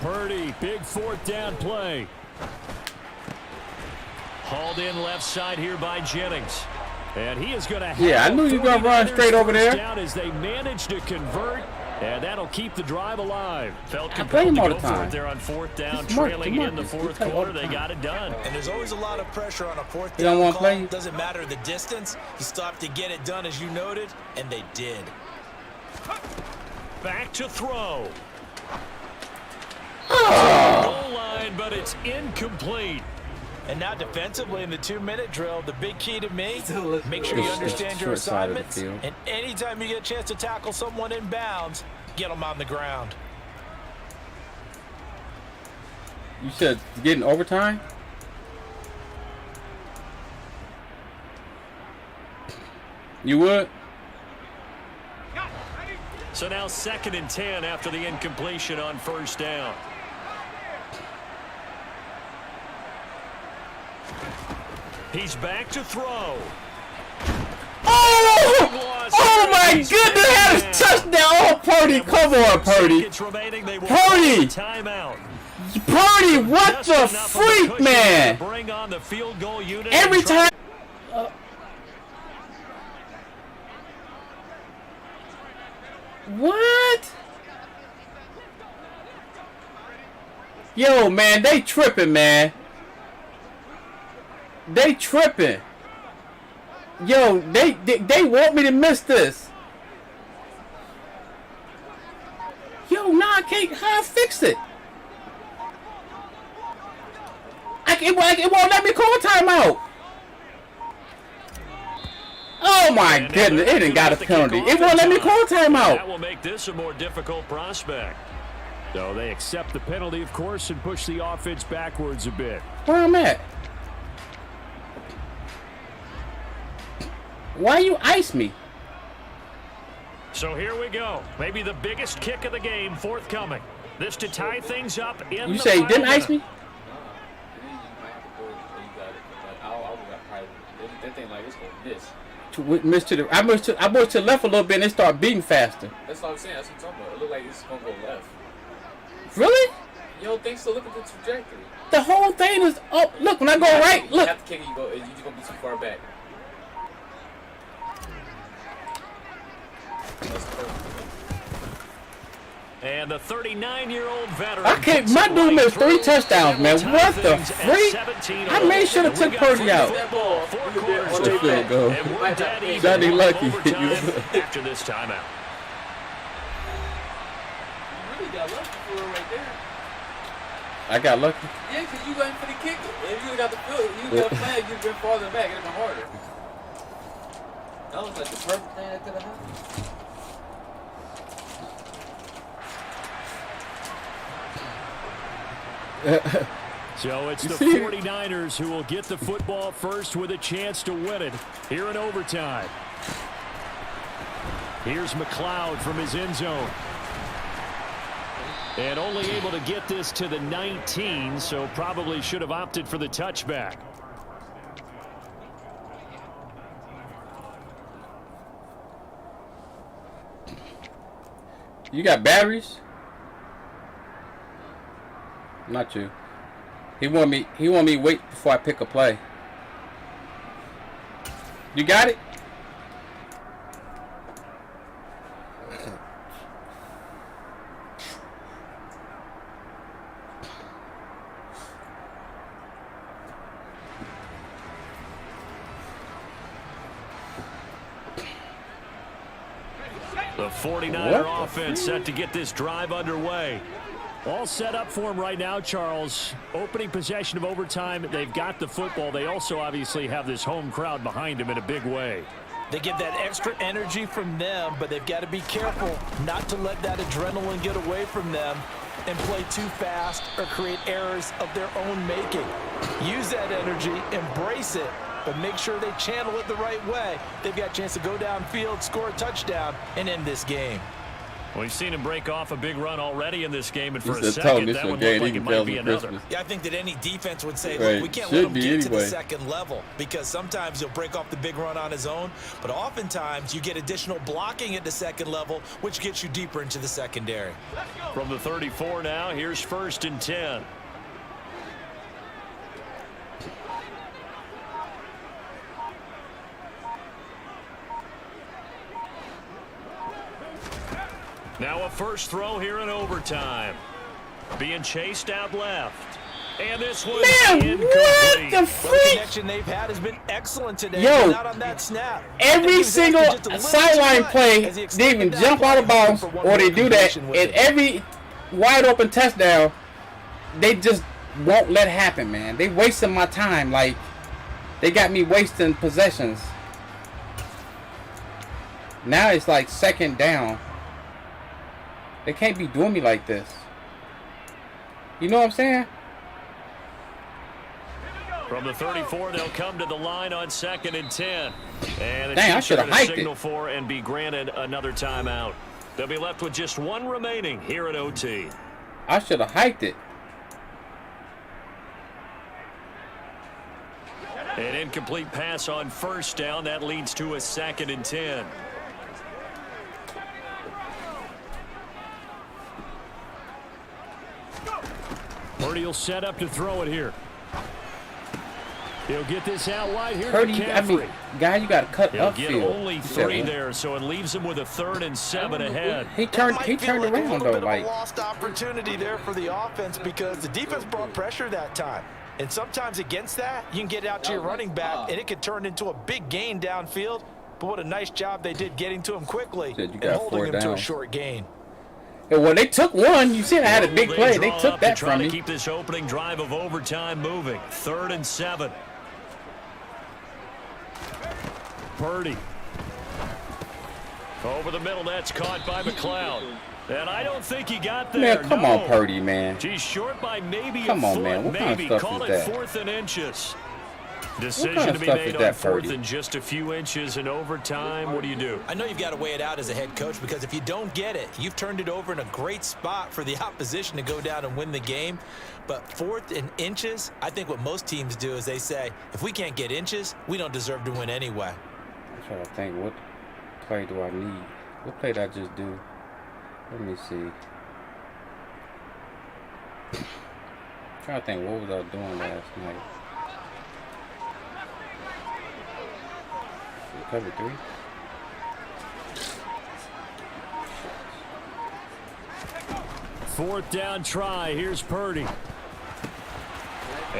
Purdy, big 4th down play. Hauled in left side here by Jennings. And he is going to have I knew you were going to run straight over there. Down as they manage to convert, and that'll keep the drive alive. Felt I play compelled him to all go the for time. it there on 4th down, He's smart, trailing in the 4th quarter. They got it done. And there's always a lot of pressure on a 4th You don't down wanna call. play? Doesn't matter the distance. You still have to get it done, as you noted, and they did. Back to throw. Goal line, but it's incomplete. And now defensively in the 2-minute drill, the big key to me, make sure you It's understand your short side of the assignments. field. And anytime you get a chance to tackle someone in bounds, get them on the ground. You said getting overtime? You would? So now 2nd and 10 after the incompletion on first down. He's back to throw. Oh my goodness, that is touchdown. Oh, Purdy, come on, Purdy. Purdy. Purdy, what the freak, man. Bring on the field goal unit. Every time. What? Yo, man, they tripping, man. They tripping. Yo, they want me to miss this. Yo, nah, I can't. How I fix it? It won't let me call a timeout. Oh my goodness, it didn't got a penalty. It won't let me call a timeout. That will make this a more difficult prospect. So they accept the penalty, of course, and push the offense backwards a bit. Where I'm at? Why you ice me? So here we go. Maybe the biggest kick of the game forthcoming. This to tie things up in You the say you final didn't ice minute. me? That thing like it's going this. I moved to the left a little bit and it started beating faster. That's what I'm saying. That's what I'm talking about. It look like it's going to go left. Really? Yo, thanks to look at the trajectory. The whole thing is up. Look, when I go right, You look. have to kick it, you're just going to be too far back. That's perfect. And the 39-year-old veteran. I can't. My dude missed 3 touchdowns, man. What the freak? I made sure to took Purdy out. Let's go. Johnny Lucky. After this timeout. You really got lucky for it right there. I got lucky. Yeah, because you went for the kick. If you got the field, you got flag, you'd been farther back. It'd been harder. That was like the perfect thing that could have happened. So it's the 49ers who will get the football first with a chance to win it here in overtime. Here's McLeod from his end zone. And only able to get this to the 19, so probably should have opted for the touchback. You got batteries? Not you. He want me to wait before I pick a play. You got it? The 49er offense set to get this drive underway. All set up for him right now, Charles. Opening possession of overtime. They've got the football. They also obviously have this home crowd behind them in a big way. They get that extra energy from them, but they've got to be careful not to let that adrenaline get away from them and play too fast or create errors of their own making. Use that energy, embrace it, but make sure they channel it the right way. They've got a chance to go downfield, score a touchdown, and end this game. We've seen him break off a big run already in this game, and for a second, that would look like it might be another. Yeah, I think that any defense would say, look, we can't let him get to the second level, because sometimes he'll break off the big run on his own, but oftentimes you get additional blocking at the second level, which gets you deeper into the secondary. From the 34 now, here's 1st and 10. Now a first throw here in overtime. Being chased out left. And this one's incomplete. What the freak? The connection they've had has been excellent today. Yo, not on that snap. Every single sideline play, they even jump out of bounds or they do that. And every wide open touchdown, they just won't let happen, man. They wasting my time. Like, they got me wasting possessions. Now it's like 2nd down. They can't be doing me like this. You know what I'm saying? From the 34, they'll come to the line on 2nd and 10. And dang, I should have hiked signal for and be granted another timeout. They'll be left with just 1 remaining here at OT. I should have hiked it. An incomplete pass on 1st down. That leads to a 2nd and 10. Purdy will set up to throw it here. He'll get this out wide here to McCaffrey. Guy, you got to cut upfield. He'll get only 3 there, so it leaves him with a 3rd and 7 ahead. He turned around though, like. A lost opportunity there for the offense because the defense brought pressure that time. And sometimes against that, you can get out to your running back, and it could turn into a big gain downfield. But what a nice job they did getting to him quickly and holding him to a short gain. Well, they took one. You said I had a big play. They took that from me. To keep this opening drive of overtime moving. 3rd and 7. Purdy. Over the middle, that's caught by McLeod. And I don't think he got there. Man, come on, Purdy, man. He's short by maybe come a on, foot. Man. What maybe. kind of stuff Call is it that? 4th and inches. Decision to be made on 4th and just a few inches in overtime. What do you do? I know you've got to weigh it out as a head coach because if you don't get it, you've turned it over in a great spot for the opposition to go down and win the game. But 4th and inches, I think what most teams do is they say, if we can't get inches, we don't deserve to win anyway. I'm trying to think, what play do I need? What play did I just do? Let me see. I'm trying to think, what was I doing last night? Cover 3. 4th down try. Here's Purdy.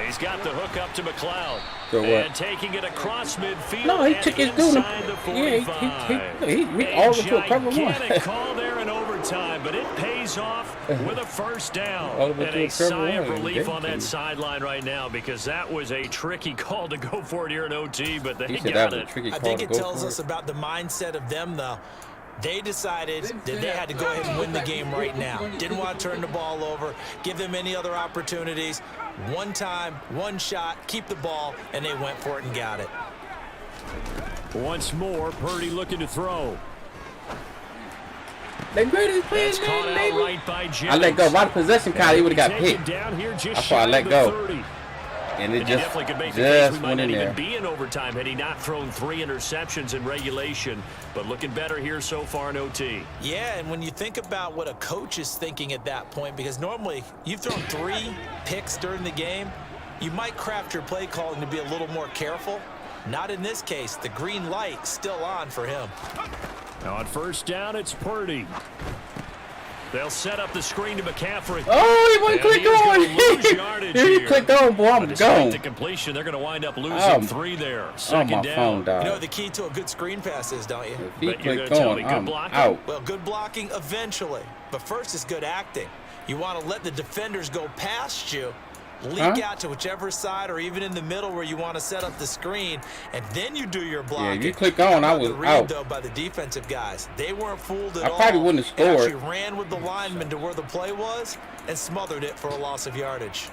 He's got the hook up to McLeod. So and taking it across midfield. No, he took his dude. Yeah, he all the to cover one. Gigantic call there in overtime, but it pays off with a first down. And a sigh of relief on that sideline right now, because that was a tricky call to go for it here in OT, but they got it. I think it tells us about the mindset of them, though. They decided that they had to go ahead and win the game right now. Didn't want to turn the ball over, give them any other opportunities. One time, one shot, keep the ball, and they went for it and got it. Once more, Purdy looking to throw. The greatest player in caught out right by Jennings. I let go. Right possession, Kyle, he would have got picked. That's why I let go. 30. And it you definitely could make the case we might not even be in overtime had he not thrown 3 interceptions in regulation. But looking better here so far in OT. Yeah, and when you think about what a coach is thinking at that point, because normally you've thrown 3 picks during the game, you might craft your play calling to be a little more careful. Not in this case. The green light still on for him. Now on 1st down, it's Purdy. They'll set up the screen to McCaffrey. Oh, he went click on. He clicked on, boy. I'm gone. The completion, they're going to wind up losing 3 there. Second down. Phone died. You know what the key to a good screen pass is, don't you? If he clicked on, I'm out. Well, good blocking eventually. But first is good acting. You want to let the defenders go past you, leak out to whichever side or even in the middle where you want to set up the screen, and then you do your blocking. Yeah, if you click on, I was out. Though, by the defensive guys. They weren't fooled at all. I probably wouldn't have scored. They actually ran with the lineman to where the play was and smothered it for a loss of yardage.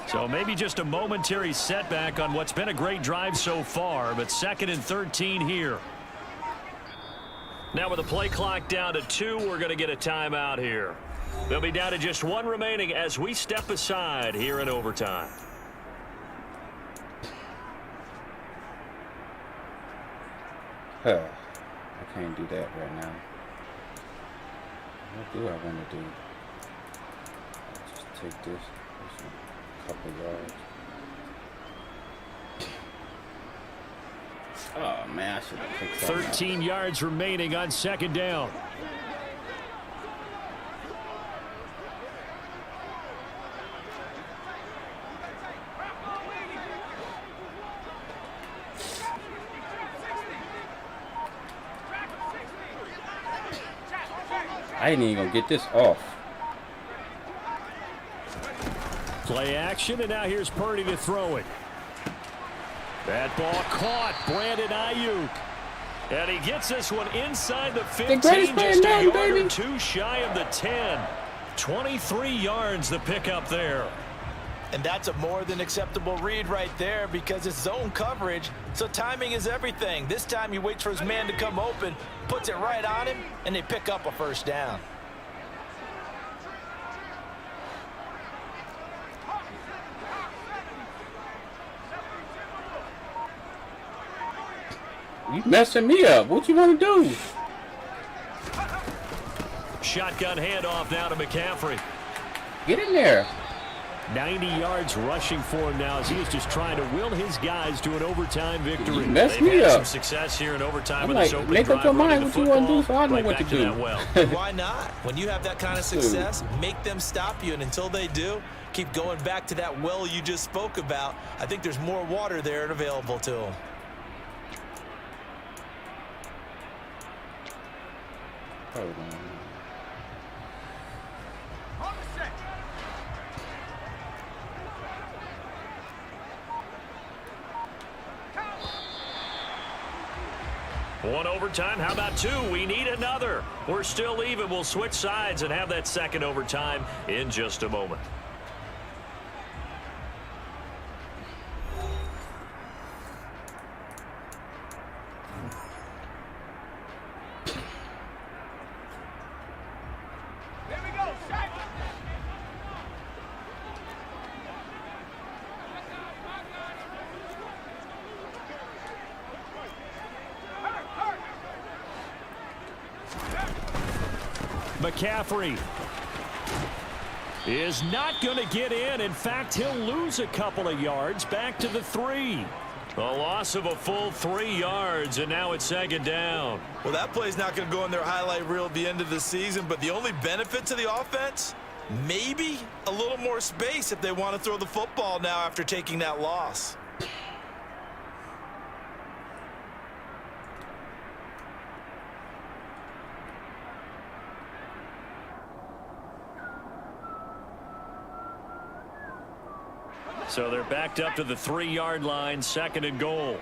So maybe just a momentary setback on what's been a great drive so far, but 2nd and 13 here. Now with the play clock down to 2, we're going to get a timeout here. They'll be down to just 1 remaining as we step aside here in overtime. I can't do that right now. What do I want to do? Just take this a couple yards. Oh, man, I should have picked something 13 yards remaining on 2nd down. I ain't even gonna get this off. Play action, and now here's Purdy to throw it. That ball caught. Brandon Ayuk. And he gets this one inside the 15, just a yard or 2 shy of the 10. 23 yards the pickup there. And that's a more than acceptable read right there because it's zone coverage, so timing is everything. This time he waits for his man to come open, puts it right on him, and they pick up a 1st down. You messing me up. What you want to do? Shotgun handoff now to McCaffrey. Get in there. 90 yards rushing for him now as he is just trying to will his guys to an overtime victory. You messed They've me had up. some success here in overtime I'm with like, this opening make up your mind what you want to do so I know what to do. Why not? When you have that kind of success, make them stop you, and until they do, keep going back to that well you just spoke about. I think there's more water there and available to them. Hold on. One overtime. How about 2? We need another. We're still even. We'll switch sides and have that 2nd overtime in just a moment. McCaffrey is not going to get in. In fact, he'll lose a couple of yards back to the 3. A loss of a full 3 yards, and now it's 2nd down. Well, that play's not going to go in their highlight reel at the end of the season, but the only benefit to the offense, maybe a little more space if they want to throw the football now after taking that loss. So they're backed up to the 3-yard line, 2nd and goal.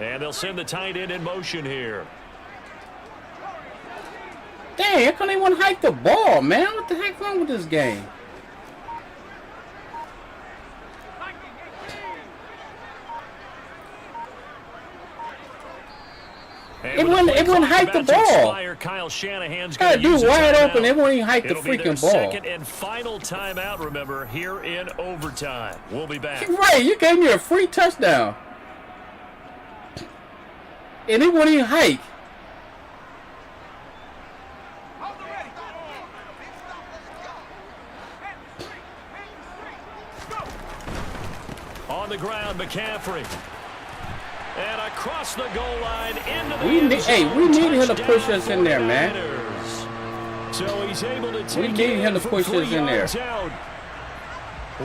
And they'll send the tight end in motion here. Dang, how come they want to hike the ball, man? What the heck's wrong with this game? It wouldn't hike the ball. Kyle Shanahan's gotta do wide open. It won't even hike the freaking ball. Second and final timeout, remember, here in overtime. We'll be back. Right, you gave me a free touchdown. And it won't even hike. On the ground, McCaffrey. And across the goal line into the we need him to push us in there, man. So he's able to take we need him to push us in there. Out.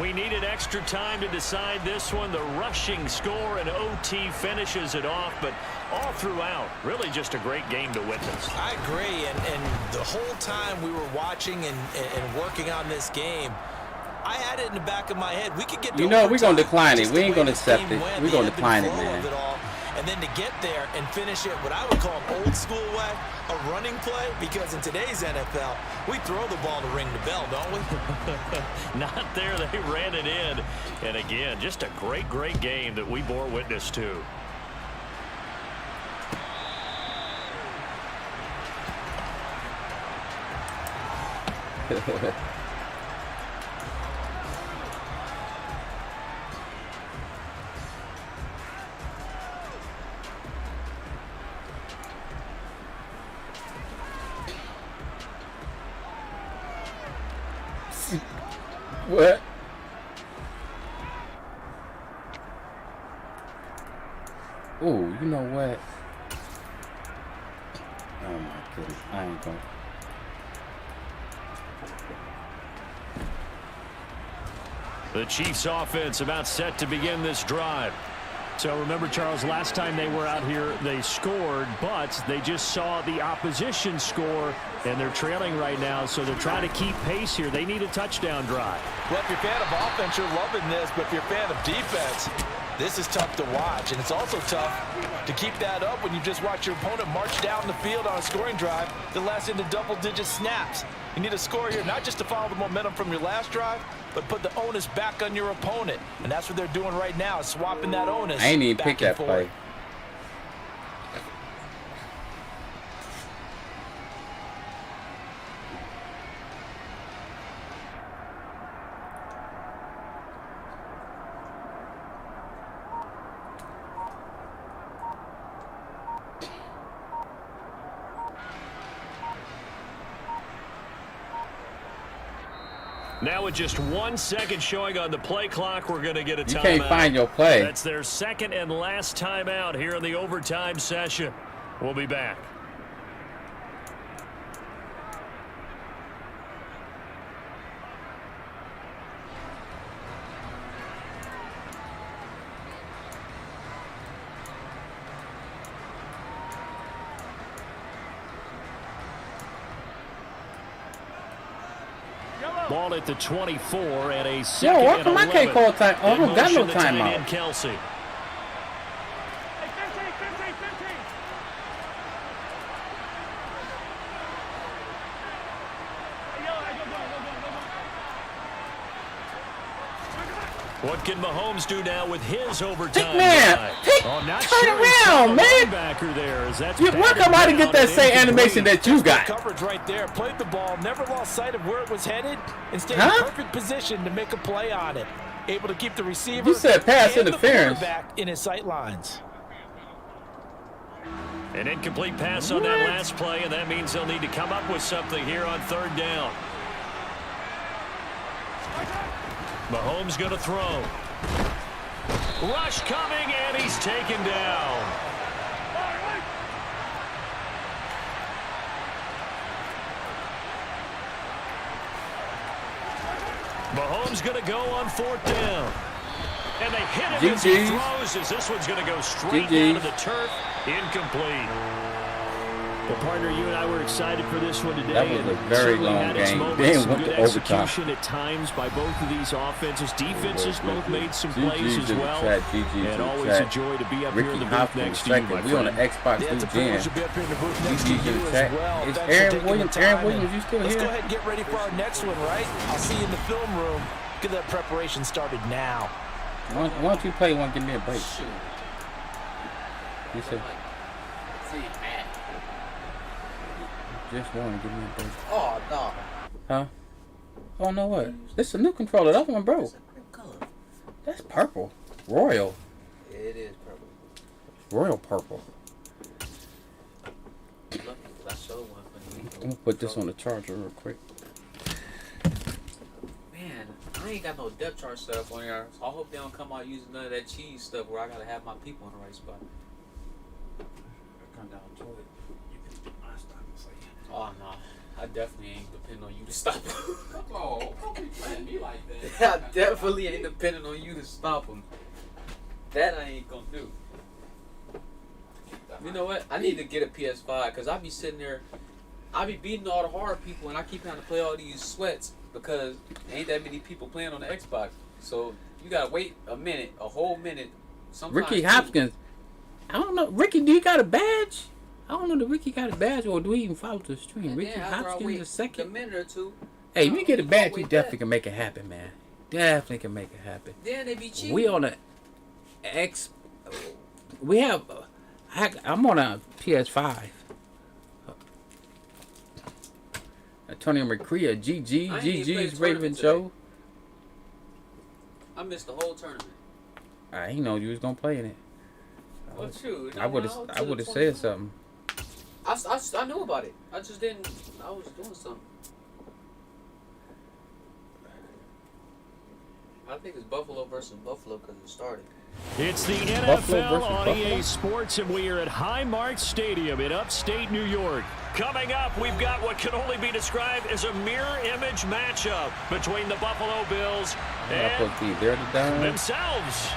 We needed extra time to decide this one. The rushing score and OT finishes it off, but all throughout, really just a great game to witness. I agree, and the whole time we were watching and working on this game, I had it in the back of my head. We could get. You know, we're gonna decline it. We ain't gonna accept it. We're gonna decline it, man. And then to get there and finish it, what I would call an old school way, a running play, because in today's NFL, we throw the ball to ring the bell, don't we? Not there. They ran it in. And again, just a great, great game that we bore witness to. What? Oh, you know what? Oh my goodness, I ain't gonna. The Chiefs offense about set to begin this drive. So remember, Charles, last time they were out here, they scored, but they just saw the opposition score, and they're trailing right now, so they're trying to keep pace here. They need a touchdown drive. Well, if you're a fan of offense, you're loving this, but if you're a fan of defense, this is tough to watch, and it's also tough to keep that up when you just watch your opponent march down the field on a scoring drive that lasts into double-digit snaps. You need a score here, not just to follow the momentum from your last drive, but put the onus back on your opponent. And that's what they're doing right now, swapping that onus. I ain't even pick that play. Now with just 1 second showing on the play clock, we're going to get a timeout. You can't find your play. That's their second and last timeout here in the overtime session. We'll be back. Ball at the 24 and a second. Yo, how come I can't call time? Oh, I don't got no timeout. Kelsey. What can Mahomes do now with his overtime? Turn around, man. Where come I to get that same animation that you got? Coverage right there. Played the ball, never lost sight of where it was headed, and stayed in perfect position to make a play on it. Able to keep the receiver. You said pass and interference. The quarterback in his sight lines. An incomplete pass on that last play, and that means they'll need to come up with something here on third down. Mahomes going to throw. Rush coming, and he's taken down. Mahomes going to go on 4th down. And they hit him as he throws, as this one's going to go straight down to the turf. Incomplete. Well, partner, you and I were excited for this one today. That was a very long game. Then went to execution at times by both of these offenses. Defenses both made some plays as well. And always a joy to be up here in the booth next to you, my friend. We on the Xbox New Gen. Is Aaron Williams, you still here? Let's go ahead and get ready for our next one, right? I'll see you in the film room. Get that preparation started now. Why don't you play one? Give me a break. Shoot. You said. Just one, give me a break. Oh, no. Huh? Oh, no, what? This is a new controller. That one broke. That's purple. Royal. It is purple. Royal purple. Look, I showed one for you. I'm going to put this on the charger real quick. Man, I ain't got no depth chart stuff on here. So I hope they don't come out using none of that cheese stuff where I got to have my people in the right spot. Come down to it. Oh, no. I definitely ain't depending on you to stop him. Oh, don't be playing me like that. I definitely ain't depending on you to stop him. That I ain't gonna do. You know what? I need to get a PS5 because I be sitting there, I be beating all the hard people and I keep having to play all these sweats because ain't that many people playing on the Xbox. So you gotta wait a minute, a whole minute. Ricky Hopkins. I don't know. Ricky, do you got a badge? I don't know if Ricky got a badge or do we even follow the stream? And Ricky Hopkins a second. A minute or two. Hey, if you get a badge, you definitely can make it happen, man. Definitely can make it happen. Then they be cheap. We on a we have. I'm on a PS5. Antonio McCrea, GG's Raven Show. I missed the whole tournament. I ain't know you was gonna play in it. Well, true. I would have said something. I knew about it. I just didn't. I was doing something. I think it's Buffalo versus Buffalo because it started. It's the NFL on EA Sports, and we are at Highmark Stadium in upstate New York. Coming up, we've got what can only be described as a mirror image matchup between the Buffalo Bills and themselves.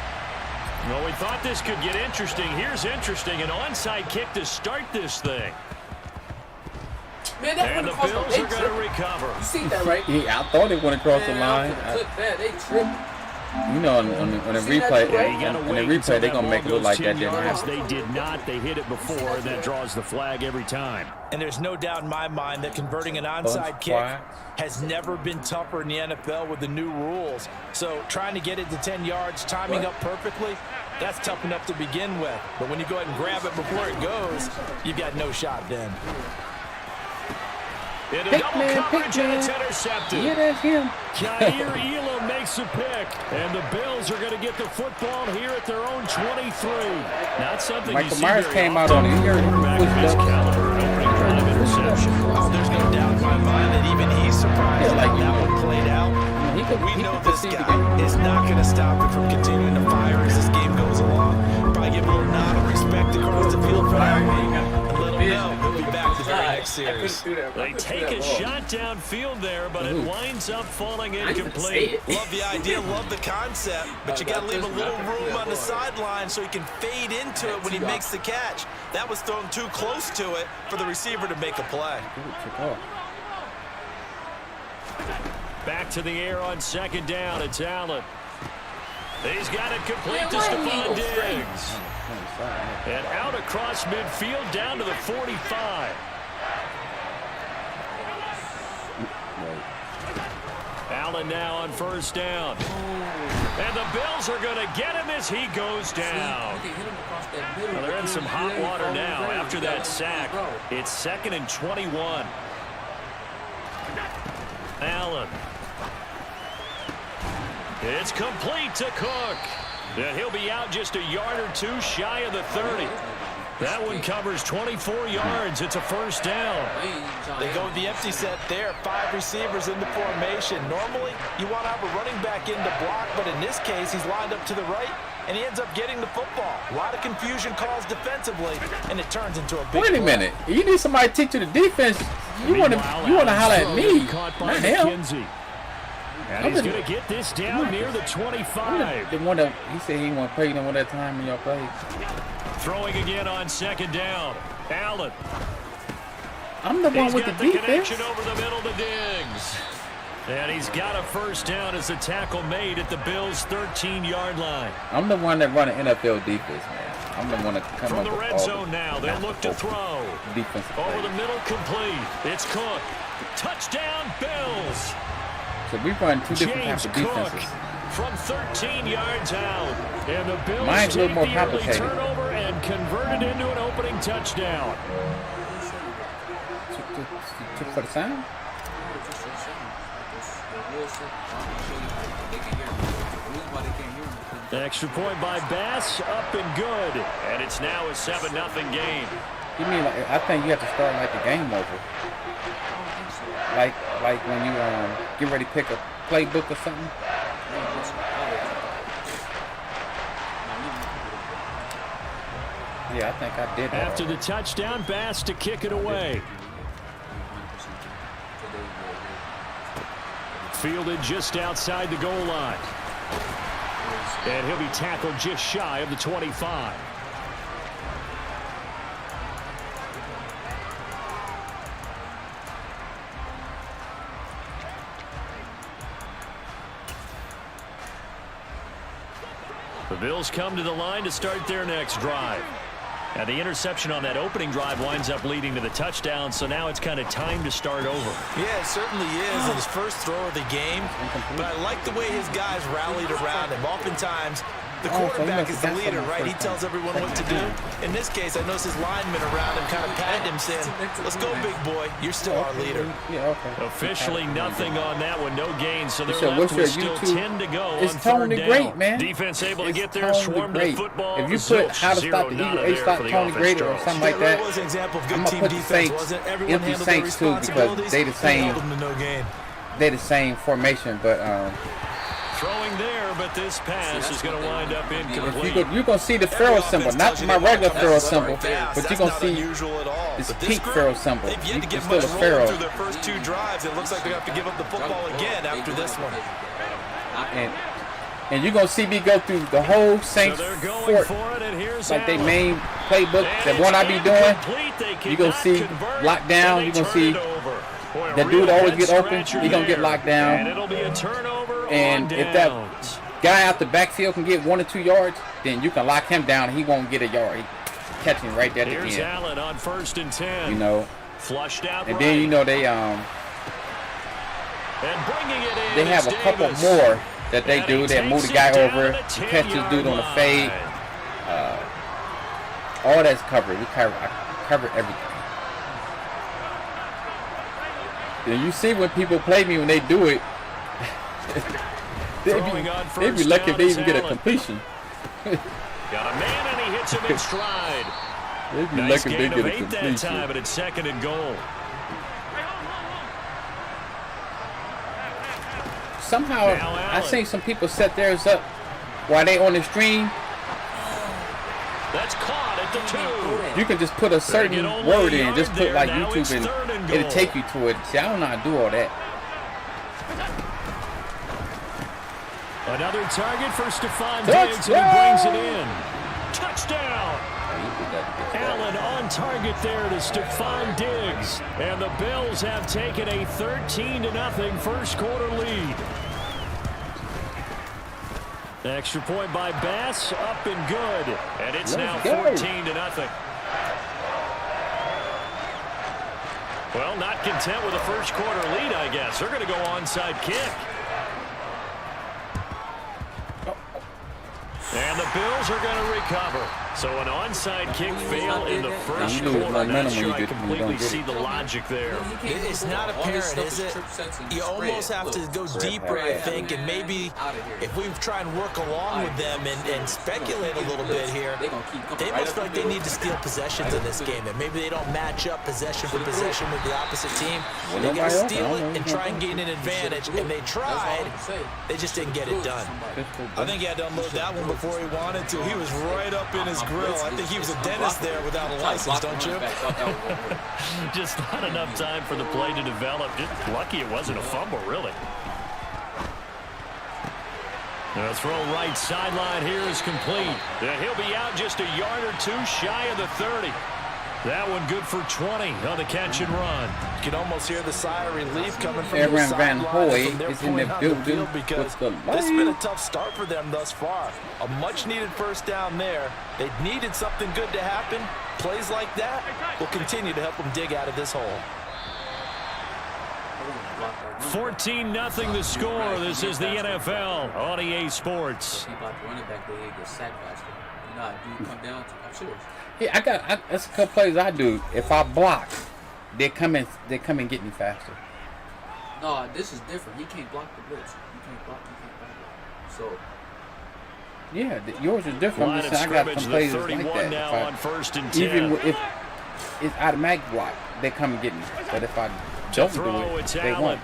Well, we thought this could get interesting. Here's interesting. An onside kick to start this thing. Man, that and the Bills are going to recover. You see that, right? Yeah, I thought it went across the line. They tripped. You know, on the replay, they're going to make it look like that didn't happen. They did not. They hit it before, and that draws the flag every time. And there's no doubt in my mind that converting an onside kick has never been tougher in the NFL with the new rules. So trying to get it to 10 yards, timing up perfectly, that's tough enough to begin with. But when you go ahead and grab it before it goes, you've got no shot then. In a double coverage, and it's intercepted. Yeah, that's him. Jair Elam makes a pick, and the Bills are going to get the football here at their own 23. Not something Michael Myers came out on it here. There's no doubt in my mind that even he's surprised how that one played out. We know this guy is not going to stop him from continuing to fire as this game goes along. Probably give him a little nod of respect across the field for that one. And let him know he'll be back the very next series. They take a shot downfield there, but it winds up falling incomplete. Love the idea, love the concept, but you got to leave a little room on the sideline so he can fade into it when he makes the catch. That was thrown too close to it for the receiver to make a play. Back to the air on second down. It's Allen. He's got it complete to Stephon Diggs. And out across midfield down to the 45. Allen now on first down. And the Bills are going to get him as he goes down. Well, they're in some hot water now after that sack. It's 2nd and 21. Allen. It's complete to Cook. And he'll be out just a yard or two shy of the 30. That one covers 24 yards. It's a first down. They go with the empty set there. 5 receivers in the formation. Normally, you want to have a running back in to block, but in this case, he's lined up to the right, and he ends up getting the football. A lot of confusion calls defensively, and it turns into a big Wait a minute. You need somebody to teach you the defense. You want to holler at me, not him. And he's going to get this down near the 25. The one that he said he didn't want to play no one that time when y'all played. Throwing again on second down. Allen. I'm the one with the defense. Connection over the middle to Diggs. And he's got a first down as the tackle made at the Bills' 13-yard line. I'm the one that run an NFL defense, man. I'm the one that come from up the with red zone now. They'll look to throw. Defense over the middle, complete. It's Cook. Touchdown, Bills. So we run two different types of defenses. From 13 yards out, and the Bills Mine's a little more complicated. Turnover and converted into an opening touchdown. Took for the sound? The extra point by Bass, up and good. And it's now a 7-0 game. You mean like, I think you have to start like the game over. Like when you get ready to pick a playbook or something. Yeah, I think I did that. After the touchdown, Bass to kick it away. Fielded just outside the goal line. And he'll be tackled just shy of the 25. The Bills come to the line to start their next drive. Now, the interception on that opening drive winds up leading to the touchdown, so now it's kind of time to start over. Yeah, it certainly is in his first throw of the game, but I like the way his guys rallied around him. Oftentimes, the quarterback is the leader, right? He tells everyone what to do. In this case, I noticed his linemen around him kind of patting him, saying, let's go, big boy. You're still our leader. Yeah, okay. Officially nothing on that one. No gain, so they're left with still 10 to go it's on third Tony down. Great, man. Defense able to it's get there, swarm to the football. If you put how to stop the Eagle, A stop Tony Great or something like that, was an example of good I'm going to put the Saints, empty Saints too, because they the same formation, but throwing there, but this pass is going to wind up incomplete. You're going to see the Pharaoh symbol, not my regular Pharaoh symbol, but you're going to see this pink Pharaoh symbol. They've yet to get still much a Pharaoh. through their first 2 drives. It looks like they're going to have to give up the football again after this one. And you're going to see me go through the whole Saints fort, like they main playbook, that one I be doing. You're going to see locked down. You're going to see that dude always get open. He's going to get locked down. And it'll be a turnover. And if that guy out the backfield can get 1 or 2 yards, then you can lock him down and he won't get a yard. He catch him right there at the end. Here's Allen on 1st and 10. You know. Flushed out and then you know they and bringing it in they have a couple more that they do. They move the guy over, catch this dude on the fade. All that's covered. I cover everything. And you see when people play me when they do it, they'd be lucky if they even get a completion. Got a man and he hits him in stride. They'd be nice lucky if they get a completion. That time, but it's 2nd and goal. Somehow, I seen some people set theirs up while they on the stream. That's caught at the 2. You can just put a certain word in, just put like YouTube and it'll take you to it. See, I don't know how to do all that. Another target for Stephon Diggs, and he brings it in. Touchdown! Allen on target there to Stephon Diggs. And the Bills have taken a 13-0 first quarter lead. The extra point by Bass, up and good. And it's now 14-0. Well, not content with a first quarter lead, I guess. They're going to go onside kick. And the Bills are going to recover. So an onside kick fail in the first quarter. I'm not sure I completely see the logic there. It's not apparent, is it? You almost have to go deeper, I think, and maybe if we try and work along with them and speculate a little bit here, they must feel like they need to steal possessions in this game, and maybe they don't match up possession for possession with the opposite team. They got to steal it and try and gain an advantage, and they tried. They just didn't get it done. I think he had to unload that one before he wanted to. He was right up in his grill. I think he was a dentist there without a license, don't you? Just not enough time for the play to develop. Just lucky it wasn't a fumble, really. The throw right sideline here is complete. He'll be out just a yard or two shy of the 30. That one good for 20 on the catch and run. You can almost hear the sigh of relief coming from Aaron the Van Hoy sideline is in the building because with the this has been a tough start for them thus far. A much-needed first down there. They needed something good to happen. Plays like that will continue to help them dig out of this hole. 14-0 the score. This is the NFL on EA Sports. Yeah, that's a couple plays I do. If I block, they come and get me faster. No, this is different. He can't block the blitz. You can't block it. So. Yeah, yours is different. Line of I got some plays the like 31 that. now on 1st and 10. Even if it's automatic block, they come and get me. But if I don't do it, they won't.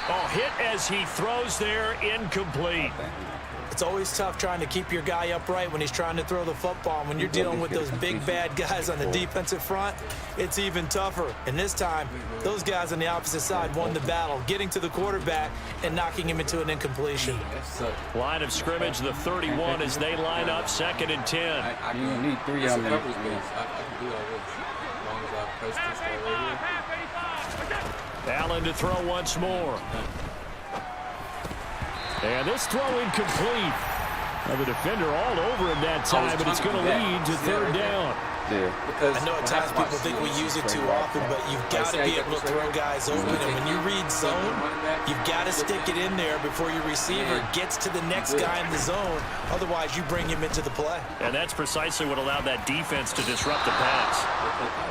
Oh, hit as he throws there, incomplete. It's always tough trying to keep your guy upright when he's trying to throw the football. And when you're dealing with those big, bad guys on the defensive front, it's even tougher. And this time, those guys on the opposite side won the battle, getting to the quarterback and knocking him into an incompletion. Line of scrimmage, the 31 as they line up, 2nd and 10. You don't need 3 of them. Allen to throw once more. And this throw incomplete. Now the defender all over him that time, but it's going to lead to 3rd down. Because I know at times people think we use it too often, but you've got to be able to throw guys open. And when you read zone, you've got to stick it in there before your receiver gets to the next guy in the zone. Otherwise, you bring him into the play. And that's precisely what allowed that defense to disrupt the pass.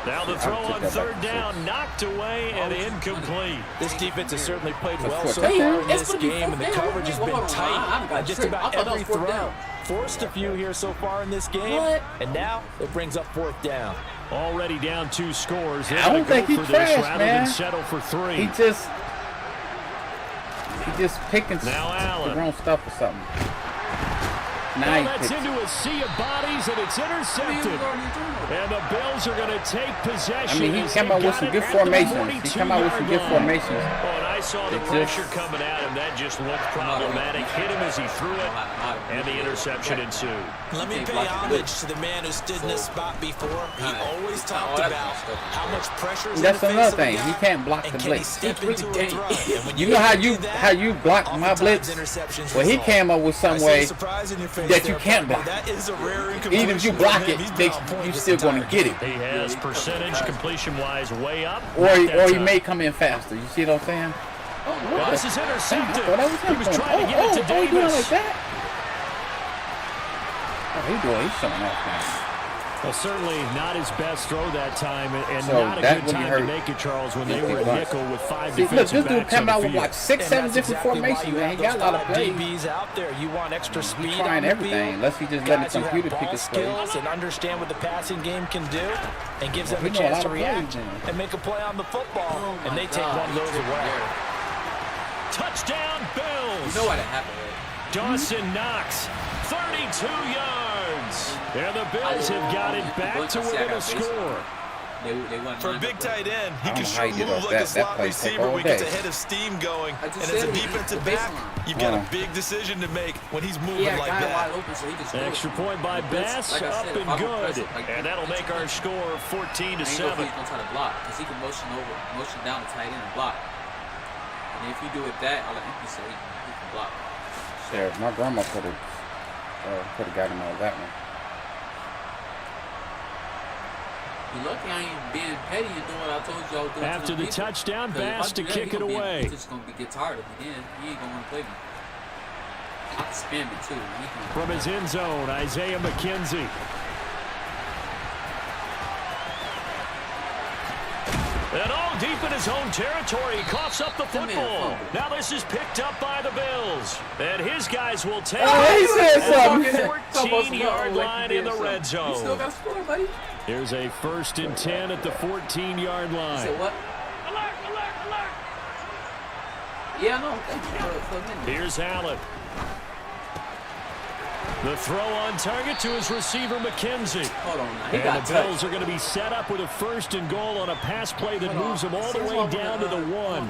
Now the throw on 3rd down, knocked away and incomplete. This defense has certainly played well so far in this game, and the coverage has been tight on just about every throw. Forced a few here so far in this game, and now it brings up 4th down. Already down 2 scores. I don't think he's trash, man. Settle for 3. He just picking the wrong stuff or something. Now that's into a sea of bodies, and it's intercepted. And the Bills are going to take possession. I mean, he came out with some good formations. He came out with some good formations. Oh, and I saw the pressure coming at him. That just looked problematic. Hit him as he threw it, and the interception ensued. Let me pay homage to the man who stood in this spot before. He always talked about how much pressure is in the face of a guy. That's another thing. He can't block the blitz. You know how you block my blitz? Well, he came up with some way that you can't block. Even if you block it, you're still going to get it. He has percentage completion-wise way up. Or he may come in faster. You see what I'm saying? Well, this is intercepted. He was trying to get it to Davis. Doing like that? He's showing off now. Well, certainly not his best throw that time, and so not a good time to make it, Charles, when they were in nickel with 5 defensive backs. Look, this dude came out with like 6, 7 different formations, man. He got a lot of plays. DBs out there. You want extra speed. He's trying everything, unless he just let the computer pick his skills and understand what the passing game can do, and gives them a chance to react and make a play on the football, and they take one of those away. Touchdown, Bills! You know what happened, right? Dawson Knox, 32 yards. And the Bills have got it back to within a score. For a big tight end, he can sure move like a slot receiver when he gets a head of steam going. And as a defensive back, you've got a big decision to make when he's moving like that. Extra point by Bass, up and good. And that'll make our score 14-7. He's going to try to block because he can motion down the tight end and block. And if you do it that, I'll let him say he can block. Sure, my grandma could have got him out of that one. You're lucky I ain't being petty and doing what I told you I was doing. After the touchdown, Bass to kick it away. He's just going to get tired of me then. He ain't going to want to play me. I spammed it too. From his end zone, Isaiah McKenzie. And all deep in his own territory, he coughs up the football. Now this is picked up by the Bills. And his guys will take it at the 14-yard line in the red zone. You still got to score, buddy. Here's a 1st and 10 at the 14-yard line. You said what? Alert, alert, alert. Yeah, no. Thank you for a minute. Here's Allen. The throw on target to his receiver, McKenzie. Hold on now. And the Bills are going to be set up with a 1st and goal on a pass play that moves them all the way down to the 1.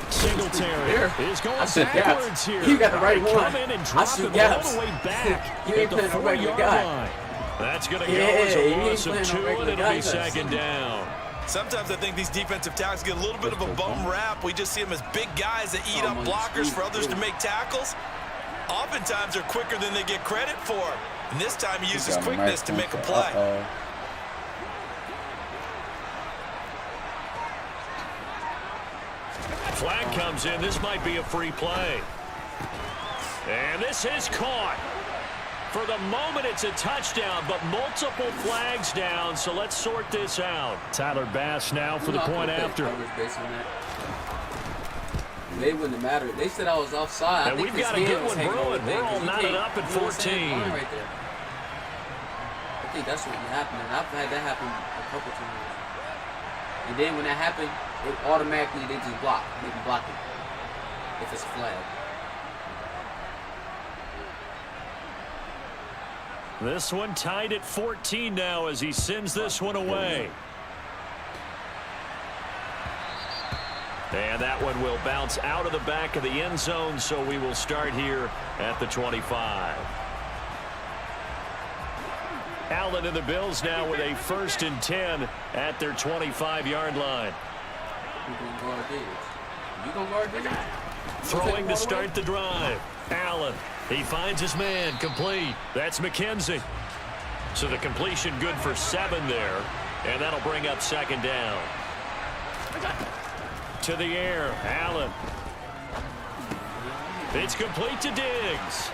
Singletary is going backwards here. You got the right one. Come in and drop it all the way back at the 4-yard line. That's going to go as a loss of 2, and it'll be 2nd down. Sometimes I think these defensive tackles get a little bit of a bum rap. We just see them as big guys that eat up blockers for others to make tackles. Oftentimes they're quicker than they get credit for. And this time he uses quickness to make a play. Flag comes in. This might be a free play. And this is caught. For the moment, it's a touchdown, but multiple flags down, so let's sort this out. Tyler Bass now for the point after. They wouldn't have mattered. They said I was offside. And we've got a good one brewing. We're all knotted up at 14. Right there. I think that's what happened. And I've had that happen a couple times. And then when that happened, it automatically they just block. They can block it if it's a flag. This one tied at 14 now as he sends this one away. And that one will bounce out of the back of the end zone, so we will start here at the 25. Allen and the Bills now with a 1st and 10 at their 25-yard line. You gonna guard Diggs? Throwing to start the drive. Allen. He finds his man, complete. That's McKenzie. So the completion good for 7 there, and that'll bring up 2nd down. To the air, Allen. It's complete to Diggs.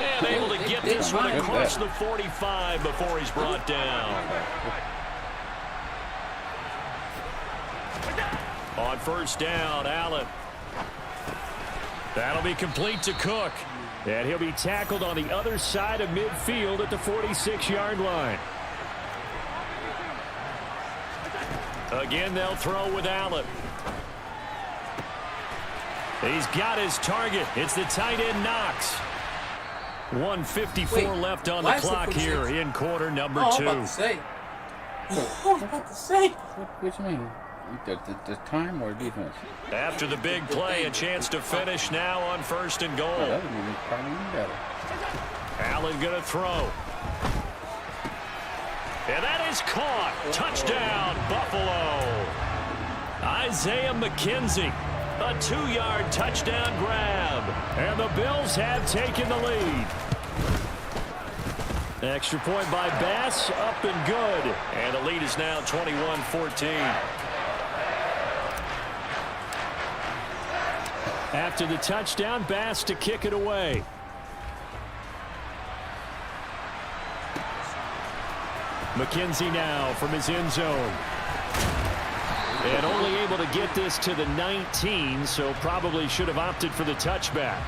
And able to get this one across the 45 before he's brought down. On 1st down, Allen. That'll be complete to Cook. And he'll be tackled on the other side of midfield at the 46-yard line. Again, they'll throw with Allen. He's got his target. It's the tight end Knox. 1:54 left on the clock here in quarter number 2. I was about to say. What you mean? The time or defense? After the big play, a chance to finish now on 1st and goal. That would be probably even better. Allen going to throw. And that is caught. Touchdown, Buffalo. Isaiah McKenzie. A 2-yard touchdown grab. And the Bills have taken the lead. Extra point by Bass, up and good. And the lead is now 21-14. After the touchdown, Bass to kick it away. McKenzie now from his end zone. And only able to get this to the 19, so probably should have opted for the touchback.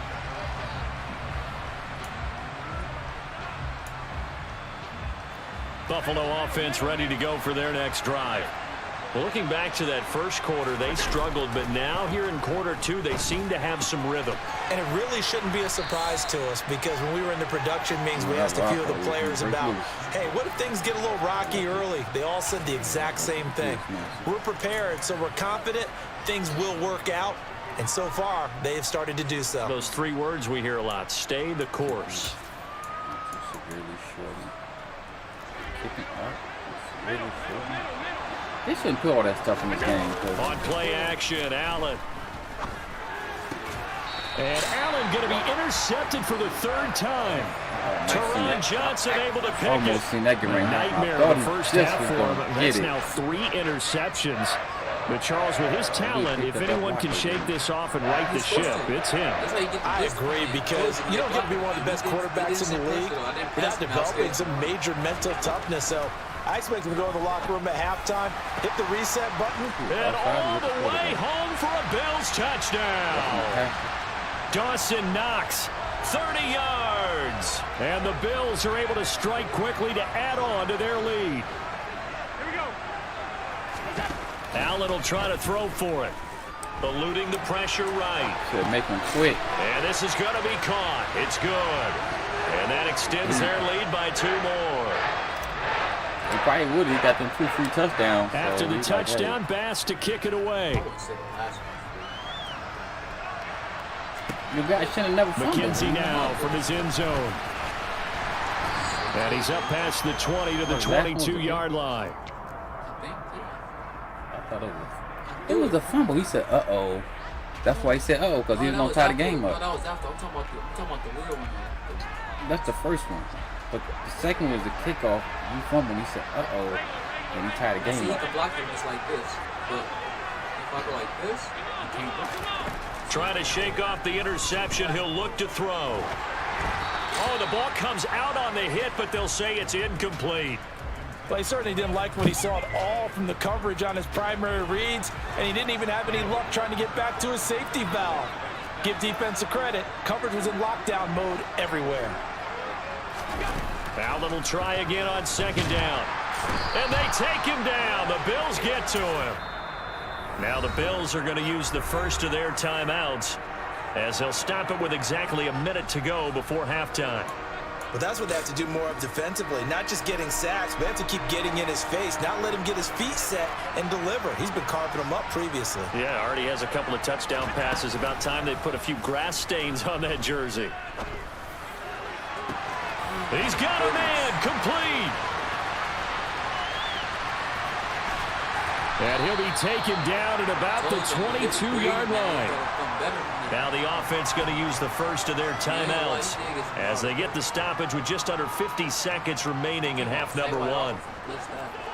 Buffalo offense ready to go for their next drive. Well, looking back to that first quarter, they struggled, but now here in quarter 2, they seem to have some rhythm. And it really shouldn't be a surprise to us because when we were in the production meetings, we asked a few of the players about, hey, what if things get a little rocky early? They all said the exact same thing. We're prepared, so we're confident things will work out, and so far, they have started to do so. Those 3 words we hear a lot, stay the course. They shouldn't put all that stuff in the game. On play action, Allen. And Allen going to be intercepted for the 3rd time. Teron Johnson able to pick it. Almost seen that get right now. Nightmare in the first half for him. That's now 3 interceptions. But Charles, with his talent, if anyone can shake this off and right the ship, it's him. I agree, because you don't get to be one of the best quarterbacks in the league without developing some major mental toughness. So I expect him to go in the locker room at halftime, hit the reset button, and all the way home for a Bills touchdown. Dawson Knox, 30 yards. And the Bills are able to strike quickly to add on to their lead. Allen will try to throw for it. Eluding the pressure right. Should make him quit. And this is going to be caught. It's good. And that extends their lead by 2 more. He probably would. He got them 2 free touchdowns. After so the touchdown, like, Bass to kick it away. You guys should have never fumbled. McKenzie now from his end zone. And he's up past the 20 to the 22-yard line. It was a fumble. He said, uh-oh. That's why he said, uh-oh, because he was going to tie the game up. No, that was after. I'm talking about the real one. That's the first one. But the second was the kickoff. He fumbled. He said, uh-oh. And he tied the game up. He can block him just like this. But if I go like this, he can't block. Trying to shake off the interception. He'll look to throw. Oh, the ball comes out on the hit, but they'll say it's incomplete. Well, he certainly didn't like when he saw it all from the coverage on his primary reads, and he didn't even have any luck trying to get back to his safety valve. Give defense a credit. Coverage was in lockdown mode everywhere. Allen will try again on 2nd down. And they take him down. The Bills get to him. Now the Bills are going to use the first of their timeouts, as they'll stop it with exactly a minute to go before halftime. But that's what they have to do more of defensively, not just getting sacks, but they have to keep getting in his face, not let him get his feet set and deliver. He's been carving them up previously. Yeah, already has a couple of touchdown passes. About time they put a few grass stains on that jersey. He's got a man, complete. And he'll be taken down at about the 22-yard line. Now the offense going to use the first of their timeouts as they get the stoppage with just under 50 seconds remaining in half number 1.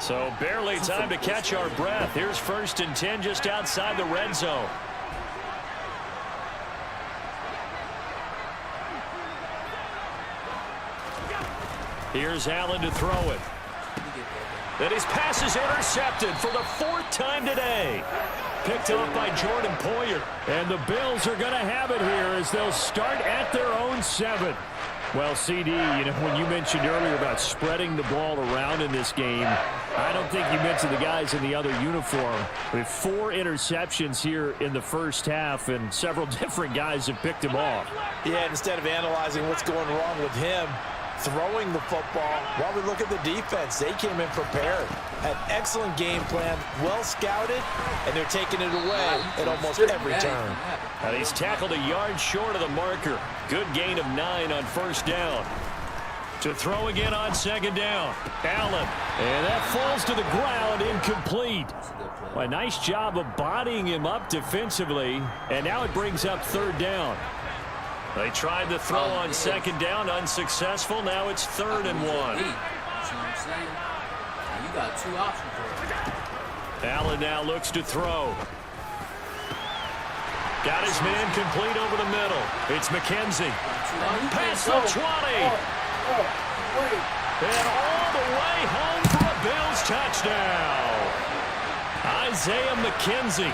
So barely time to catch our breath. Here's 1st and 10 just outside the red zone. Here's Allen to throw it. And his pass is intercepted for the 4th time today. Picked up by Jordan Poyer. And the Bills are going to have it here as they'll start at their own 7. Well, CD, you know, when you mentioned earlier about spreading the ball around in this game, I don't think you mentioned the guys in the other uniform. With 4 interceptions here in the first half, and several different guys have picked him off. Yeah, instead of analyzing what's going wrong with him, throwing the football, while we look at the defense, they came in prepared. Had excellent game plan, well scouted, and they're taking it away at almost every turn. And he's tackled a yard short of the marker. Good gain of 9 on 1st down. To throw again on 2nd down. Allen. And that falls to the ground, incomplete. A nice job of bodying him up defensively. And now it brings up 3rd down. They tried to throw on 2nd down, unsuccessful. Now it's 3rd and 1. See what I'm saying? You got 2 options for it. Allen now looks to throw. Got his man complete over the middle. It's McKenzie. Past the 20. And all the way home for a Bills touchdown. Isaiah McKenzie,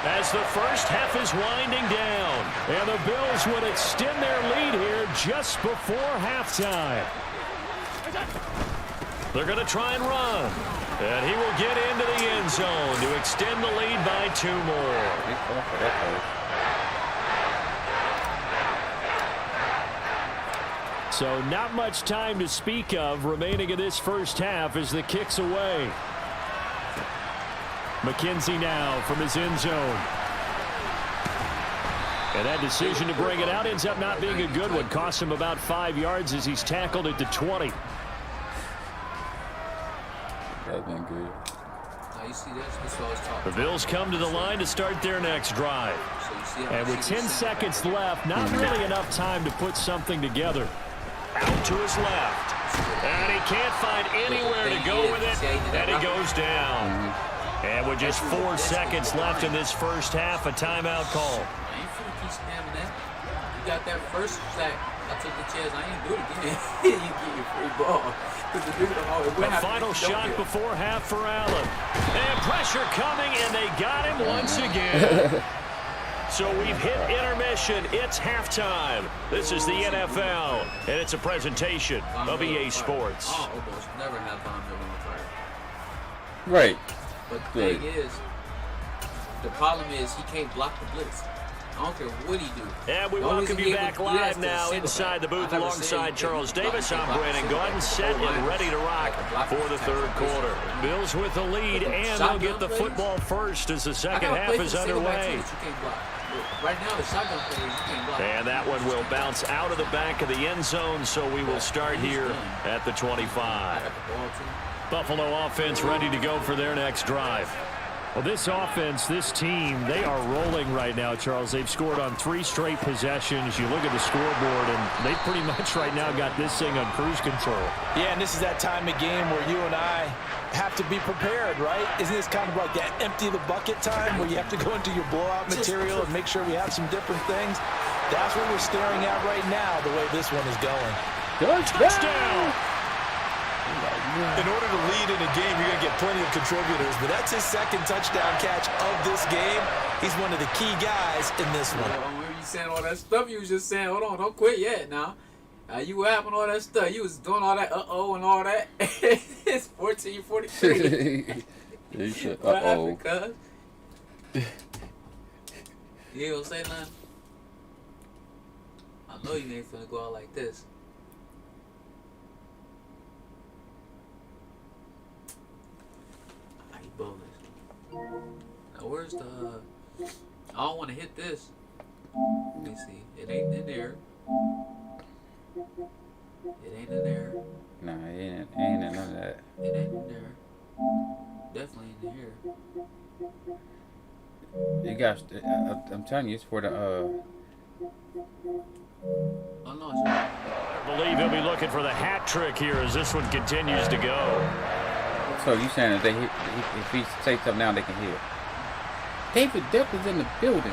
as the first half is winding down. And the Bills would extend their lead here just before halftime. They're going to try and run. And he will get into the end zone to extend the lead by 2 more. So not much time to speak of remaining in this first half as the kick's away. McKenzie now from his end zone. And that decision to bring it out ends up not being a good one. Costs him about 5 yards as he's tackled at the 20. That's been good. The Bills come to the line to start their next drive. And with 10 seconds left, not really enough time to put something together. Out to his left. And he can't find anywhere to go with it. And he goes down. And with just 4 seconds left in this first half, a timeout call. I ain't finna keep spamming that. You got that first sack. I took the chance. I ain't do it again. You get your free ball. The final shot before half for Allen. And pressure coming, and they got him once again. So we've hit intermission. It's halftime. This is the NFL, and it's a presentation of EA Sports. I almost never have Von Miller on fire. Right. But the thing is, the problem is he can't block the blitz. I don't care what he do. And we welcome you back live now inside the booth alongside Charles Davis. I'm Brandon Gordon, set and ready to rock for the third quarter. Bills with the lead, and they'll get the football first as the second half is underway. Right now, the shotgun plays you can't block. And that one will bounce out of the back of the end zone, so we will start here at the 25. Buffalo offense ready to go for their next drive. Well, this offense, this team, they are rolling right now, Charles. They've scored on 3 straight possessions. You look at the scoreboard, and they pretty much right now got this thing on cruise control. Yeah, and this is that time of game where you and I have to be prepared, right? Isn't this kind of like that empty the bucket time where you have to go into your blowout material and make sure we have some different things? That's what we're staring at right now, the way this one is going. Touchdown! In order to lead in a game, you're going to get plenty of contributors, but that's his second touchdown catch of this game. He's one of the key guys in this one. When you saying all that stuff, you was just saying, hold on, don't quit yet now. You were having all that stuff. You was doing all that uh-oh and all that. It's 14-43. You said What uh-oh. happened, cuz? You ain't gonna say nothing? I know you ain't finna go out like this. Bonus. Now where's the I don't want to hit this. Let me see. It ain't in there. It ain't in there. Nah, it ain't in none of that. It ain't in there. Definitely in here. You got I'm telling you, it's for the Oh no, it's right. I believe he'll be looking for the hat trick here as this one continues to go. So you saying that if he say something now, they can hear? David Duck is in the building.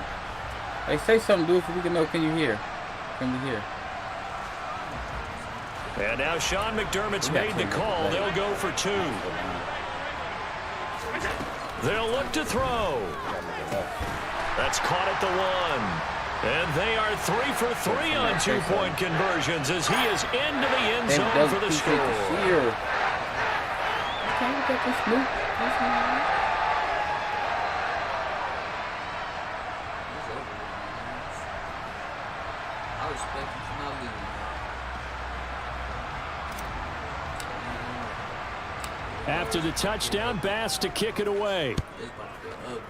They say something, do it so we can know. Can you hear? Can we hear? And now Sean McDermott's made the call. They'll go for 2. They'll look to throw. That's caught at the 1. And they are 3 for 3 on 2-point conversions as he is into the end zone for the score. I respect you for not leaving. After the touchdown, Bass to kick it away. It's about to get ugly.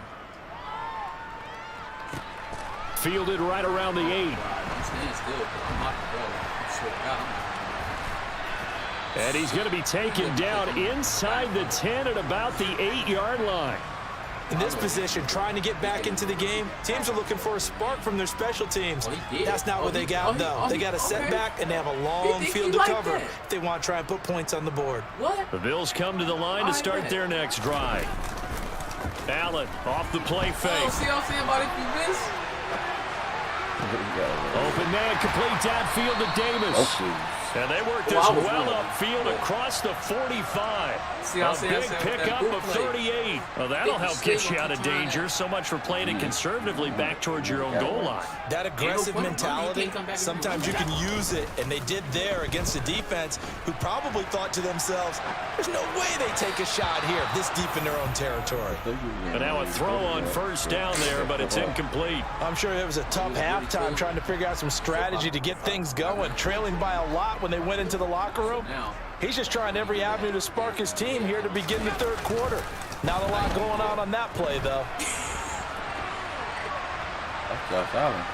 Fielded right around the 8. I'm staying still, but I'm not going to go. I swear to God. And he's going to be taken down inside the 10 at about the 8-yard line. In this position, trying to get back into the game, teams are looking for a spark from their special teams. That's not what they got, though. They got a setback, and they have a long field to cover if they want to try and put points on the board. What? The Bills come to the line to start their next drive. Allen off the play fake. Oh, see what I'm saying about if you miss? Open man, complete downfield to Davis. And they work this well upfield across the 45. A big pickup of 38. Well, that'll help get you out of danger. So much for playing it conservatively back towards your own goal line. That aggressive mentality, sometimes you can use it, and they did there against a defense who probably thought to themselves, there's no way they take a shot here this deep in their own territory. And now a throw on first down there, but it's incomplete. I'm sure it was a tough halftime trying to figure out some strategy to get things going, trailing by a lot when they went into the locker room. He's just trying every avenue to spark his team here to begin the third quarter. Not a lot going on that play, though. That's Josh Allen.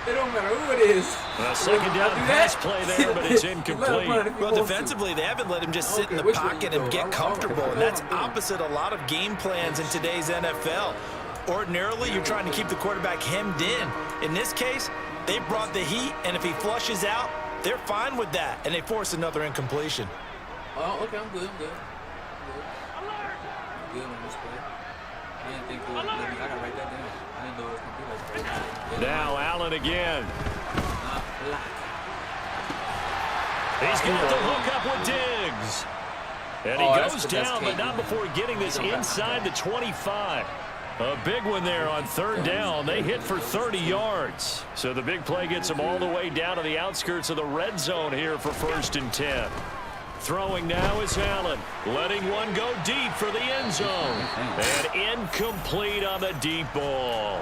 It don't matter who it is. A second down pass play there, but it's incomplete. Well, defensively, they haven't let him just sit in the pocket and get comfortable, and that's opposite a lot of game plans in today's NFL. Ordinarily, you're trying to keep the quarterback hemmed in. In this case, they brought the heat, and if he flushes out, They're fine with that, and they force another incompletion. Oh, okay, I'm good. I'm good on this play. I didn't think it was, I gotta write that down. I didn't know it was gonna be like that. Now Allen again. Not black. He's got the hook up with Diggs. And he goes down, but not before getting this inside the 25. A big one there on third down. They hit for 30 yards. So the big play gets them all the way down to the outskirts of the red zone here for 1st and 10. Throwing now is Allen. Letting one go deep for the end zone. And incomplete on the deep ball.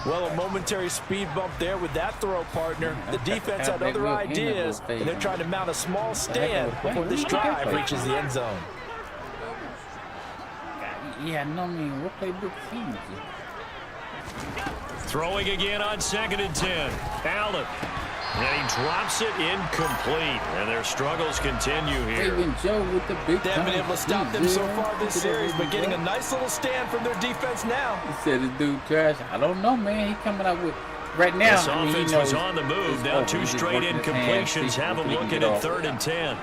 Well, a momentary speed bump there with that throw, partner. The defense had other ideas, and they're trying to mount a small stand before this drive reaches the end zone. Yeah, no, man, what playbook feeds you? Throwing again on 2nd and 10. Allen. And he drops it incomplete. And their struggles continue here. They haven't been able to stop them so far this series, but getting a nice little stand from their defense now. He said this dude trash. I don't know, man. He coming out with right now. This offense was on the move. Now 2 straight incompletions have him looking at 3rd and 10.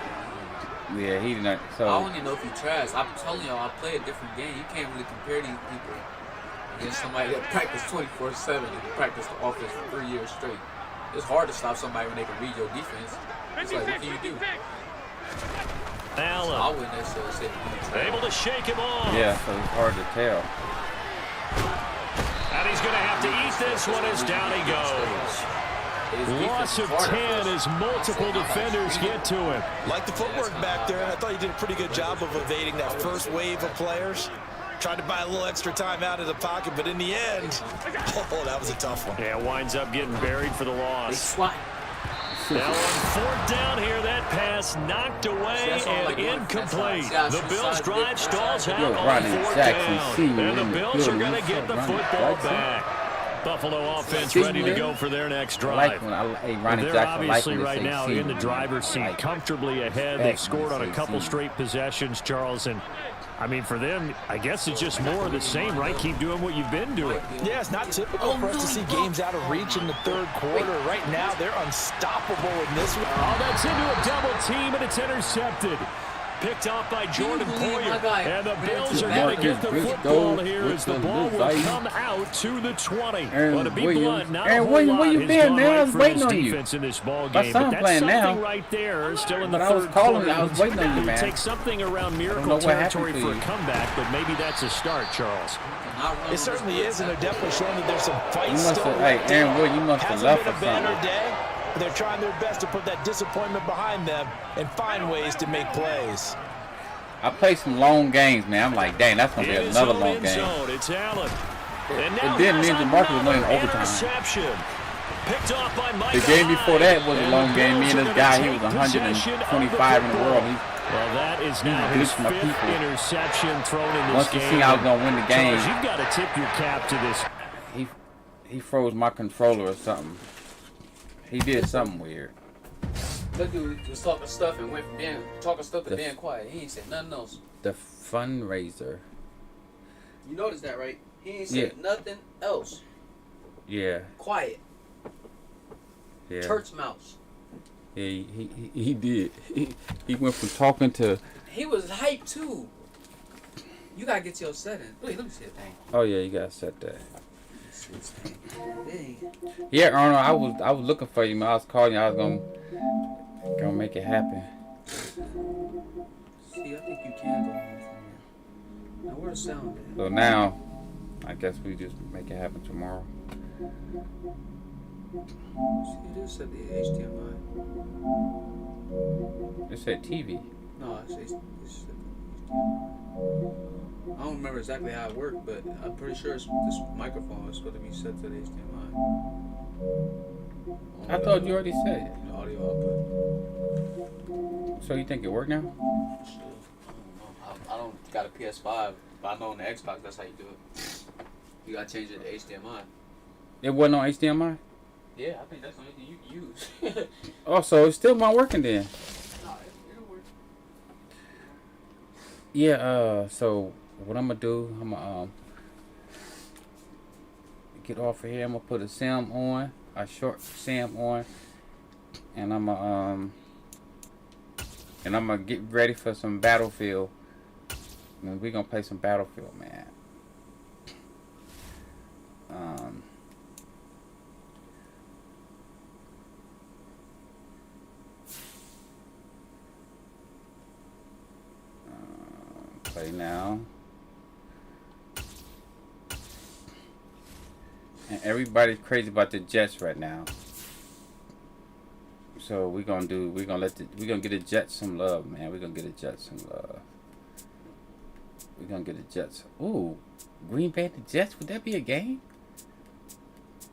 Yeah, he's not. So I don't even know if he's trash. I'm telling y'all, I play a different game. You can't really compare these people against somebody that practice 24/7 and practice the offense for 3 years straight. It's hard to stop somebody when they can read your defense. It's like, what can you do? Allen. So I wouldn't necessarily say he's trash. Able to shake him off. yeah, so it's hard to tell. And he's going to have to eat this one as down he goes. Loss of 10 as multiple defenders get to him. Like the footwork back there, I thought he did a pretty good job of evading that first wave of players. Tried to buy a little extra time out of the pocket, but in the end, oh, that was a tough one. Yeah, winds up getting buried for the They loss. swat. Now on 4th down here, that pass knocked away and incomplete. The Bills' drive stalls out on 4th down. And the Bills are going to get the football back. Buffalo offense ready to go for their next drive. They're obviously right now in the driver's seat, comfortably ahead. They've scored on a couple straight possessions, Charles, and I mean, for them, I guess it's just more of the same, right? Keep doing what you've been doing. Yeah, it's not typical for us to see games out of reach in the 3rd quarter. Right now, they're unstoppable in this one. Oh, that's into a double team, and it's intercepted. Picked off by Jordan Poyer. And the Bills are going to get the football here as the ball will come out to the 20. Well, to be blunt, not a whole lot has gone right for his defense in this ball game. But that's something right there, still in the 3rd quarter. I was waiting on you, man. It takes something around miracle territory for a comeback, but maybe that's a start, Charles. It certainly is, and they're definitely showing that there's some fight still left. Hey, Aaron Wood, you must have left or something. Hasn't been a banner day. They're trying their best to put that disappointment behind them and find ways to make plays. I play some long games, man. I'm like, dang, that's going to be another long game. It's Allen. And then me and Marcus was winning overtime. Picked off by Mike. The game before that was a long game. Me and this guy, he was 125 in the world. Well, that is now his 5th interception thrown in this game. Once you see I was going to win the game. Charles, you've got to tip your cap to this. He froze my controller or something. He did something weird. That dude was talking stuff and went from being talking stuff to being quiet. He ain't said nothing else. The fundraiser. You noticed that, right? He ain't said nothing else. Yeah. Quiet. Yeah. Church mouse. Yeah, he did. He went from talking to. He was hyped too. You gotta get your setting. Wait, let me see a thing. Oh yeah, you gotta set that. Dang. Yeah, Arnold, I was looking for you, man. I was calling you. I was gonna make it happen. See, I think you can go home from here. Now where's the sound at? So now, I guess we just make it happen tomorrow. See, it is set the HDMI. It said TV. No, it's set the HDMI. I don't remember exactly how it worked, but I'm pretty sure this microphone is supposed to be set to the HDMI. I thought you already said it. The audio output. So you think it worked now? Shit, I don't know. I don't got a PS5, but I know on the Xbox that's how you do it. You gotta change it to HDMI. It wasn't on HDMI? Yeah, I think that's the only thing you can use. Oh, so it still not working then? No, it'll work. Yeah, so what I'm gonna do, I'm gonna get off of here. I'm gonna put a Sam on, a short Sam on, And I'm gonna get ready for some Battlefield. And we're gonna play some Battlefield, man. Play now. And everybody's crazy about the Jets right now. So we're gonna get the Jets some love, man. We're gonna get the Jets some love. We're gonna get the Jets. Ooh, Green Bay and the Jets. Would that be a game?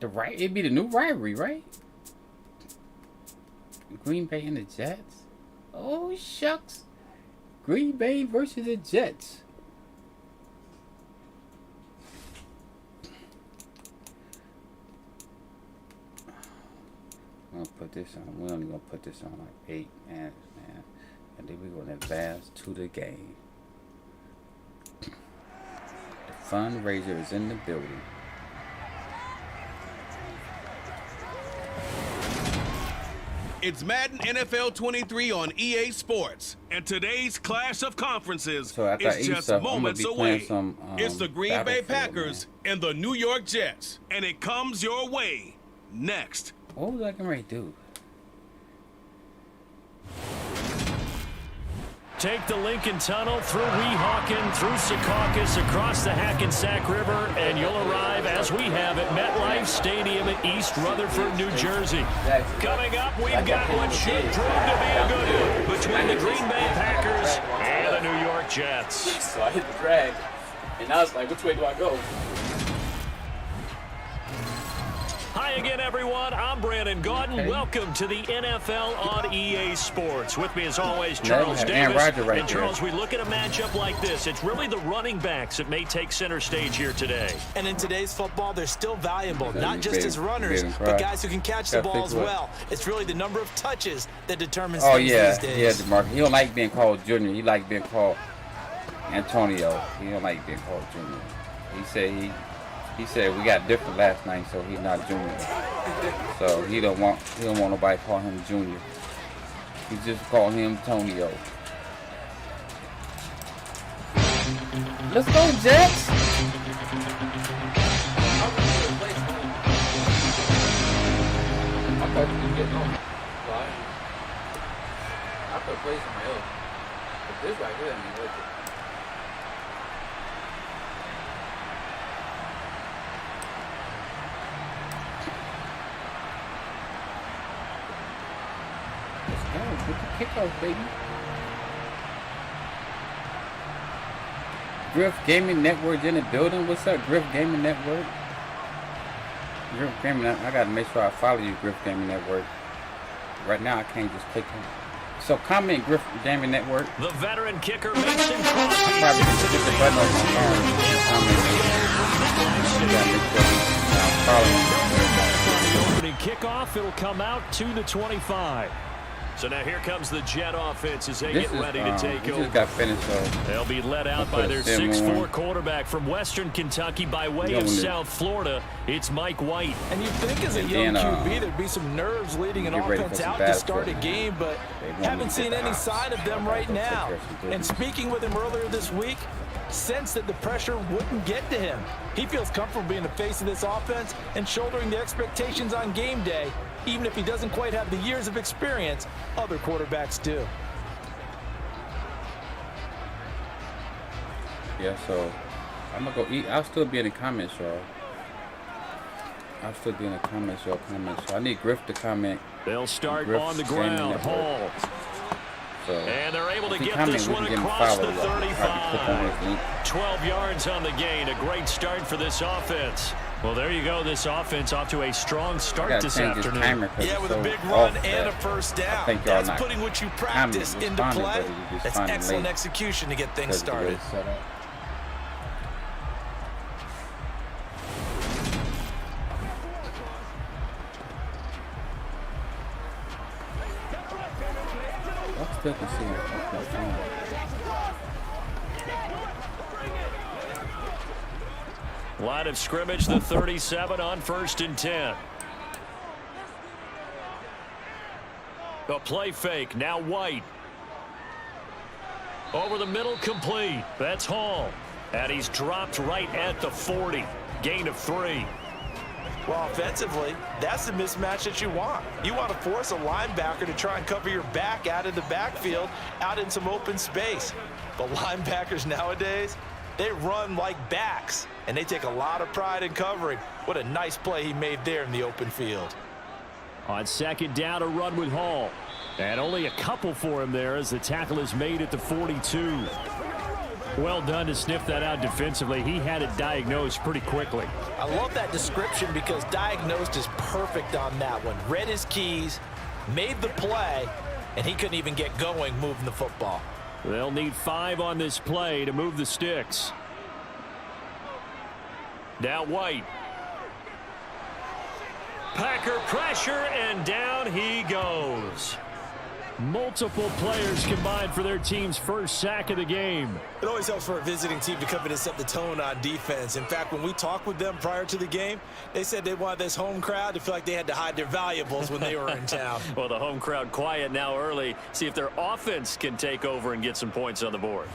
It'd be the new rivalry, right? Green Bay and the Jets. Oh shucks. Green Bay versus the Jets. I'm gonna put this on. We're only gonna put this on like 8 minutes, man. And then we're gonna advance to the game. The fundraiser is in the building. It's Madden NFL 23 on EA Sports, and today's clash of conferences is just moments away. It's the Green Bay Packers and the New York Jets, and it comes your way next. What was I going to do? Take the Lincoln Tunnel through Weehawken, through Secaucus, across the Hackensack River, and you'll arrive, as we have, at MetLife Stadium in East Rutherford, New Jersey. Coming up, we've got what should prove to be a good one between the Green Bay Packers and the New York Jets. So I hit the drag, and I was like, which way do I go? Hi again, everyone. I'm Brandon Gaudin. Okay. Welcome to the NFL on EA Sports. With me, as always, Charles Davis. And Charles, we look at a matchup like this. It's really the running backs that may take center stage here today. And in today's football, they're still valuable, not just as runners, but guys who can catch the ball as well. It's really the number of touches that determines things these days. Yeah, DeMarcus. He don't like being called Junior. He like being called Antonio. He don't like being called Junior. He said we got different last night, so he's not Junior. So he don't want nobody to call him Junior. He just called him Antonio. Let's go, Jets! I put plays on my own. But this right here, I mean, like it. Get the kickoff, baby. Griff Gaming Network in the building. What's up, Griff Gaming Network? Griff Gaming Network. I gotta make sure I follow you, Griff Gaming Network. Right now, I can't just click on. So comment, Griff Gaming Network. The veteran kicker Mason Crosby. Probably just hit the button on my phone and comment. Opening kickoff, it'll come out to the 25. So now here comes the Jet offense as they get ready to take over. Just got finished, They'll be led out by their 6'4" quarterback from Western Kentucky by way of South Florida. It's Mike White. And you'd think as a young QB there'd be some nerves leading an offense out to start a game, but haven't seen any sign of them right now. And speaking with him earlier this week, sensed that the pressure wouldn't get to him. He feels comfortable being the face of this offense and shouldering the expectations on game day, even if he doesn't quite have the years of experience other quarterbacks do. Yeah, so I'm gonna go eat. I'll still be in the comments, y'all. I need Griff to comment. They'll start on the ground. Hall. So, and they're able to get this one across the 35. 12 yards on the gain. A great start for this offense. Well, there you go. This offense off to a strong start this afternoon. Yeah, with a big run and a first down. That's putting what you practice into play. That's excellent execution to get things started. Still can see it. Line of scrimmage, the 37 on 1st and 10. A play fake. Now White. Over the middle, complete. That's Hall. And he's dropped right at the 40. Gain of 3. Well, offensively, that's the mismatch that you want. You want to force a linebacker to try and cover your back out in the backfield, out in some open space. But linebackers nowadays, they run like backs, and they take a lot of pride in covering. What a nice play he made there in the open field. On second down, a run with Hall. And only a couple for him there as the tackle is made at the 42. Well done to sniff that out defensively. He had it diagnosed pretty quickly. I love that description because diagnosed is perfect on that one. Read his keys, made the play, and he couldn't even get going moving the football. They'll need 5 on this play to move the sticks. Now White. Packer pressure, and down he goes. Multiple players combined for their team's first sack of the game. It always helps for a visiting team to come in and set the tone on defense. In fact, when we talked with them prior to the game, they said they wanted this home crowd to feel like they had to hide their valuables when they were in town. Well, the home crowd quiet now early. See if their offense can take over and get some points on the board.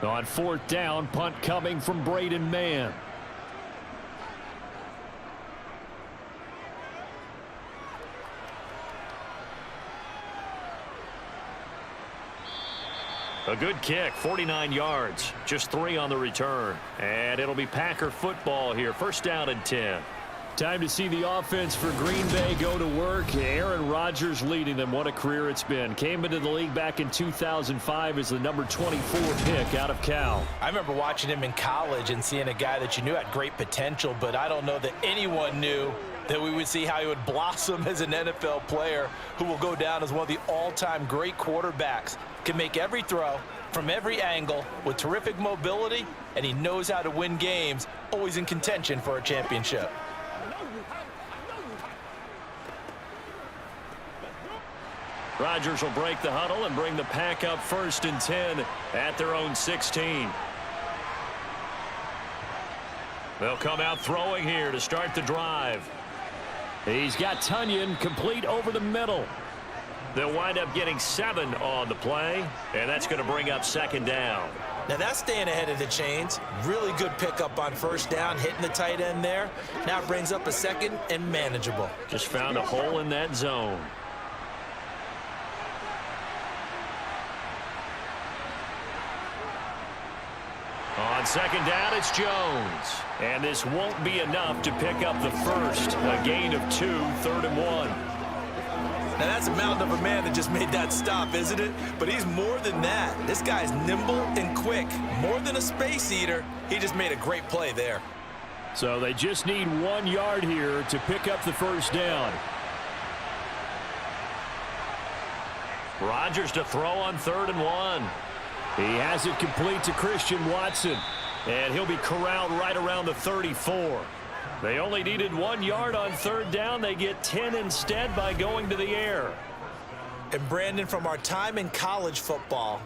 On fourth down, punt coming from Braden Mann. A good kick, 49 yards, just 3 on the return. And it'll be Packer football here, first down and 10. Time to see the offense for Green Bay go to work. Aaron Rodgers leading them. What a career it's been. Came into the league back in 2005 as the number 24 pick out of Cal. I remember watching him in college and seeing a guy that you knew had great potential, but I don't know that anyone knew that we would see how he would blossom as an NFL player who will go down as one of the all-time great quarterbacks. Can make every throw from every angle with terrific mobility, and he knows how to win games, always in contention for a championship. Rodgers will break the huddle and bring the Pack up first and 10 at their own 16. They'll come out throwing here to start the drive. He's got Tunyon complete over the middle. They'll wind up getting 7 on the play, and that's going to bring up second down. Now that's staying ahead of the chains. Really good pickup on first down, hitting the tight end there. Now it brings up a second and manageable. Just found a hole in that zone. On second down, it's Jones. And this won't be enough to pick up the first. A gain of 2, 3rd and 1. Now that's a mountain of a man that just made that stop, isn't it? But he's more than that. This guy's nimble and quick. More than a space eater. He just made a great play there. So they just need 1 yard here to pick up the first down. Rodgers to throw on 3rd and 1. He has it complete to Christian Watson. And he'll be corralled right around the 34. They only needed 1 yard on 3rd down. They get 10 instead by going to the air. And Brandon, from our time in college football,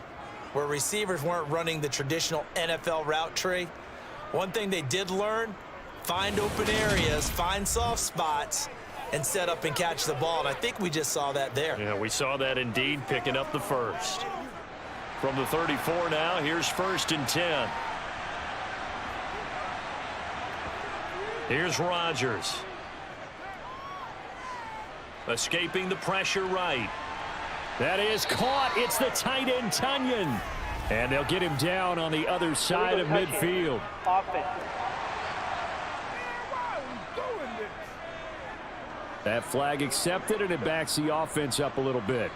where receivers weren't running the traditional NFL route tree, one thing they did learn, find open areas, find soft spots, and set up and catch the ball. And I think we just saw that there. Yeah, we saw that indeed, picking up the first. From the 34 now, here's 1st and 10. Here's Rodgers. Escaping the pressure right. That is caught. It's the tight end, Tunyon. And they'll get him down on the other side of midfield. That flag accepted, and it backs the offense up a little bit.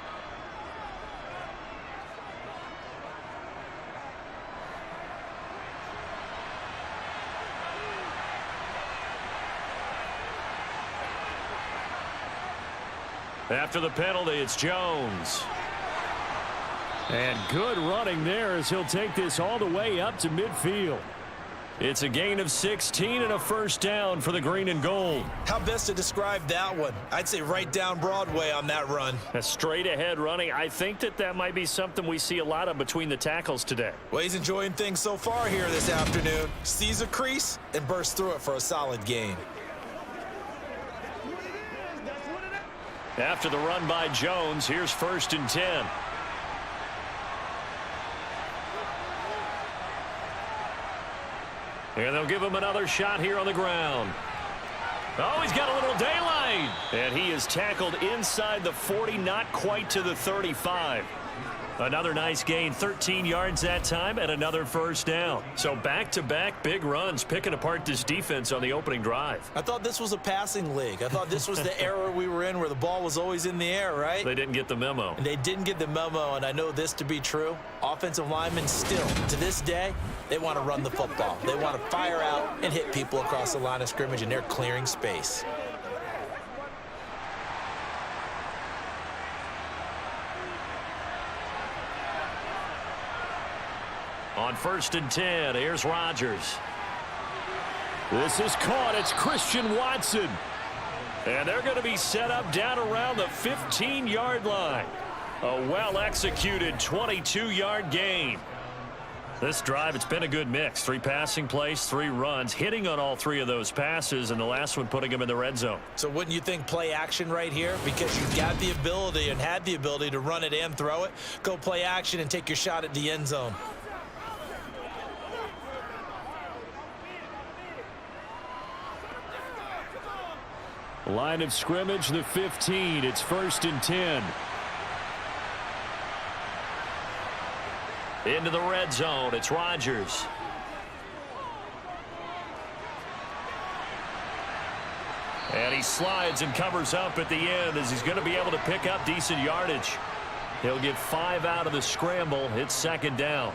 After the penalty, it's Jones. And good running there as he'll take this all the way up to midfield. It's a gain of 16 and a first down for the green and gold. How best to describe that one? I'd say right down Broadway on that run. A straight ahead running. I think that might be something we see a lot of between the tackles today. Well, he's enjoying things so far here this afternoon. Sees a crease and bursts through it for a solid gain. After the run by Jones, here's 1st and 10. And they'll give him another shot here on the ground. Oh, he's got a little daylight. And he is tackled inside the 40, not quite to the 35. Another nice gain, 13 yards that time, and another first down. So back-to-back big runs, picking apart this defense on the opening drive. I thought this was a passing league. I thought this was the era we were in where the ball was always in the air, right? They didn't get the memo. And they didn't get the memo, and I know this to be true. Offensive linemen still, to this day, they want to run the football. They want to fire out and hit people across the line of scrimmage, and they're clearing space. On 1st and 10, here's Rodgers. This is caught. It's Christian Watson. And they're going to be set up down around the 15-yard line. A well-executed 22-yard gain. This drive, it's been a good mix. 3 passing plays, 3 runs, hitting on all 3 of those passes, and the last one putting him in the red zone. So wouldn't you think play action right here? Because you've got the ability and had the ability to run it and throw it. Go play action and take your shot at the end zone. Line of scrimmage, the 15. It's 1st and 10. Into the red zone. It's Rodgers. And he slides and covers up at the end as he's going to be able to pick up decent yardage. He'll get 5 out of the scramble. It's 2nd down.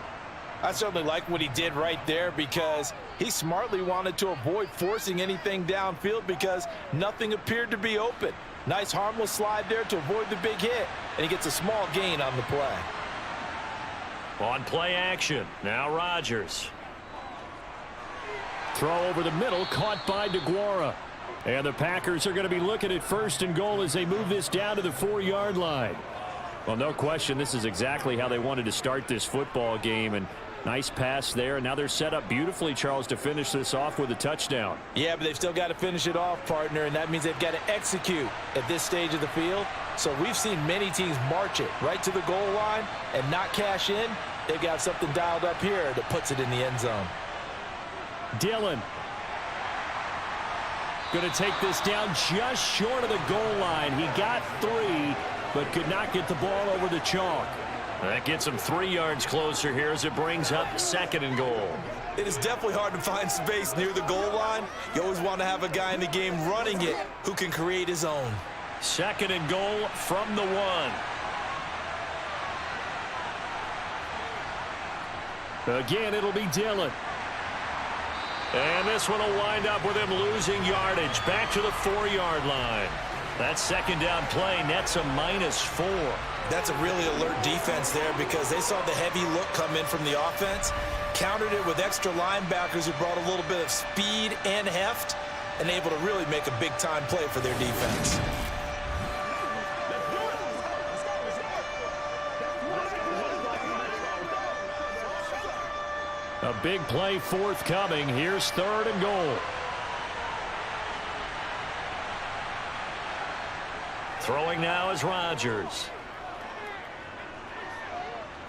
I certainly like what he did right there because he smartly wanted to avoid forcing anything downfield because nothing appeared to be open. Nice harmless slide there to avoid the big hit, and he gets a small gain on the play. On play action, now Rodgers. Throw over the middle, caught by DeGuara. And the Packers are going to be looking at 1st and goal as they move this down to the 4-yard line. Well, no question, this is exactly how they wanted to start this football game. And nice pass there. And now they're set up beautifully, Charles, to finish this off with a touchdown. Yeah, but they've still got to finish it off, partner, and that means they've got to execute at this stage of the field. So we've seen many teams march it right to the goal line and not cash in. They've got something dialed up here that puts it in the end zone. Dillon going to take this down just short of the goal line. He got 3, but could not get the ball over the chalk. That gets him 3 yards closer here as it brings up 2nd and goal. It is definitely hard to find space near the goal line. You always want to have a guy in the game running it who can create his own. 2nd and goal from the 1. Again, it'll be Dillon. And this one will wind up with him losing yardage back to the 4-yard line. That 2nd down play nets a -4. That's a really alert defense there because they saw the heavy look come in from the offense, countered it with extra linebackers who brought a little bit of speed and heft, and able to really make a big-time play for their defense. A big play forthcoming. Here's 3rd and goal. Throwing now is Rodgers.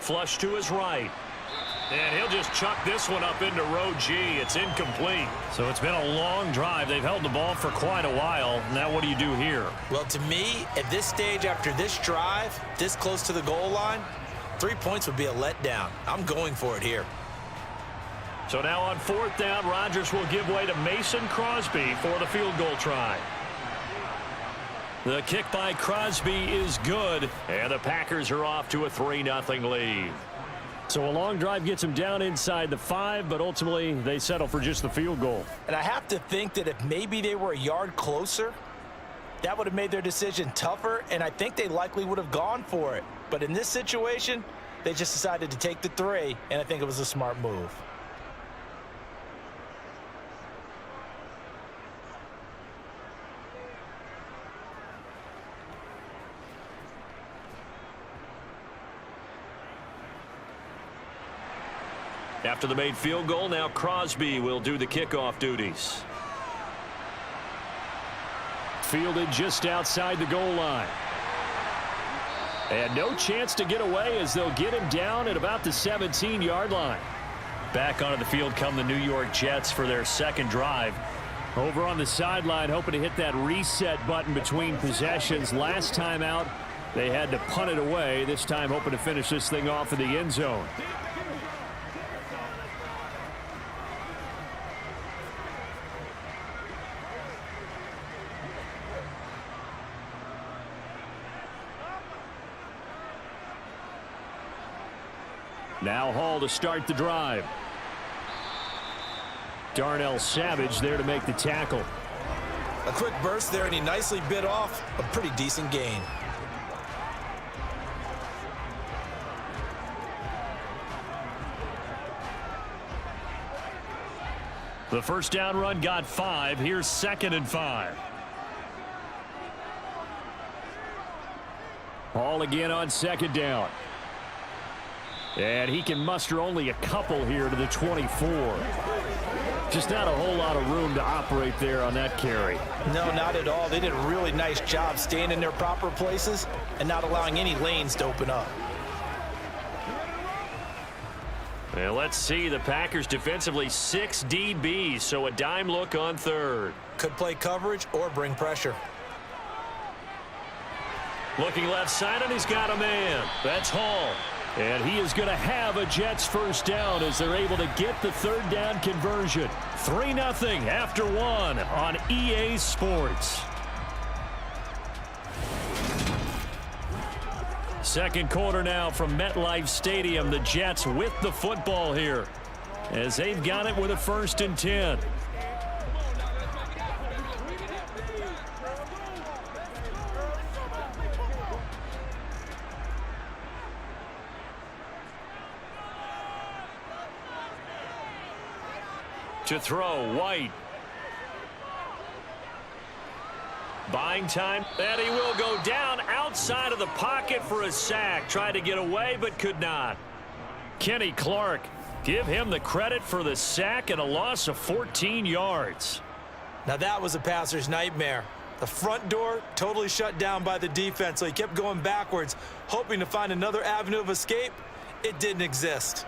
Flush to his right. And he'll just chuck this one up into row G. It's incomplete. So it's been a long drive. They've held the ball for quite a while. Now what do you do here? Well, to me, at this stage after this drive, this close to the goal line, 3 points would be a letdown. I'm going for it here. So now on 4th down, Rodgers will give way to Mason Crosby for the field goal try. The kick by Crosby is good, and the Packers are off to a 3-0 lead. So a long drive gets them down inside the 5, but ultimately they settle for just the field goal. And I have to think that if maybe they were a yard closer, that would have made their decision tougher, and I think they likely would have gone for it. But in this situation, they just decided to take the 3, and I think it was a smart move. After the made field goal, now Crosby will do the kickoff duties. Fielded just outside the goal line. And no chance to get away as they'll get him down at about the 17-yard line. Back onto the field come the New York Jets for their second drive. Over on the sideline, hoping to hit that reset button between possessions. Last time out, they had to punt it away. This time hoping to finish this thing off in the end zone. Now Hall to start the drive. Darnell Savage there to make the tackle. A quick burst there, and he nicely bit off a pretty decent gain. The first down run got 5. Here's 2nd and 5. Hall again on 2nd down. And he can muster only a couple here to the 24. Just not a whole lot of room to operate there on that carry. No, not at all. They did a really nice job staying in their proper places and not allowing any lanes to open up. Well, let's see. The Packers defensively 6 DBs, so a dime look on 3rd. Could play coverage or bring pressure. Looking left side, and he's got a man. That's Hall. And he is going to have a Jets first down as they're able to get the 3rd down conversion. 3-0 after 1 on EA Sports. Second quarter now from MetLife Stadium. The Jets with the football here as they've got it with a 1st and 10. To throw, White. Buying time, and he will go down outside of the pocket for a sack. Tried to get away, but could not. Kenny Clark, give him the credit for the sack and a loss of 14 yards. Now that was a passer's nightmare. The front door totally shut down by the defense, so he kept going backwards, hoping to find another avenue of escape. It didn't exist.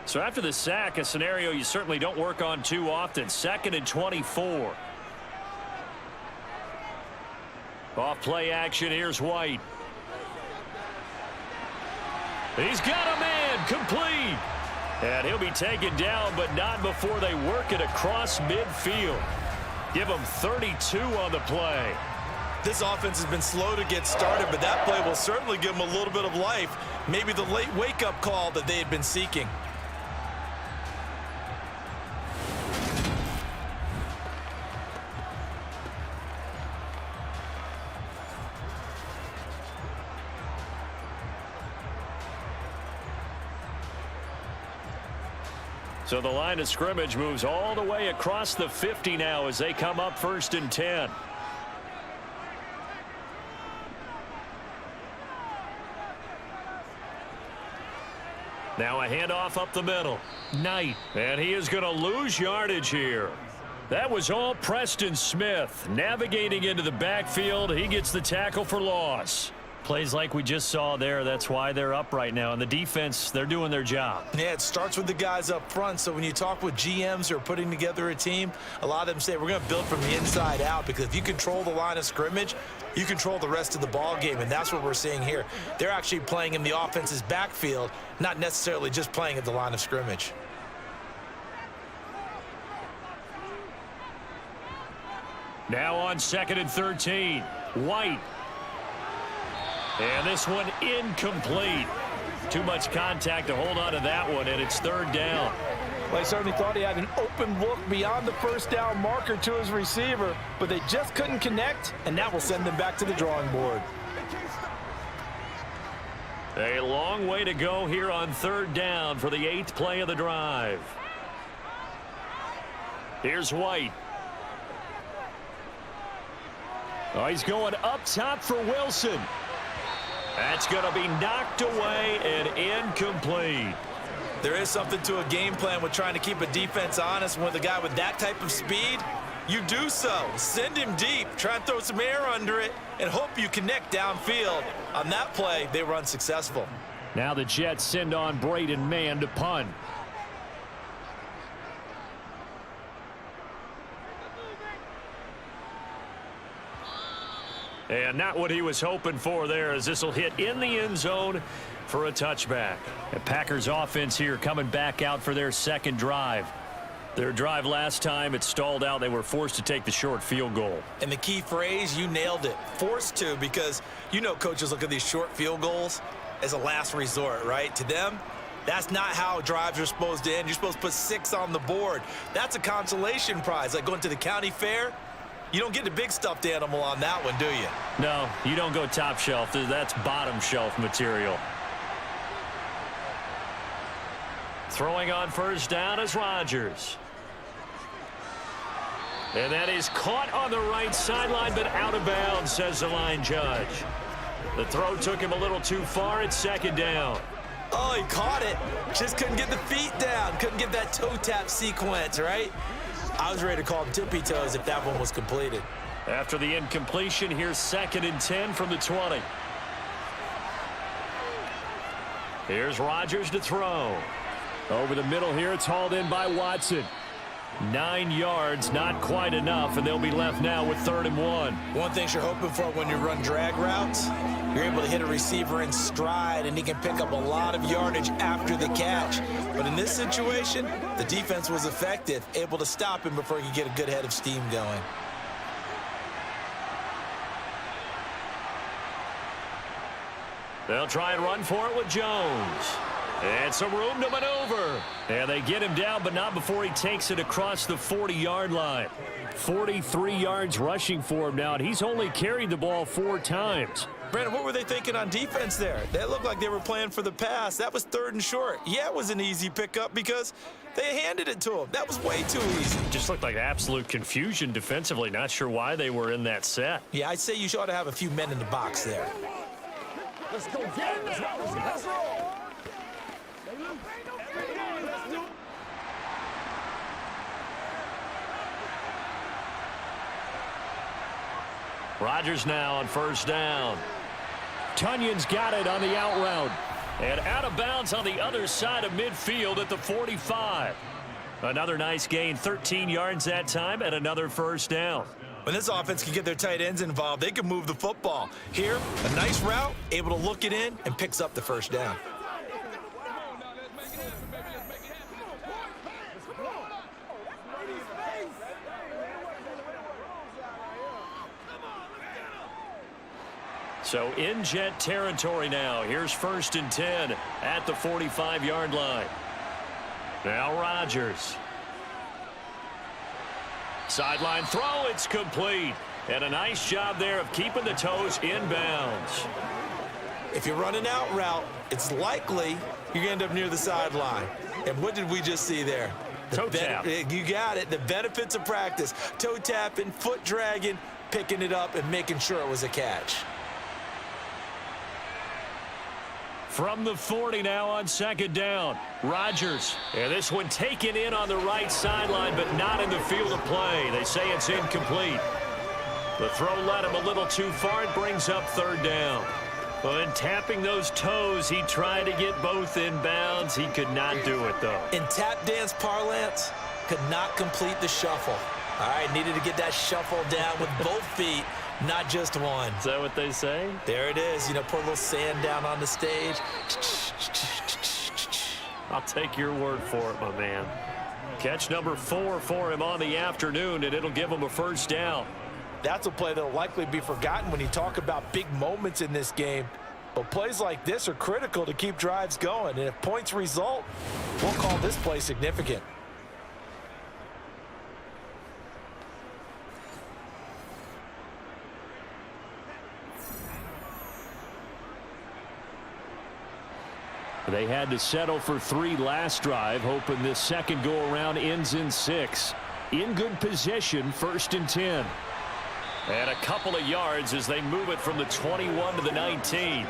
So after the sack, a scenario you certainly don't work on too often. 2nd and 24. Off play action. Here's White. He's got a man complete. And he'll be taken down, but not before they work it across midfield. Give him 32 on the play. This offense has been slow to get started, but that play will certainly give them a little bit of life. Maybe the late wake-up call that they had been seeking. So the line of scrimmage moves all the way across the 50 now as they come up 1st and 10. Now a handoff up the middle. Knight. And he is going to lose yardage here. That was all Preston Smith. Navigating into the backfield. He gets the tackle for loss. Plays like we just saw there. That's why they're up right now. And the defense, they're doing their job. Yeah, it starts with the guys up front. So when you talk with GMs who are putting together a team, a lot of them say we're going to build from the inside out, because if you control the line of scrimmage, you control the rest of the ball game, and that's what we're seeing here. They're actually playing in the offense's backfield, not necessarily just playing at the line of scrimmage. Now on 2nd and 13. White. And this one incomplete. Too much contact to hold on to that one, and it's 3rd down. Well, I certainly thought he had an open look beyond the 1st down marker to his receiver, but they just couldn't connect, and that will send them back to the drawing board. A long way to go here on 3rd down for the 8th play of the drive. Here's White. Oh, he's going up top for Wilson. That's going to be knocked away and incomplete. There is something to a game plan with trying to keep a defense honest. With a guy with that type of speed, you do so. Send him deep, try and throw some air under it, and hope you connect downfield. On that play, they were unsuccessful. Now the Jets send on Braden Mann to punt. And not what he was hoping for there, as this will hit in the end zone for a touchback. The Packers offense here coming back out for their 2nd drive. Their drive last time, it stalled out. They were forced to take the short field goal. And the key phrase, you nailed it. Forced to, because you know coaches look at these short field goals as a last resort, right? To them, that's not how drives are supposed to end. You're supposed to put 6 on the board. That's a consolation prize, like going to the county fair. You don't get the big stuffed animal on that one, do you? No, you don't go top shelf. That's bottom shelf material. Throwing on 1st down is Rodgers. And that is caught on the right sideline, but out of bounds, says the line judge. The throw took him a little too far at 2nd down. Oh, he caught it. Just couldn't get the feet down. Couldn't get that toe tap sequence, right? I was ready to call him tippy toes if that one was completed. After the incompletion, here's 2nd and 10 from the 20. Here's Rodgers to throw. Over the middle here, it's hauled in by Watson. 9 yards, not quite enough, and they'll be left now with 3rd and 1. One thing you're hoping for when you run drag routes, you're able to hit a receiver in stride, and he can pick up a lot of yardage after the catch. But in this situation, the defense was effective, able to stop him before he could get a good head of steam going. They'll try and run for it with Jones. And some room to maneuver. And they get him down, but not before he takes it across the 40-yard line. 43 yards rushing for him now, and he's only carried the ball 4 times. Brandon, what were they thinking on defense there? They looked like they were playing for the pass. That was 3rd and short. Yeah, it was an easy pickup because they handed it to him. That was way too easy. Just looked like absolute confusion defensively. Not sure why they were in that set. Yeah, I'd say you ought to have a few men in the box there. Let's go, get it. Let's roll. Rodgers now on 1st down. Tunyon's got it on the out route. And out of bounds on the other side of midfield at the 45. Another nice gain, 13 yards that time, and another 1st down. When this offense can get their tight ends involved, they can move the football. Here, a nice route, able to look it in, and picks up the 1st down. So in Jet territory now. Here's 1st and 10 at the 45-yard line. Now Rodgers. Sideline throw, it's complete. And a nice job there of keeping the toes inbounds. If you run an out route, it's likely you're going to end up near the sideline. And what did we just see there? Toe tap. You got it. The benefits of practice. Toe tapping, foot dragging, picking it up, and making sure it was a catch. From the 40 now on 2nd down. Rodgers. And this one taken in on the right sideline, but not in the field of play. They say it's incomplete. The throw led him a little too far. It brings up 3rd down. But tapping those toes, he tried to get both in bounds. He could not do it, though. In tap dance parlance, could not complete the shuffle. All right, needed to get that shuffle down with both feet, not just one. Is that what they say? There it is. You know, put a little sand down on the stage. I'll take your word for it, my man. Catch number 4 for him on the afternoon, and it'll give him a 1st down. That's a play that will likely be forgotten when you talk about big moments in this game. But plays like this are critical to keep drives going. And if points result, we'll call this play significant. They had to settle for 3 last drive, hoping this second go-around ends in 6. In good position, 1st and 10. And a couple of yards as they move it from the 21 to the 19.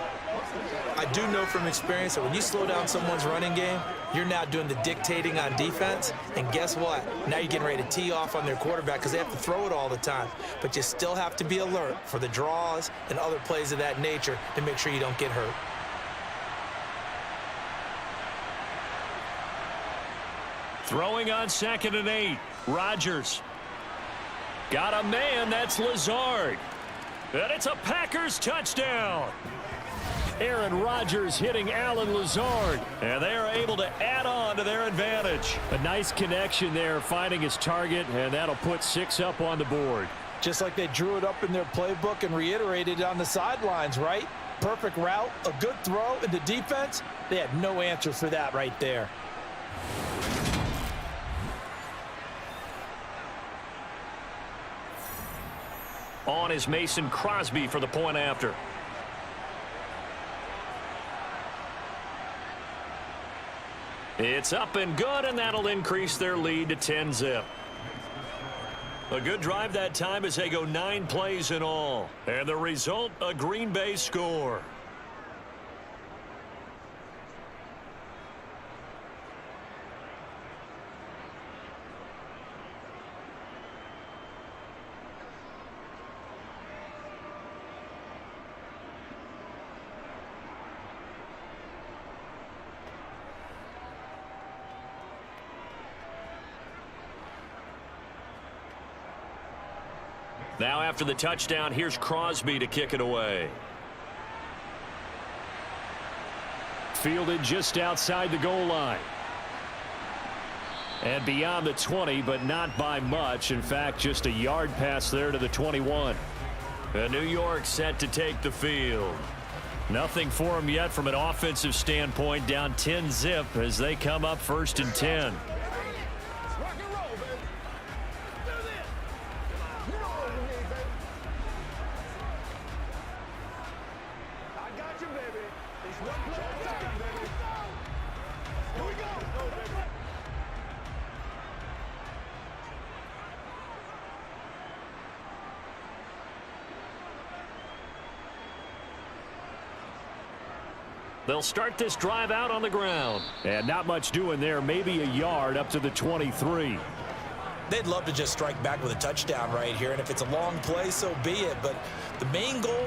I do know from experience that when you slow down someone's running game, you're now doing the dictating on defense. And guess what? Now you're getting ready to tee off on their quarterback because they have to throw it all the time. But you still have to be alert for the draws and other plays of that nature to make sure you don't get hurt. Throwing on 2nd and 8. Rodgers. Got a man. That's Lazard. And it's a Packers touchdown. Aaron Rodgers hitting Alan Lazard. And they are able to add on to their advantage. A nice connection there, finding his target, and that'll put 6 up on the board. Just like they drew it up in their playbook and reiterated it on the sidelines, right? Perfect route, a good throw, and the defense, they had no answer for that right there. On is Mason Crosby for the point after. It's up and good, and that'll increase their lead to 10-zip. A good drive that time as they go 9 plays in all. And the result, a Green Bay score. Now after the touchdown, here's Crosby to kick it away. Fielded just outside the goal line. And beyond the 20, but not by much. In fact, just a yard pass there to the 21. New York set to take the field. Nothing for them yet from an offensive standpoint. Down 10-zip as they come up 1st and 10. They'll start this drive out on the ground. And not much doing there. Maybe a yard up to the 23. They'd love to just strike back with a touchdown right here. And if it's a long play, so be it. But the main goal,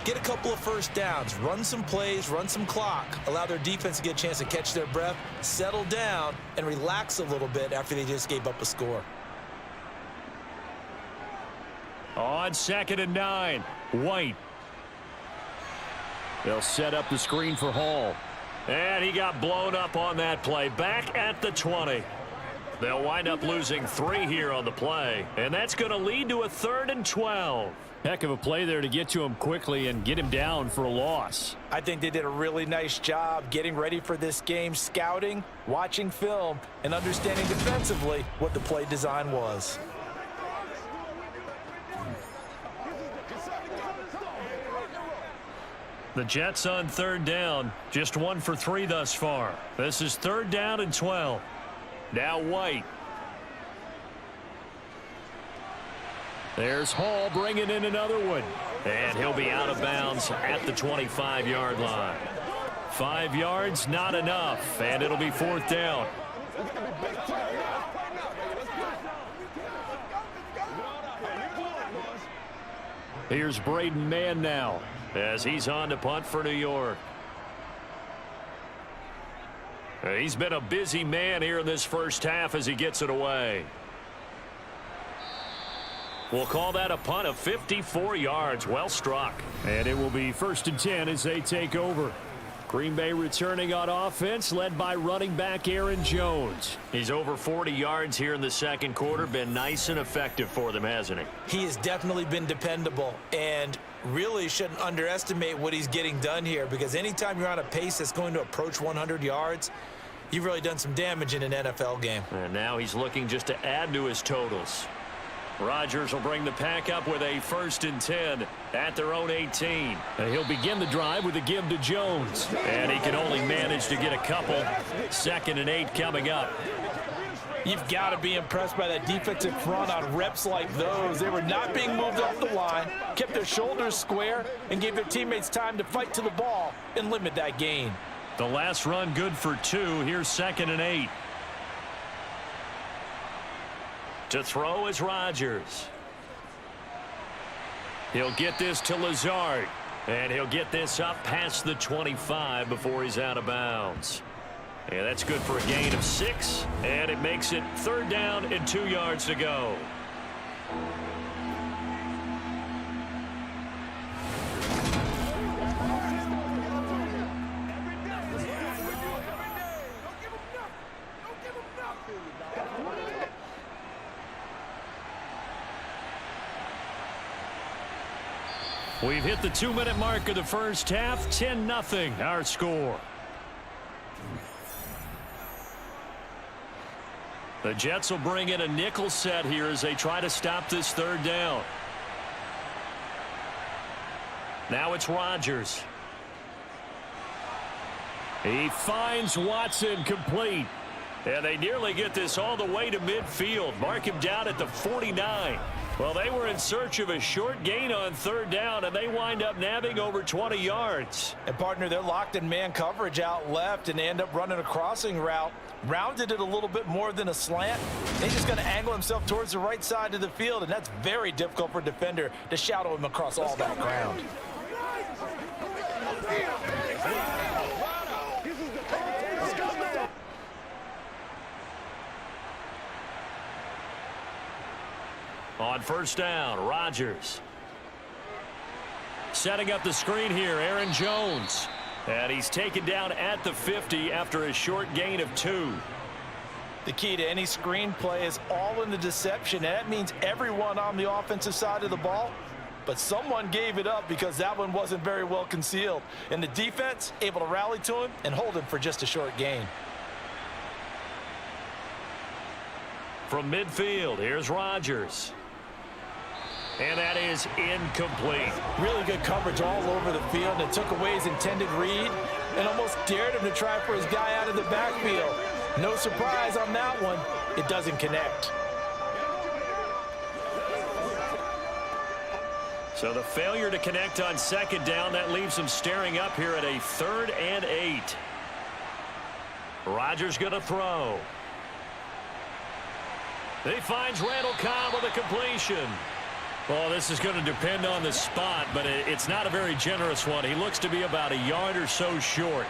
get a couple of first downs. Run some plays, run some clock. Allow their defense to get a chance to catch their breath, settle down, and relax a little bit after they just gave up a score. On 2nd and 9, White. They'll set up the screen for Hall. And he got blown up on that play. Back at the 20. They'll wind up losing 3 here on the play. And that's going to lead to a 3rd and 12. Heck of a play there to get to him quickly and get him down for a loss. I think they did a really nice job getting ready for this game, scouting, watching film, and understanding defensively what the play design was. The Jets on 3rd down. Just 1 for 3 thus far. This is 3rd down and 12. Now White. There's Hall bringing in another one. And he'll be out of bounds at the 25-yard line. 5 yards, not enough. And it'll be 4th down. Here's Braden Mann now as he's on to punt for New York. He's been a busy man here in this first half as he gets it away. We'll call that a punt of 54 yards. Well struck. And it will be 1st and 10 as they take over. Green Bay returning on offense, led by running back Aaron Jones. He's over 40 yards here in the second quarter. Been nice and effective for them, hasn't he? He has definitely been dependable, and really shouldn't underestimate what he's getting done here, because anytime you're on a pace that's going to approach 100 yards, you've really done some damage in an NFL game. And now he's looking just to add to his totals. Rodgers will bring the pack up with a 1st and 10 at their own 18. And he'll begin the drive with a give to Jones. And he can only manage to get a couple. 2nd and 8 coming up. You've got to be impressed by that defensive front on reps like those. They were not being moved off the line, kept their shoulders square, and gave their teammates time to fight to the ball and limit that gain. The last run good for 2. Here's 2nd and 8. To throw is Rodgers. He'll get this to Lazard. And he'll get this up past the 25 before he's out of bounds. And that's good for a gain of 6. And it makes it 3rd down and 2 yards to go. We've hit the 2-minute mark of the first half. 10-0 our score. The Jets will bring in a nickel set here as they try to stop this 3rd down. Now it's Rodgers. He finds Watson complete. And they nearly get this all the way to midfield. Mark him down at the 49. Well, they were in search of a short gain on 3rd down, and they wind up nabbing over 20 yards. And, partner, they're locked in man coverage out left, and they end up running a crossing route. Rounded it a little bit more than a slant. He's just going to angle himself towards the right side of the field, and that's very difficult for a defender to shadow him across all that ground. On 1st down, Rodgers. Setting up the screen here, Aaron Jones. And he's taken down at the 50 after a short gain of 2. The key to any screen play is all in the deception. And that means everyone on the offensive side of the ball. But someone gave it up because that one wasn't very well concealed. And the defense able to rally to him and hold him for just a short gain. From midfield, here's Rodgers. And that is incomplete. Really good coverage all over the field, and it took away his intended read and almost dared him to try for his guy out of the backfield. No surprise on that one. It doesn't connect. So the failure to connect on 2nd down, that leaves him staring up here at a 3rd and 8. Rodgers going to throw. He finds Randall Cobb with a completion. Well, this is going to depend on the spot, but it's not a very generous one. He looks to be about a yard or so short.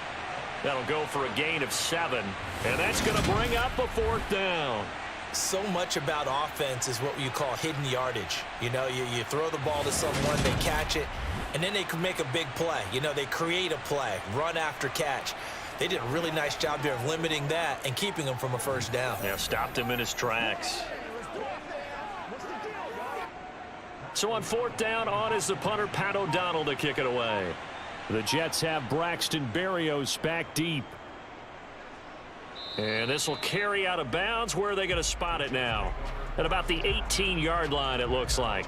That'll go for a gain of 7, and that's going to bring up a 4th down. So much about offense is what you call hidden yardage. You know, you throw the ball to someone, they catch it, and then they can make a big play. You know, they create a play, run after catch. They did a really nice job there of limiting that and keeping him from a 1st down. Yeah, stopped him in his tracks. So on 4th down, on is the punter, Pat O'Donnell, to kick it away. The Jets have Braxton Berrios back deep. And this will carry out of bounds. Where are they going to spot it now? At about the 18-yard line, it looks like.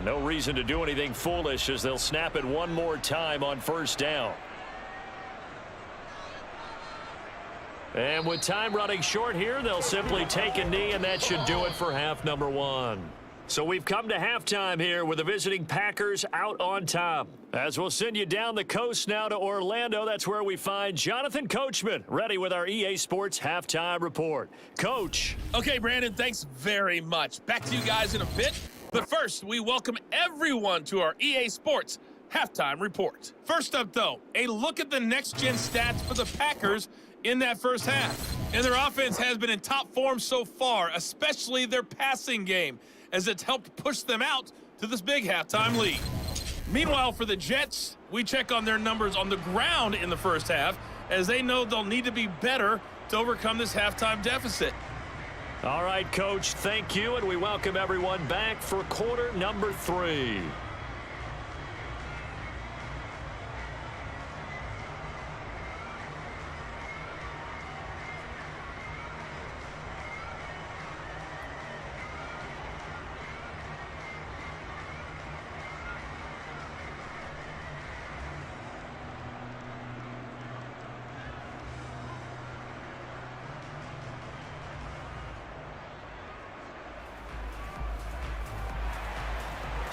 No reason to do anything foolish as they'll snap it one more time on 1st down. And with time running short here, they'll simply take a knee, and that should do it for half number 1. So we've come to halftime here with the visiting Packers out on top. As we'll send you down the coast now to Orlando, that's where we find Jonathan Coachman ready with our EA Sports Halftime Report. Coach. Okay, Brandon, thanks very much. Back to you guys in a bit. But first, we welcome everyone to our EA Sports Halftime Report. First up, though, a look at the next-gen stats for the Packers in that first half. And their offense has been in top form so far, especially their passing game, as it's helped push them out to this big halftime lead. Meanwhile, for the Jets, we check on their numbers on the ground in the first half, as they know they'll need to be better to overcome this halftime deficit. All right, Coach, thank you, and we welcome everyone back for quarter number 3.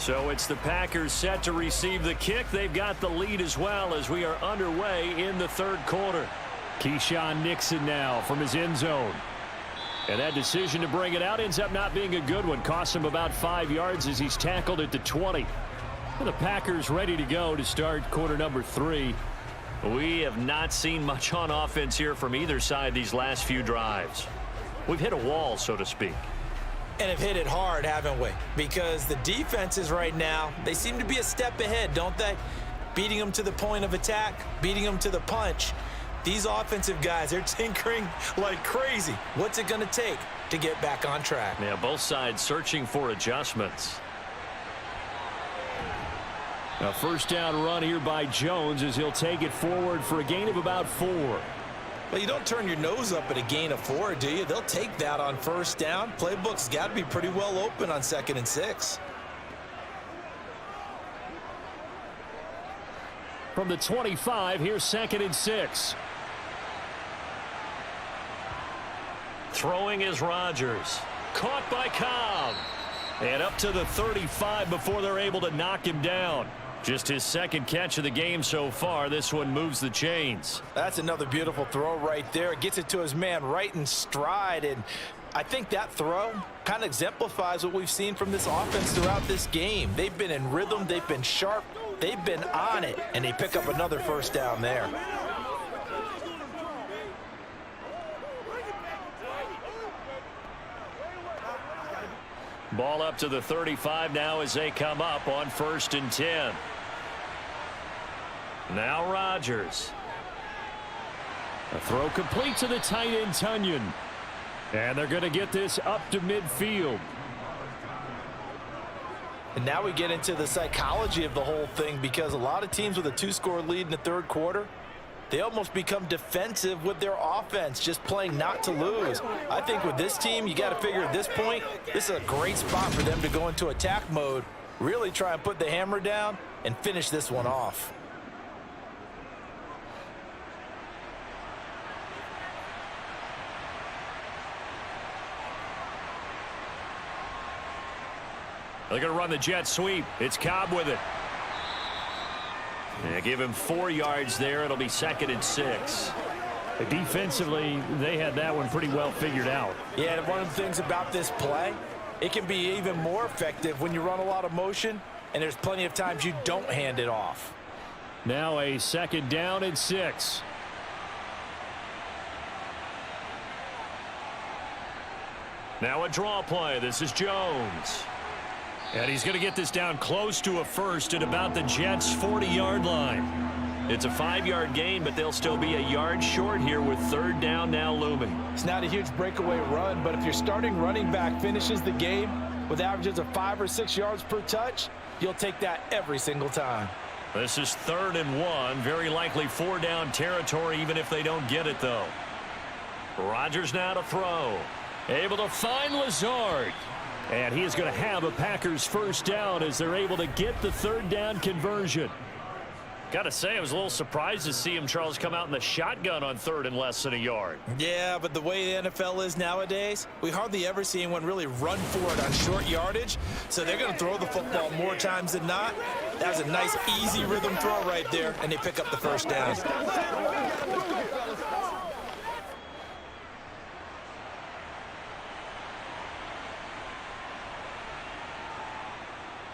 So it's the Packers set to receive the kick. They've got the lead as well as we are underway in the third quarter. Keyshawn Nixon now from his end zone. And that decision to bring it out ends up not being a good one. Costs him about 5 yards as he's tackled at the 20. And the Packers ready to go to start quarter number 3. We have not seen much on offense here from either side these last few drives. We've hit a wall, so to speak. And have hit it hard, haven't we? Because the defenses right now, they seem to be a step ahead, don't they? Beating them to the point of attack, beating them to the punch. These offensive guys, they're tinkering like crazy. What's it going to take to get back on track? Yeah, both sides searching for adjustments. A first down run here by Jones as he'll take it forward for a gain of about 4. Well, you don't turn your nose up at a gain of 4, do you? They'll take that on first down. Playbook's got to be pretty well open on 2nd and 6. From the 25, here's 2nd and 6. Throwing is Rodgers. Caught by Cobb. And up to the 35 before they're able to knock him down. Just his second catch of the game so far. This one moves the chains. That's another beautiful throw right there. Gets it to his man right in stride. And I think that throw kind of exemplifies what we've seen from this offense throughout this game. They've been in rhythm. They've been sharp. They've been on it. And they pick up another first down there. Ball up to the 35 now as they come up on 1st and 10. Now Rodgers. A throw complete to the tight end Tunyon. And they're going to get this up to midfield. And now we get into the psychology of the whole thing, because a lot of teams with a 2-score lead in the third quarter, they almost become defensive with their offense, just playing not to lose. I think with this team, you got to figure at this point, this is a great spot for them to go into attack mode, really try and put the hammer down and finish this one off. They're going to run the jet sweep. It's Cobb with it. Yeah, give him 4 yards there. It'll be 2nd and 6. Defensively, they had that one pretty well figured out. Yeah, and one of the things about this play, it can be even more effective when you run a lot of motion, and there's plenty of times you don't hand it off. Now a 2nd down and 6. Now a draw play. This is Jones. And he's going to get this down close to a first at about the Jets' 40-yard line. It's a 5-yard gain, but they'll still be a yard short here with 3rd down now looming. It's not a huge breakaway run, but if your starting running back finishes the game with averages of 5 or 6 yards per touch, you'll take that every single time. This is 3rd and 1. Very likely 4-down territory, even if they don't get it, though. Rodgers now to throw. Able to find Lazard. And he is going to have a Packers first down as they're able to get the 3rd down conversion. Got to say, I was a little surprised to see him, Charles, come out in the shotgun on 3rd and less than a yard. Yeah, but the way the NFL is nowadays, we hardly ever see anyone really run for it on short yardage. So they're going to throw the football more times than not. That was a nice, easy rhythm throw right there, and they pick up the first down.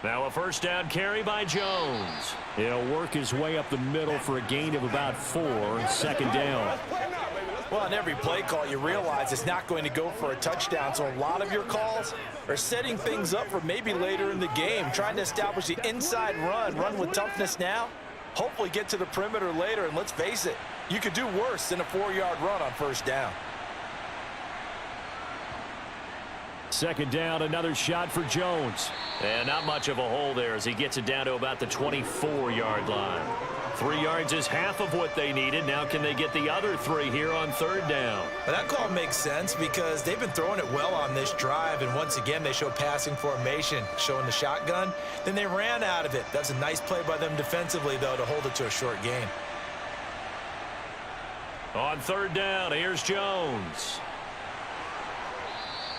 Now a first down carry by Jones. He'll work his way up the middle for a gain of about 4. 2nd down. Well, on every play call, you realize it's not going to go for a touchdown. So a lot of your calls are setting things up for maybe later in the game, trying to establish the inside run with toughness now, hopefully get to the perimeter later. And let's face it, you could do worse than a 4-yard run on first down. 2nd down, another shot for Jones. And not much of a hole there as he gets it down to about the 24-yard line. 3 yards is half of what they needed. Now can they get the other 3 here on 3rd down? Well, that call makes sense because they've been throwing it well on this drive, and once again they show passing formation, showing the shotgun. Then they ran out of it. That's a nice play by them defensively, though, to hold it to a short gain. On 3rd down, here's Jones.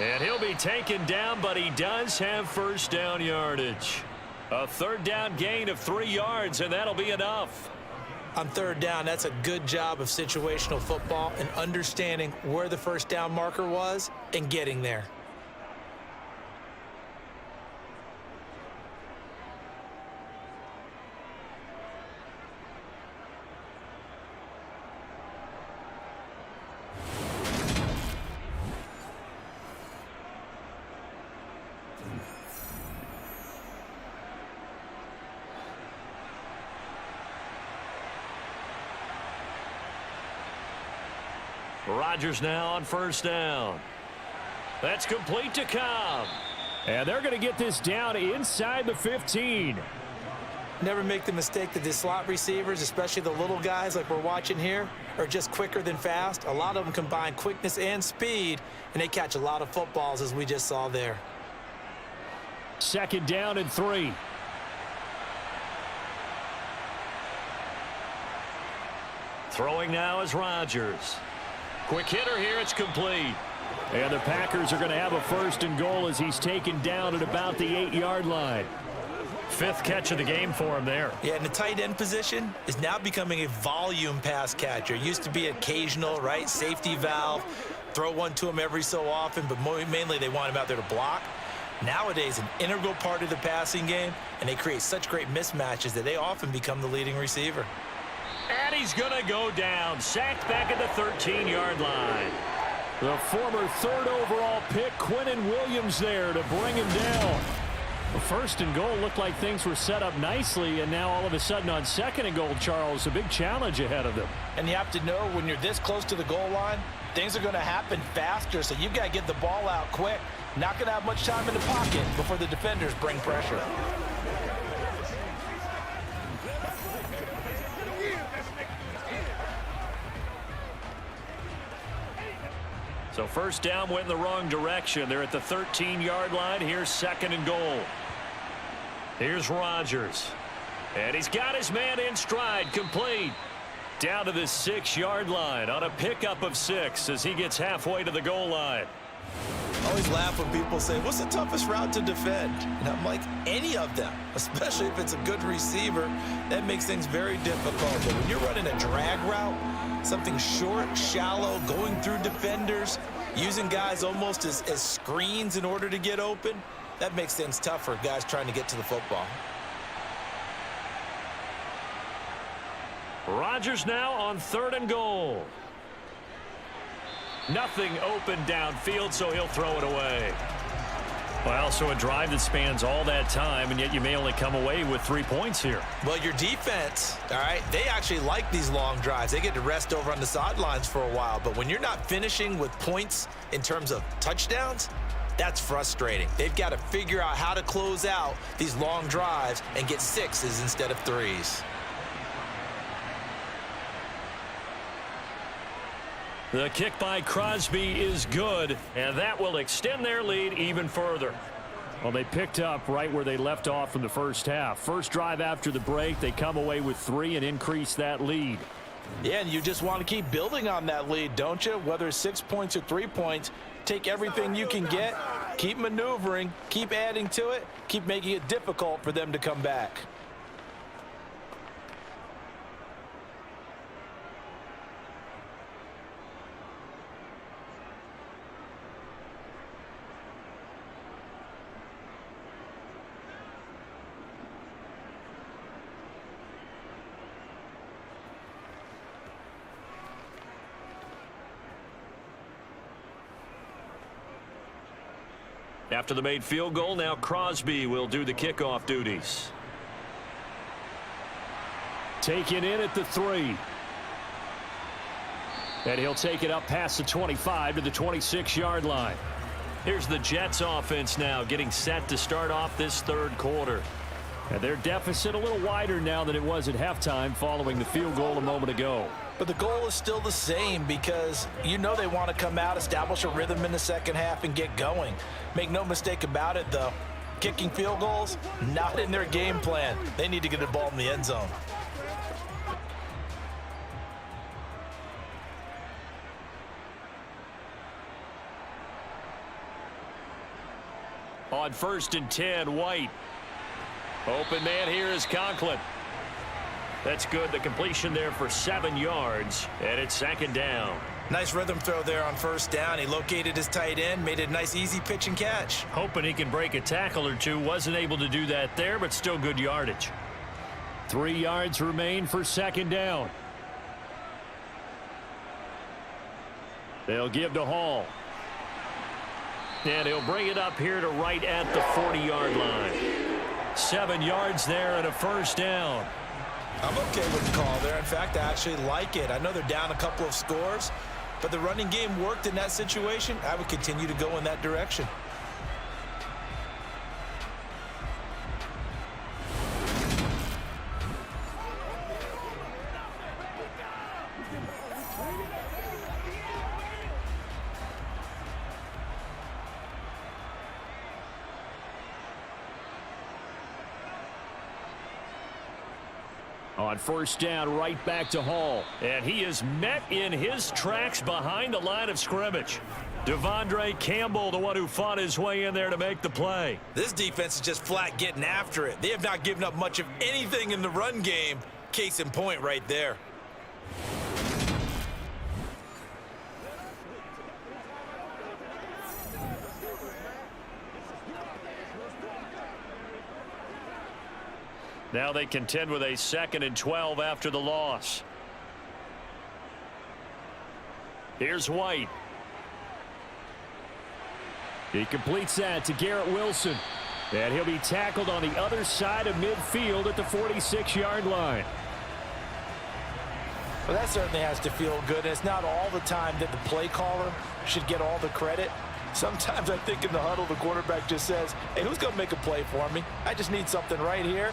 And he'll be taken down, but he does have first down yardage. A third down gain of 3 yards, and that'll be enough. On third down, that's a good job of situational football and understanding where the first down marker was and getting there. Rodgers now on first down. That's complete to Cobb. And they're going to get this down inside the 15. Never make the mistake that the slot receivers, especially the little guys like we're watching here, are just quicker than fast. A lot of them combine quickness and speed, and they catch a lot of footballs, as we just saw there. Second down and 3. Throwing now is Rodgers. Quick hitter here, it's complete. And the Packers are going to have a first and goal as he's taken down at about the 8-yard line. 5th catch of the game for him there. Yeah, and the tight end position is now becoming a volume pass catcher. Used to be occasional, right? Safety valve. Throw one to him every so often, but mainly they want him out there to block. Nowadays, an integral part of the passing game, and they create such great mismatches that they often become the leading receiver. And he's going to go down. Sacked back at the 13-yard line. The former 3rd overall pick, Quinnen Williams, there to bring him down. The first and goal looked like things were set up nicely, and now all of a sudden on second and goal, Charles, a big challenge ahead of them. And you have to know when you're this close to the goal line, things are going to happen faster, so you've got to get the ball out quick. Not going to have much time in the pocket before the defenders bring pressure. So first down went in the wrong direction. They're at the 13-yard line. Here's second and goal. Here's Rodgers. And he's got his man in stride, complete. Down to the 6-yard line on a pickup of 6 as he gets halfway to the goal line. I always laugh when people say, what's the toughest route to defend? And I'm like, any of them, especially if it's a good receiver. That makes things very difficult. But when you're running a drag route, something short, shallow, going through defenders, using guys almost as screens in order to get open, that makes things tough for guys trying to get to the football. Rodgers now on 3rd and goal. Nothing open downfield, so he'll throw it away. Well, so a drive that spans all that time, and yet you may only come away with 3 points here. Well, your defense, all right, they actually like these long drives. They get to rest over on the sidelines for a while. But when you're not finishing with points in terms of touchdowns, that's frustrating. They've got to figure out how to close out these long drives and get 6s instead of 3s. The kick by Crosby is good, and that will extend their lead even further. Well, they picked up right where they left off in the first half. First drive after the break, they come away with 3 and increase that lead. Yeah, and you just want to keep building on that lead, don't you? Whether it's 6 points or 3 points, take everything you can get, keep maneuvering, keep adding to it, keep making it difficult for them to come back. After the made field goal, now Crosby will do the kickoff duties. Taken in at the 3. And he'll take it up past the 25 to the 26-yard line. Here's the Jets offense now getting set to start off this 3rd quarter. And their deficit a little wider now than it was at halftime following the field goal a moment ago. But the goal is still the same because you know they want to come out, establish a rhythm in the second half, and get going. Make no mistake about it, though. Kicking field goals, not in their game plan. They need to get the ball in the end zone. On 1st and 10, White. Open man here is Conklin. That's good. The completion there for 7 yards, and it's 2nd down. Nice rhythm throw there on 1st down. He located his tight end, made it a nice easy pitch and catch. Hoping he can break a tackle or two. Wasn't able to do that there, but still good yardage. 3 yards remain for 2nd down. They'll give to Hall. And he'll bring it up here to right at the 40-yard line. 7 yards there and a 1st down. I'm okay with the call there. In fact, I actually like it. I know they're down a couple of scores, but the running game worked in that situation. I would continue to go in that direction. On 1st down, right back to Hall. And he is met in his tracks behind the line of scrimmage. Devondre Campbell, the one who fought his way in there to make the play. This defense is just flat getting after it. They have not given up much of anything in the run game. Case in point right there. Now they contend with a 2nd and 12 after the loss. Here's White. He completes that to Garrett Wilson. And he'll be tackled on the other side of midfield at the 46-yard line. Well, that certainly has to feel good. And it's not all the time that the play caller should get all the credit. Sometimes I think in the huddle, the quarterback just says, hey, who's going to make a play for me? I just need something right here.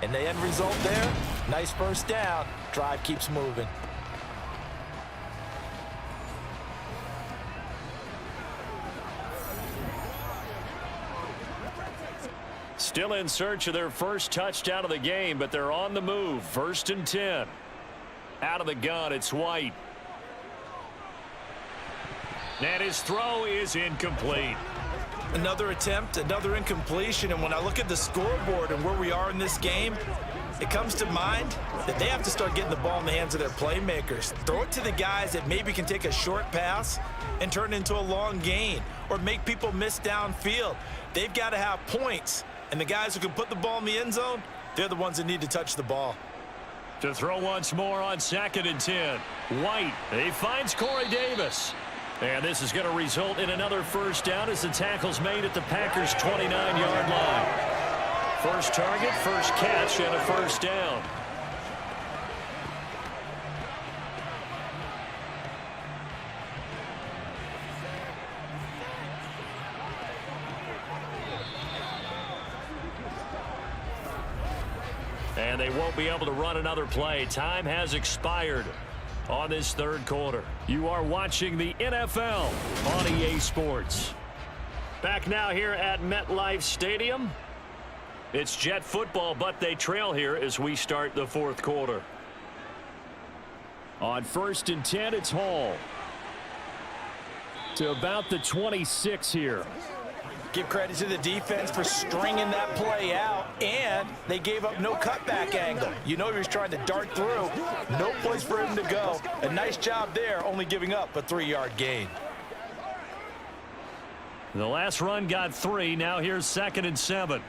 And the end result there, nice 1st down. Drive keeps moving. Still in search of their first touchdown of the game, but they're on the move. 1st and 10. Out of the gun, it's White. And his throw is incomplete. Another attempt, another incompletion, and when I look at the scoreboard and where we are in this game, it comes to mind that they have to start getting the ball in the hands of their playmakers. Throw it to the guys that maybe can take a short pass and turn it into a long gain or make people miss downfield. They've got to have points, and the guys who can put the ball in the end zone, they're the ones that need to touch the ball. To throw once more on 2nd and 10. White, he finds Corey Davis. And this is going to result in another 1st down as the tackle's made at the Packers' 29-yard line. First target, first catch, and a 1st down. And they won't be able to run another play. Time has expired on this 3rd quarter. You are watching the NFL on EA Sports. Back now here at MetLife Stadium. It's Jet football, but they trail here as we start the 4th quarter. On 1st and 10, it's Hall. To about the 26 here. Give credit to the defense for stringing that play out, and they gave up no cutback angle. You know he was trying to dart through. No place for him to go. A nice job there, only giving up a 3-yard gain. The last run got 3. Now here's 2nd and 7.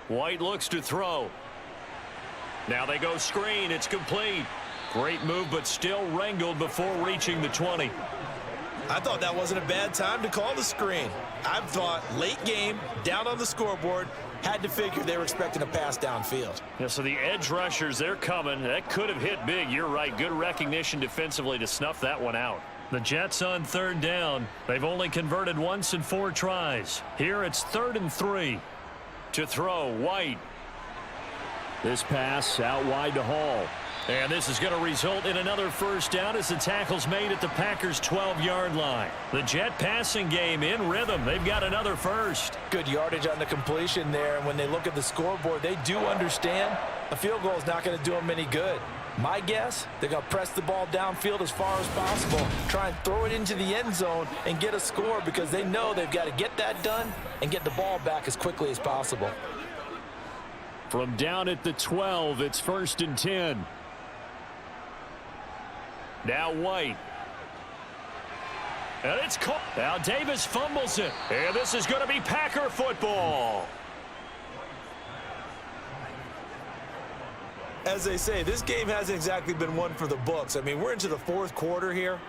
White looks to throw. Now they go screen. It's complete. Great move, but still wrangled before reaching the 20. I thought that wasn't a bad time to call the screen. I thought late game, down on the scoreboard, had to figure they were expecting a pass downfield. Yeah, so the edge rushers, they're coming. That could have hit big. You're right. Good recognition defensively to snuff that one out. The Jets on 3rd down. They've only converted once in 4 tries. Here it's 3rd and 3. To throw, White. This pass out wide to Hall. And this is going to result in another 1st down as the tackle's made at the Packers' 12-yard line. The Jet passing game in rhythm. They've got another 1st. Good yardage on the completion there, and when they look at the scoreboard, they do understand a field goal is not going to do them any good. My guess, they're going to press the ball downfield as far as possible, try and throw it into the end zone and get a score because they know they've got to get that done and get the ball back as quickly as possible. From down at the 12, it's 1st and 10. Now White. And it's caught. Now Davis fumbles it. And this is going to be Packer football. As they say, this game hasn't exactly been one for the books. I mean, we're into the 4th quarter here,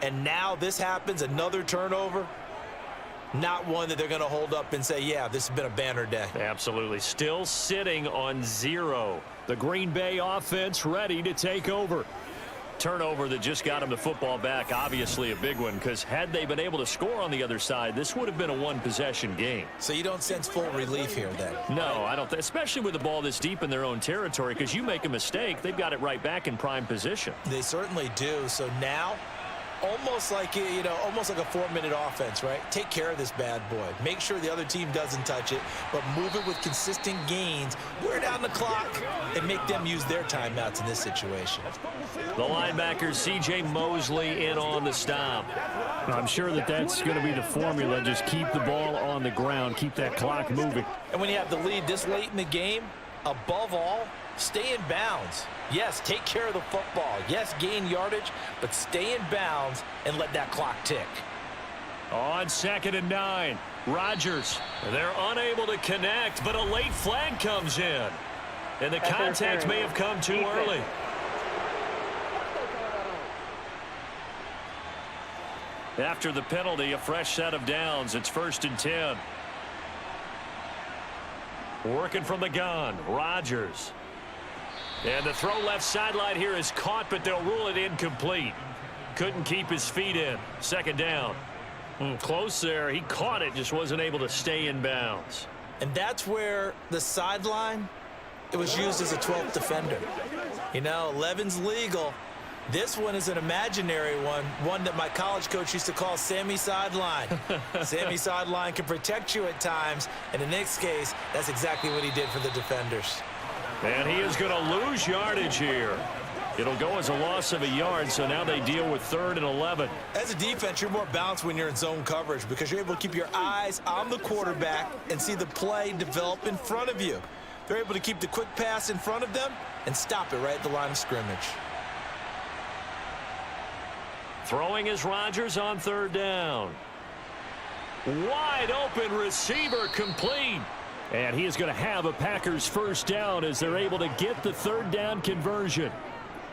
and now this happens, another turnover. Not one that they're going to hold up and say, yeah, this has been a banner day. Absolutely. Still sitting on 0. The Green Bay offense ready to take over. Turnover that just got him the football back, obviously a big one, because had they been able to score on the other side, this would have been a one-possession game. So you don't sense full relief here then? No, I don't, especially with the ball this deep in their own territory, because you make a mistake, they've got it right back in prime position. They certainly do. So now, almost like, almost like a 4-minute offense, right? Take care of this bad boy. Make sure the other team doesn't touch it, but move it with consistent gains, wear down the clock, and make them use their timeouts in this situation. The linebacker, C.J. Mosley, in on the stop. I'm sure that's going to be the formula. Just keep the ball on the ground, keep that clock moving. And when you have the lead this late in the game, above all, stay in bounds. Yes, take care of the football. Yes, gain yardage, but stay in bounds and let that clock tick. On 2nd and 9, Rodgers. They're unable to connect, but a late flag comes in. And the contact may have come too early. After the penalty, a fresh set of downs. It's 1st and 10. Working from the gun, Rodgers. And the throw left sideline here is caught, but they'll rule it incomplete. Couldn't keep his feet in. 2nd down. Close there. He caught it, just wasn't able to stay in bounds. And that's where the sideline, it was used as a 12th defender. 11's legal. This one is an imaginary one that my college coach used to call Sammy Sideline. Sammy Sideline can protect you at times, and in this case, that's exactly what he did for the defenders. And he is going to lose yardage here. It'll go as a loss of a yard, so now they deal with 3rd and 11. As a defense, you're more balanced when you're in zone coverage because you're able to keep your eyes on the quarterback and see the play develop in front of you. They're able to keep the quick pass in front of them and stop it right at the line of scrimmage. Throwing is Rodgers on 3rd down. Wide open receiver complete. And he is going to have a Packers 1st down as they're able to get the 3rd down conversion.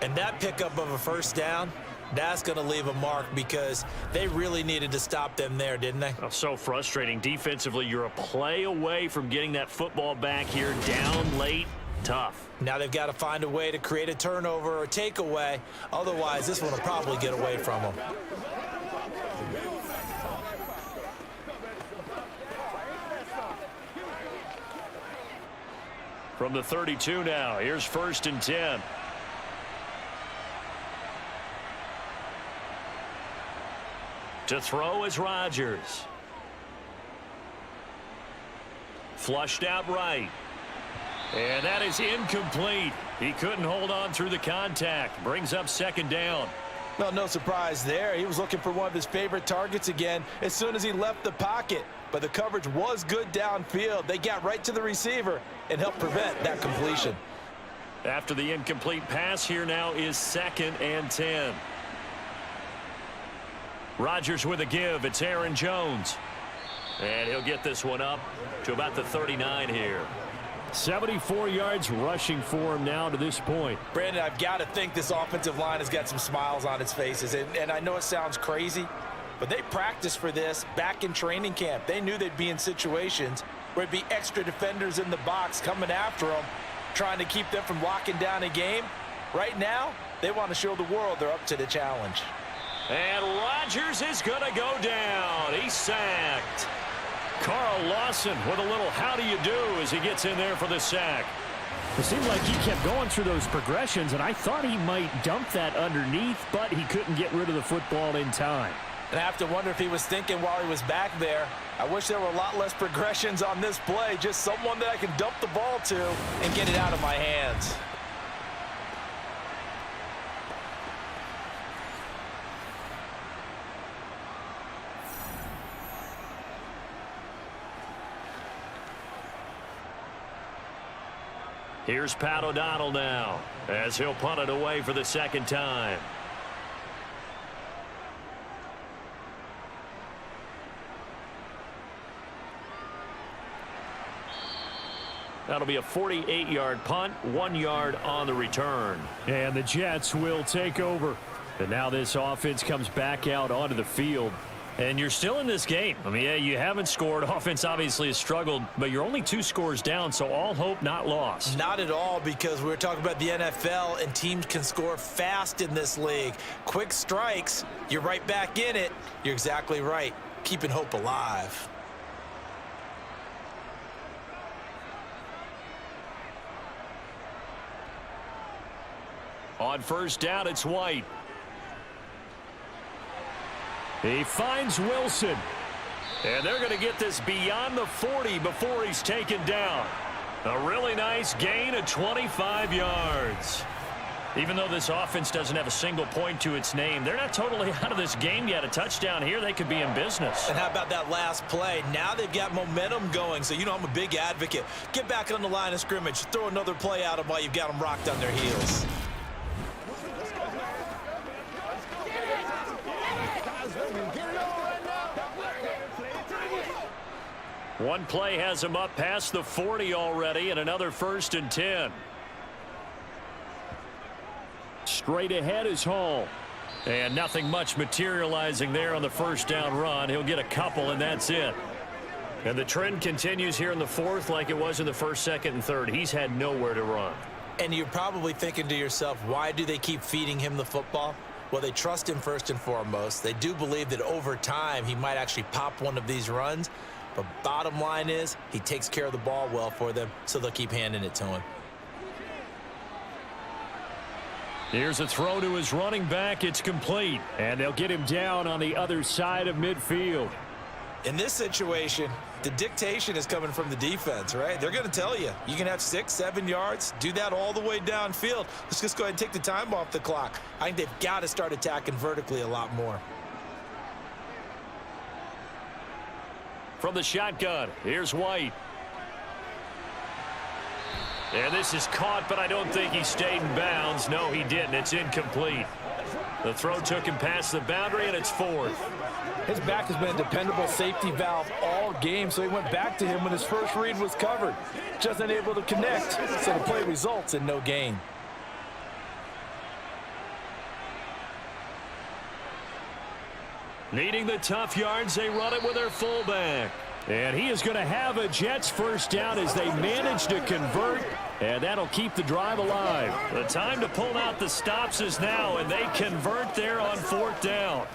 And that pickup of a 1st down, that's going to leave a mark because they really needed to stop them there, didn't they? Oh, so frustrating. Defensively, you're a play away from getting that football back here down late. Tough. Now they've got to find a way to create a turnover or takeaway. Otherwise, this one will probably get away from them. From the 32 now, here's 1st and 10. To throw is Rodgers. Flushed out right. And that is incomplete. He couldn't hold on through the contact. Brings up 2nd down. Well, no surprise there. He was looking for one of his favorite targets again as soon as he left the pocket. But the coverage was good downfield. They got right to the receiver and helped prevent that completion. After the incomplete pass, here now is 2nd and 10. Rodgers with a give. It's Aaron Jones. And he'll get this one up to about the 39 here. 74 yards rushing for him now to this point. Brandon, I've got to think this offensive line has got some smiles on its faces. And I know it sounds crazy, but they practiced for this back in training camp. They knew they'd be in situations where it'd be extra defenders in the box coming after them, trying to keep them from locking down a game. Right now, they want to show the world they're up to the challenge. And Rodgers is going to go down. He's sacked. Carl Lawson with a little how do you do as he gets in there for the sack. It seemed like he kept going through those progressions, and I thought he might dump that underneath, but he couldn't get rid of the football in time. And I have to wonder if he was thinking while he was back there, I wish there were a lot less progressions on this play, just someone that I can dump the ball to and get it out of my hands. Here's Pat O'Donnell now as he'll punt it away for the second time. That'll be a 48-yard punt, 1 yard on the return. And the Jets will take over. And now this offense comes back out onto the field. And you're still in this game. I mean, yeah, you haven't scored. Offense obviously has struggled, but you're only 2 scores down, so all hope not lost. Not at all, because we're talking about the NFL, and teams can score fast in this league. Quick strikes, you're right back in it. You're exactly right. Keeping hope alive. On first down, it's White. He finds Wilson. And they're going to get this beyond the 40 before he's taken down. A really nice gain of 25 yards. Even though this offense doesn't have a single point to its name, they're not totally out of this game yet. A touchdown here, they could be in business. And how about that last play? Now they've got momentum going, so you know I'm a big advocate. Get back on the line of scrimmage. Throw another play at them while you've got them rocked on their heels. One play has him up past the 40 already, and another 1st and 10. Straight ahead is Hall. And nothing much materializing there on the first down run. He'll get a couple, and that's it. And the trend continues here in the 4th like it was in the 1st, 2nd, and 3rd. He's had nowhere to run. And you're probably thinking to yourself, why do they keep feeding him the football? Well, they trust him first and foremost. They do believe that over time he might actually pop one of these runs. But bottom line is, he takes care of the ball well for them, so they'll keep handing it to him. Here's a throw to his running back. It's complete. And they'll get him down on the other side of midfield. In this situation, the dictation is coming from the defense, right? They're going to tell you, you can have 6, 7 yards, do that all the way downfield. Let's just go ahead and take the time off the clock. I think they've got to start attacking vertically a lot more. From the shotgun, here's White. And this is caught, but I don't think he stayed in bounds. No, he didn't. It's incomplete. The throw took him past the boundary, and it's 4th. His back has been a dependable safety valve all game, so he went back to him when his first read was covered. Just unable to connect, so the play results in no gain. Needing the tough yards, they run it with their fullback. And he is going to have a Jets first down as they manage to convert, and that'll keep the drive alive. The time to pull out the stops is now, and they convert there on 4th down.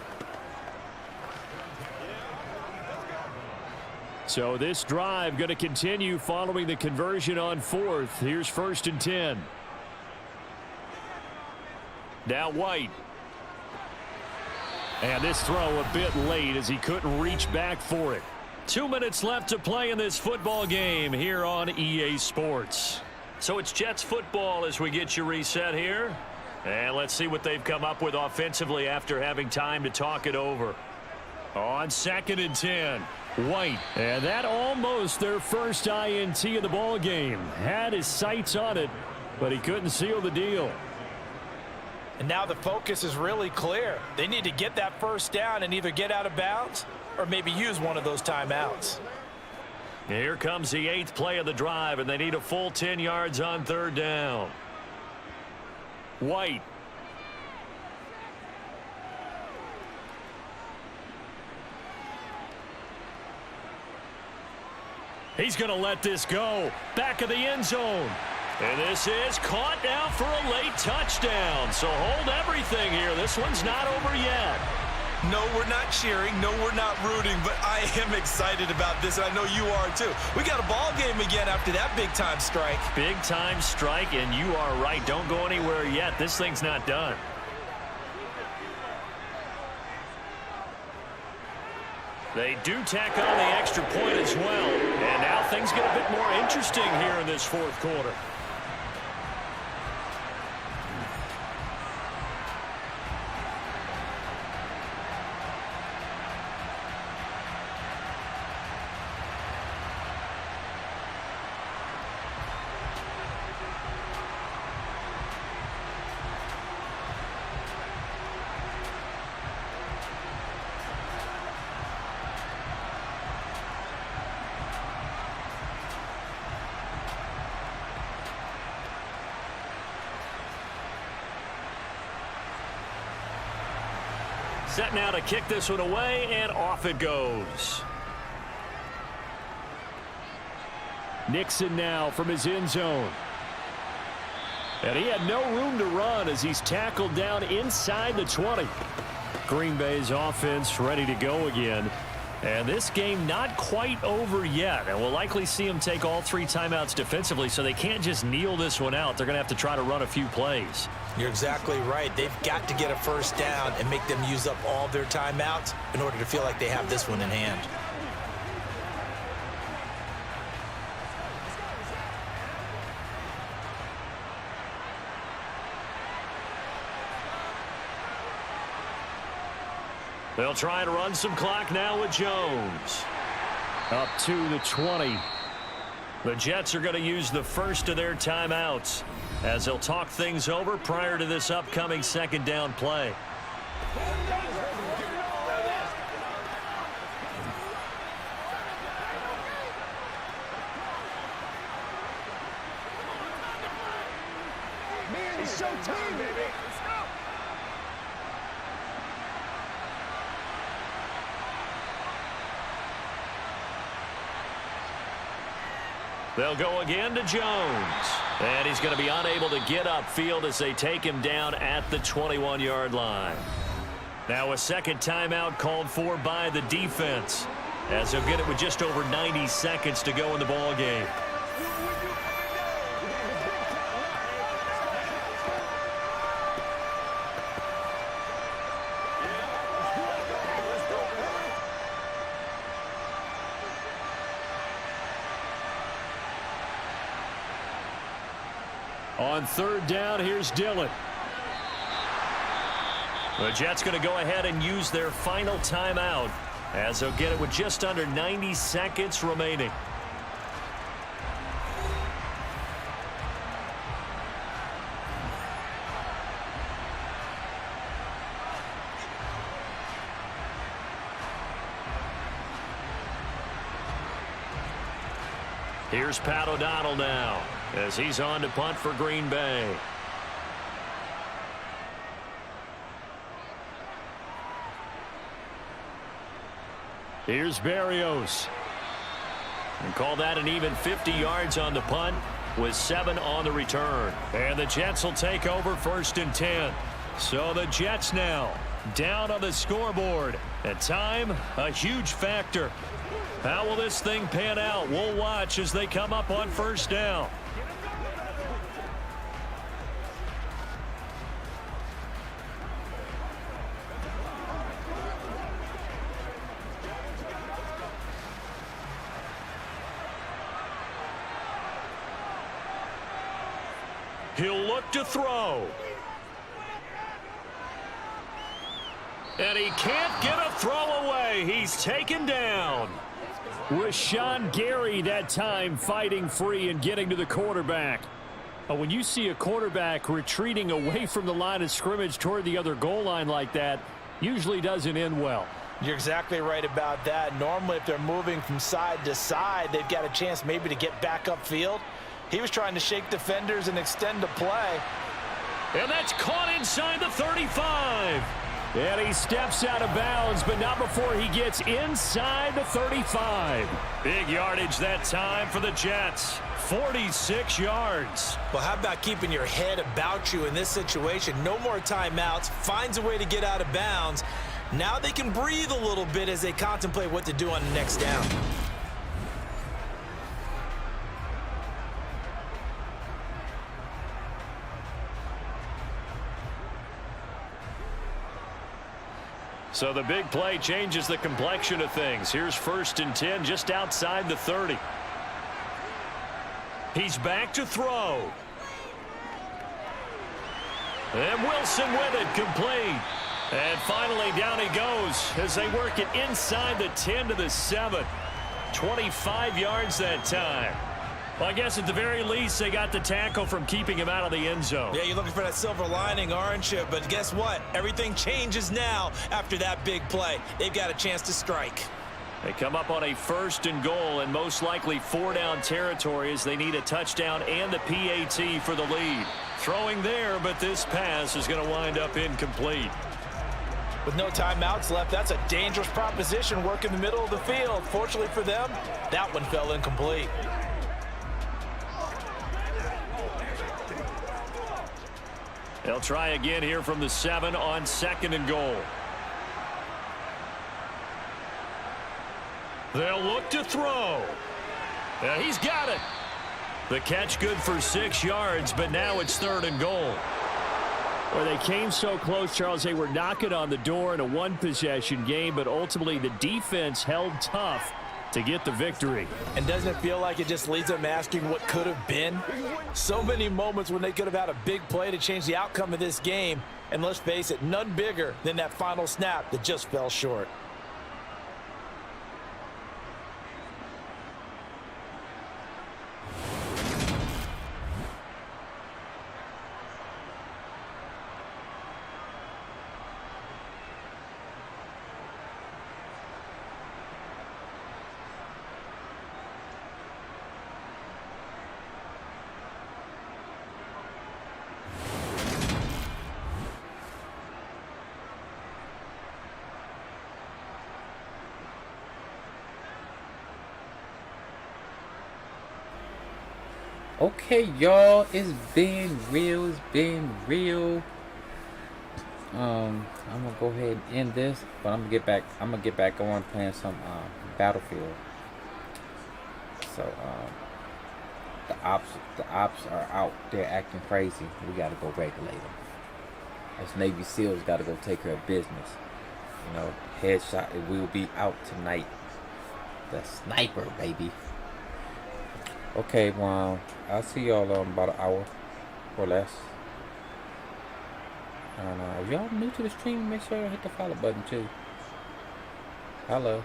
So this drive going to continue following the conversion on 4th. Here's 1st and 10. Now White. And this throw a bit late as he couldn't reach back for it. 2 minutes left to play in this football game here on EA Sports. So it's Jets football as we get you reset here. And let's see what they've come up with offensively after having time to talk it over. On 2nd and 10, White. And that almost their first INT of the ball game. Had his sights on it, but he couldn't seal the deal. And now the focus is really clear. They need to get that first down and either get out of bounds or maybe use one of those timeouts. Here comes the 8th play of the drive, and they need a full 10 yards on 3rd down. White. He's going to let this go. Back of the end zone. And this is caught now for a late touchdown. So hold everything here. This one's not over yet. No, we're not cheering. No, we're not rooting. But I am excited about this, and I know you are too. We got a ball game again after that big-time strike. Big-time strike, and you are right. Don't go anywhere yet. This thing's not done. They do tack on the extra point as well. And now things get a bit more interesting here in this 4th quarter. Set now to kick this one away, and off it goes. Nixon now from his end zone. And he had no room to run as he's tackled down inside the 20. Green Bay's offense ready to go again. And this game not quite over yet. And we'll likely see them take all 3 timeouts defensively, so they can't just kneel this one out. They're going to have to try to run a few plays. You're exactly right. They've got to get a first down and make them use up all their timeouts in order to feel like they have this one in hand. They'll try and run some clock now with Jones. Up to the 20. The Jets are going to use the first of their timeouts as they'll talk things over prior to this upcoming second down play. Man, it's showtime, baby. Let's go. They'll go again to Jones. And he's going to be unable to get upfield as they take him down at the 21-yard line. Now a second timeout called for by the defense as they'll get it with just over 90 seconds to go in the ball game. On third down, here's Dillon. The Jets going to go ahead and use their final timeout as they'll get it with just under 90 seconds remaining. Here's Pat O'Donnell now as he's on to punt for Green Bay. Here's Berrios. And call that an even 50 yards on the punt with 7 on the return. And the Jets will take over 1st and 10. So the Jets now down on the scoreboard. And time, a huge factor. How will this thing pan out? We'll watch as they come up on 1st down. He'll look to throw. And he can't get a throw away. He's taken down. Rashawn Gary that time fighting free and getting to the quarterback. When you see a quarterback retreating away from the line of scrimmage toward the other goal line like that, usually doesn't end well. You're exactly right about that. Normally, if they're moving from side to side, they've got a chance maybe to get back upfield. He was trying to shake defenders and extend the play. And that's caught inside the 35. And he steps out of bounds, but not before he gets inside the 35. Big yardage that time for the Jets. 46 yards. Well, how about keeping your head about you in this situation? No more timeouts. Finds a way to get out of bounds. Now they can breathe a little bit as they contemplate what to do on the next down. So the big play changes the complexion of things. Here's 1st and 10 just outside the 30. He's back to throw. And Wilson with it, complete. And finally down he goes as they work it inside the 10 to the 7. 25 yards that time. Well, I guess at the very least they got the tackle from keeping him out of the end zone. Yeah, you're looking for that silver lining, aren't you? But guess what? Everything changes now after that big play. They've got a chance to strike. They come up on a 1st and goal and most likely 4-down territory as they need a touchdown and the PAT for the lead. Throwing there, but this pass is going to wind up incomplete. With no timeouts left, that's a dangerous proposition. Work in the middle of the field. Fortunately for them, that one fell incomplete. They'll try again here from the 7 on 2nd and goal. They'll look to throw. He's got it. The catch good for 6 yards, but now it's 3rd and goal. Well, they came so close, Charles. They were knocking on the door in a one-possession game, but ultimately the defense held tough to get the victory. And doesn't it feel like it just leaves them asking what could have been? So many moments when they could have had a big play to change the outcome of this game. And let's face it, none bigger than that final snap that just fell short. Okay, y'all, it's been real. I'm gonna go ahead and end this, but I'm gonna get back on playing some Battlefield. So the ops are out there acting crazy. We gotta go regulate them. As Navy SEALs gotta go take care of business. You know, headshot, it will be out tonight. The sniper, baby. Okay, well, I'll see y'all in about an hour or less. And if y'all new to the stream, make sure you hit the follow button too. Hello.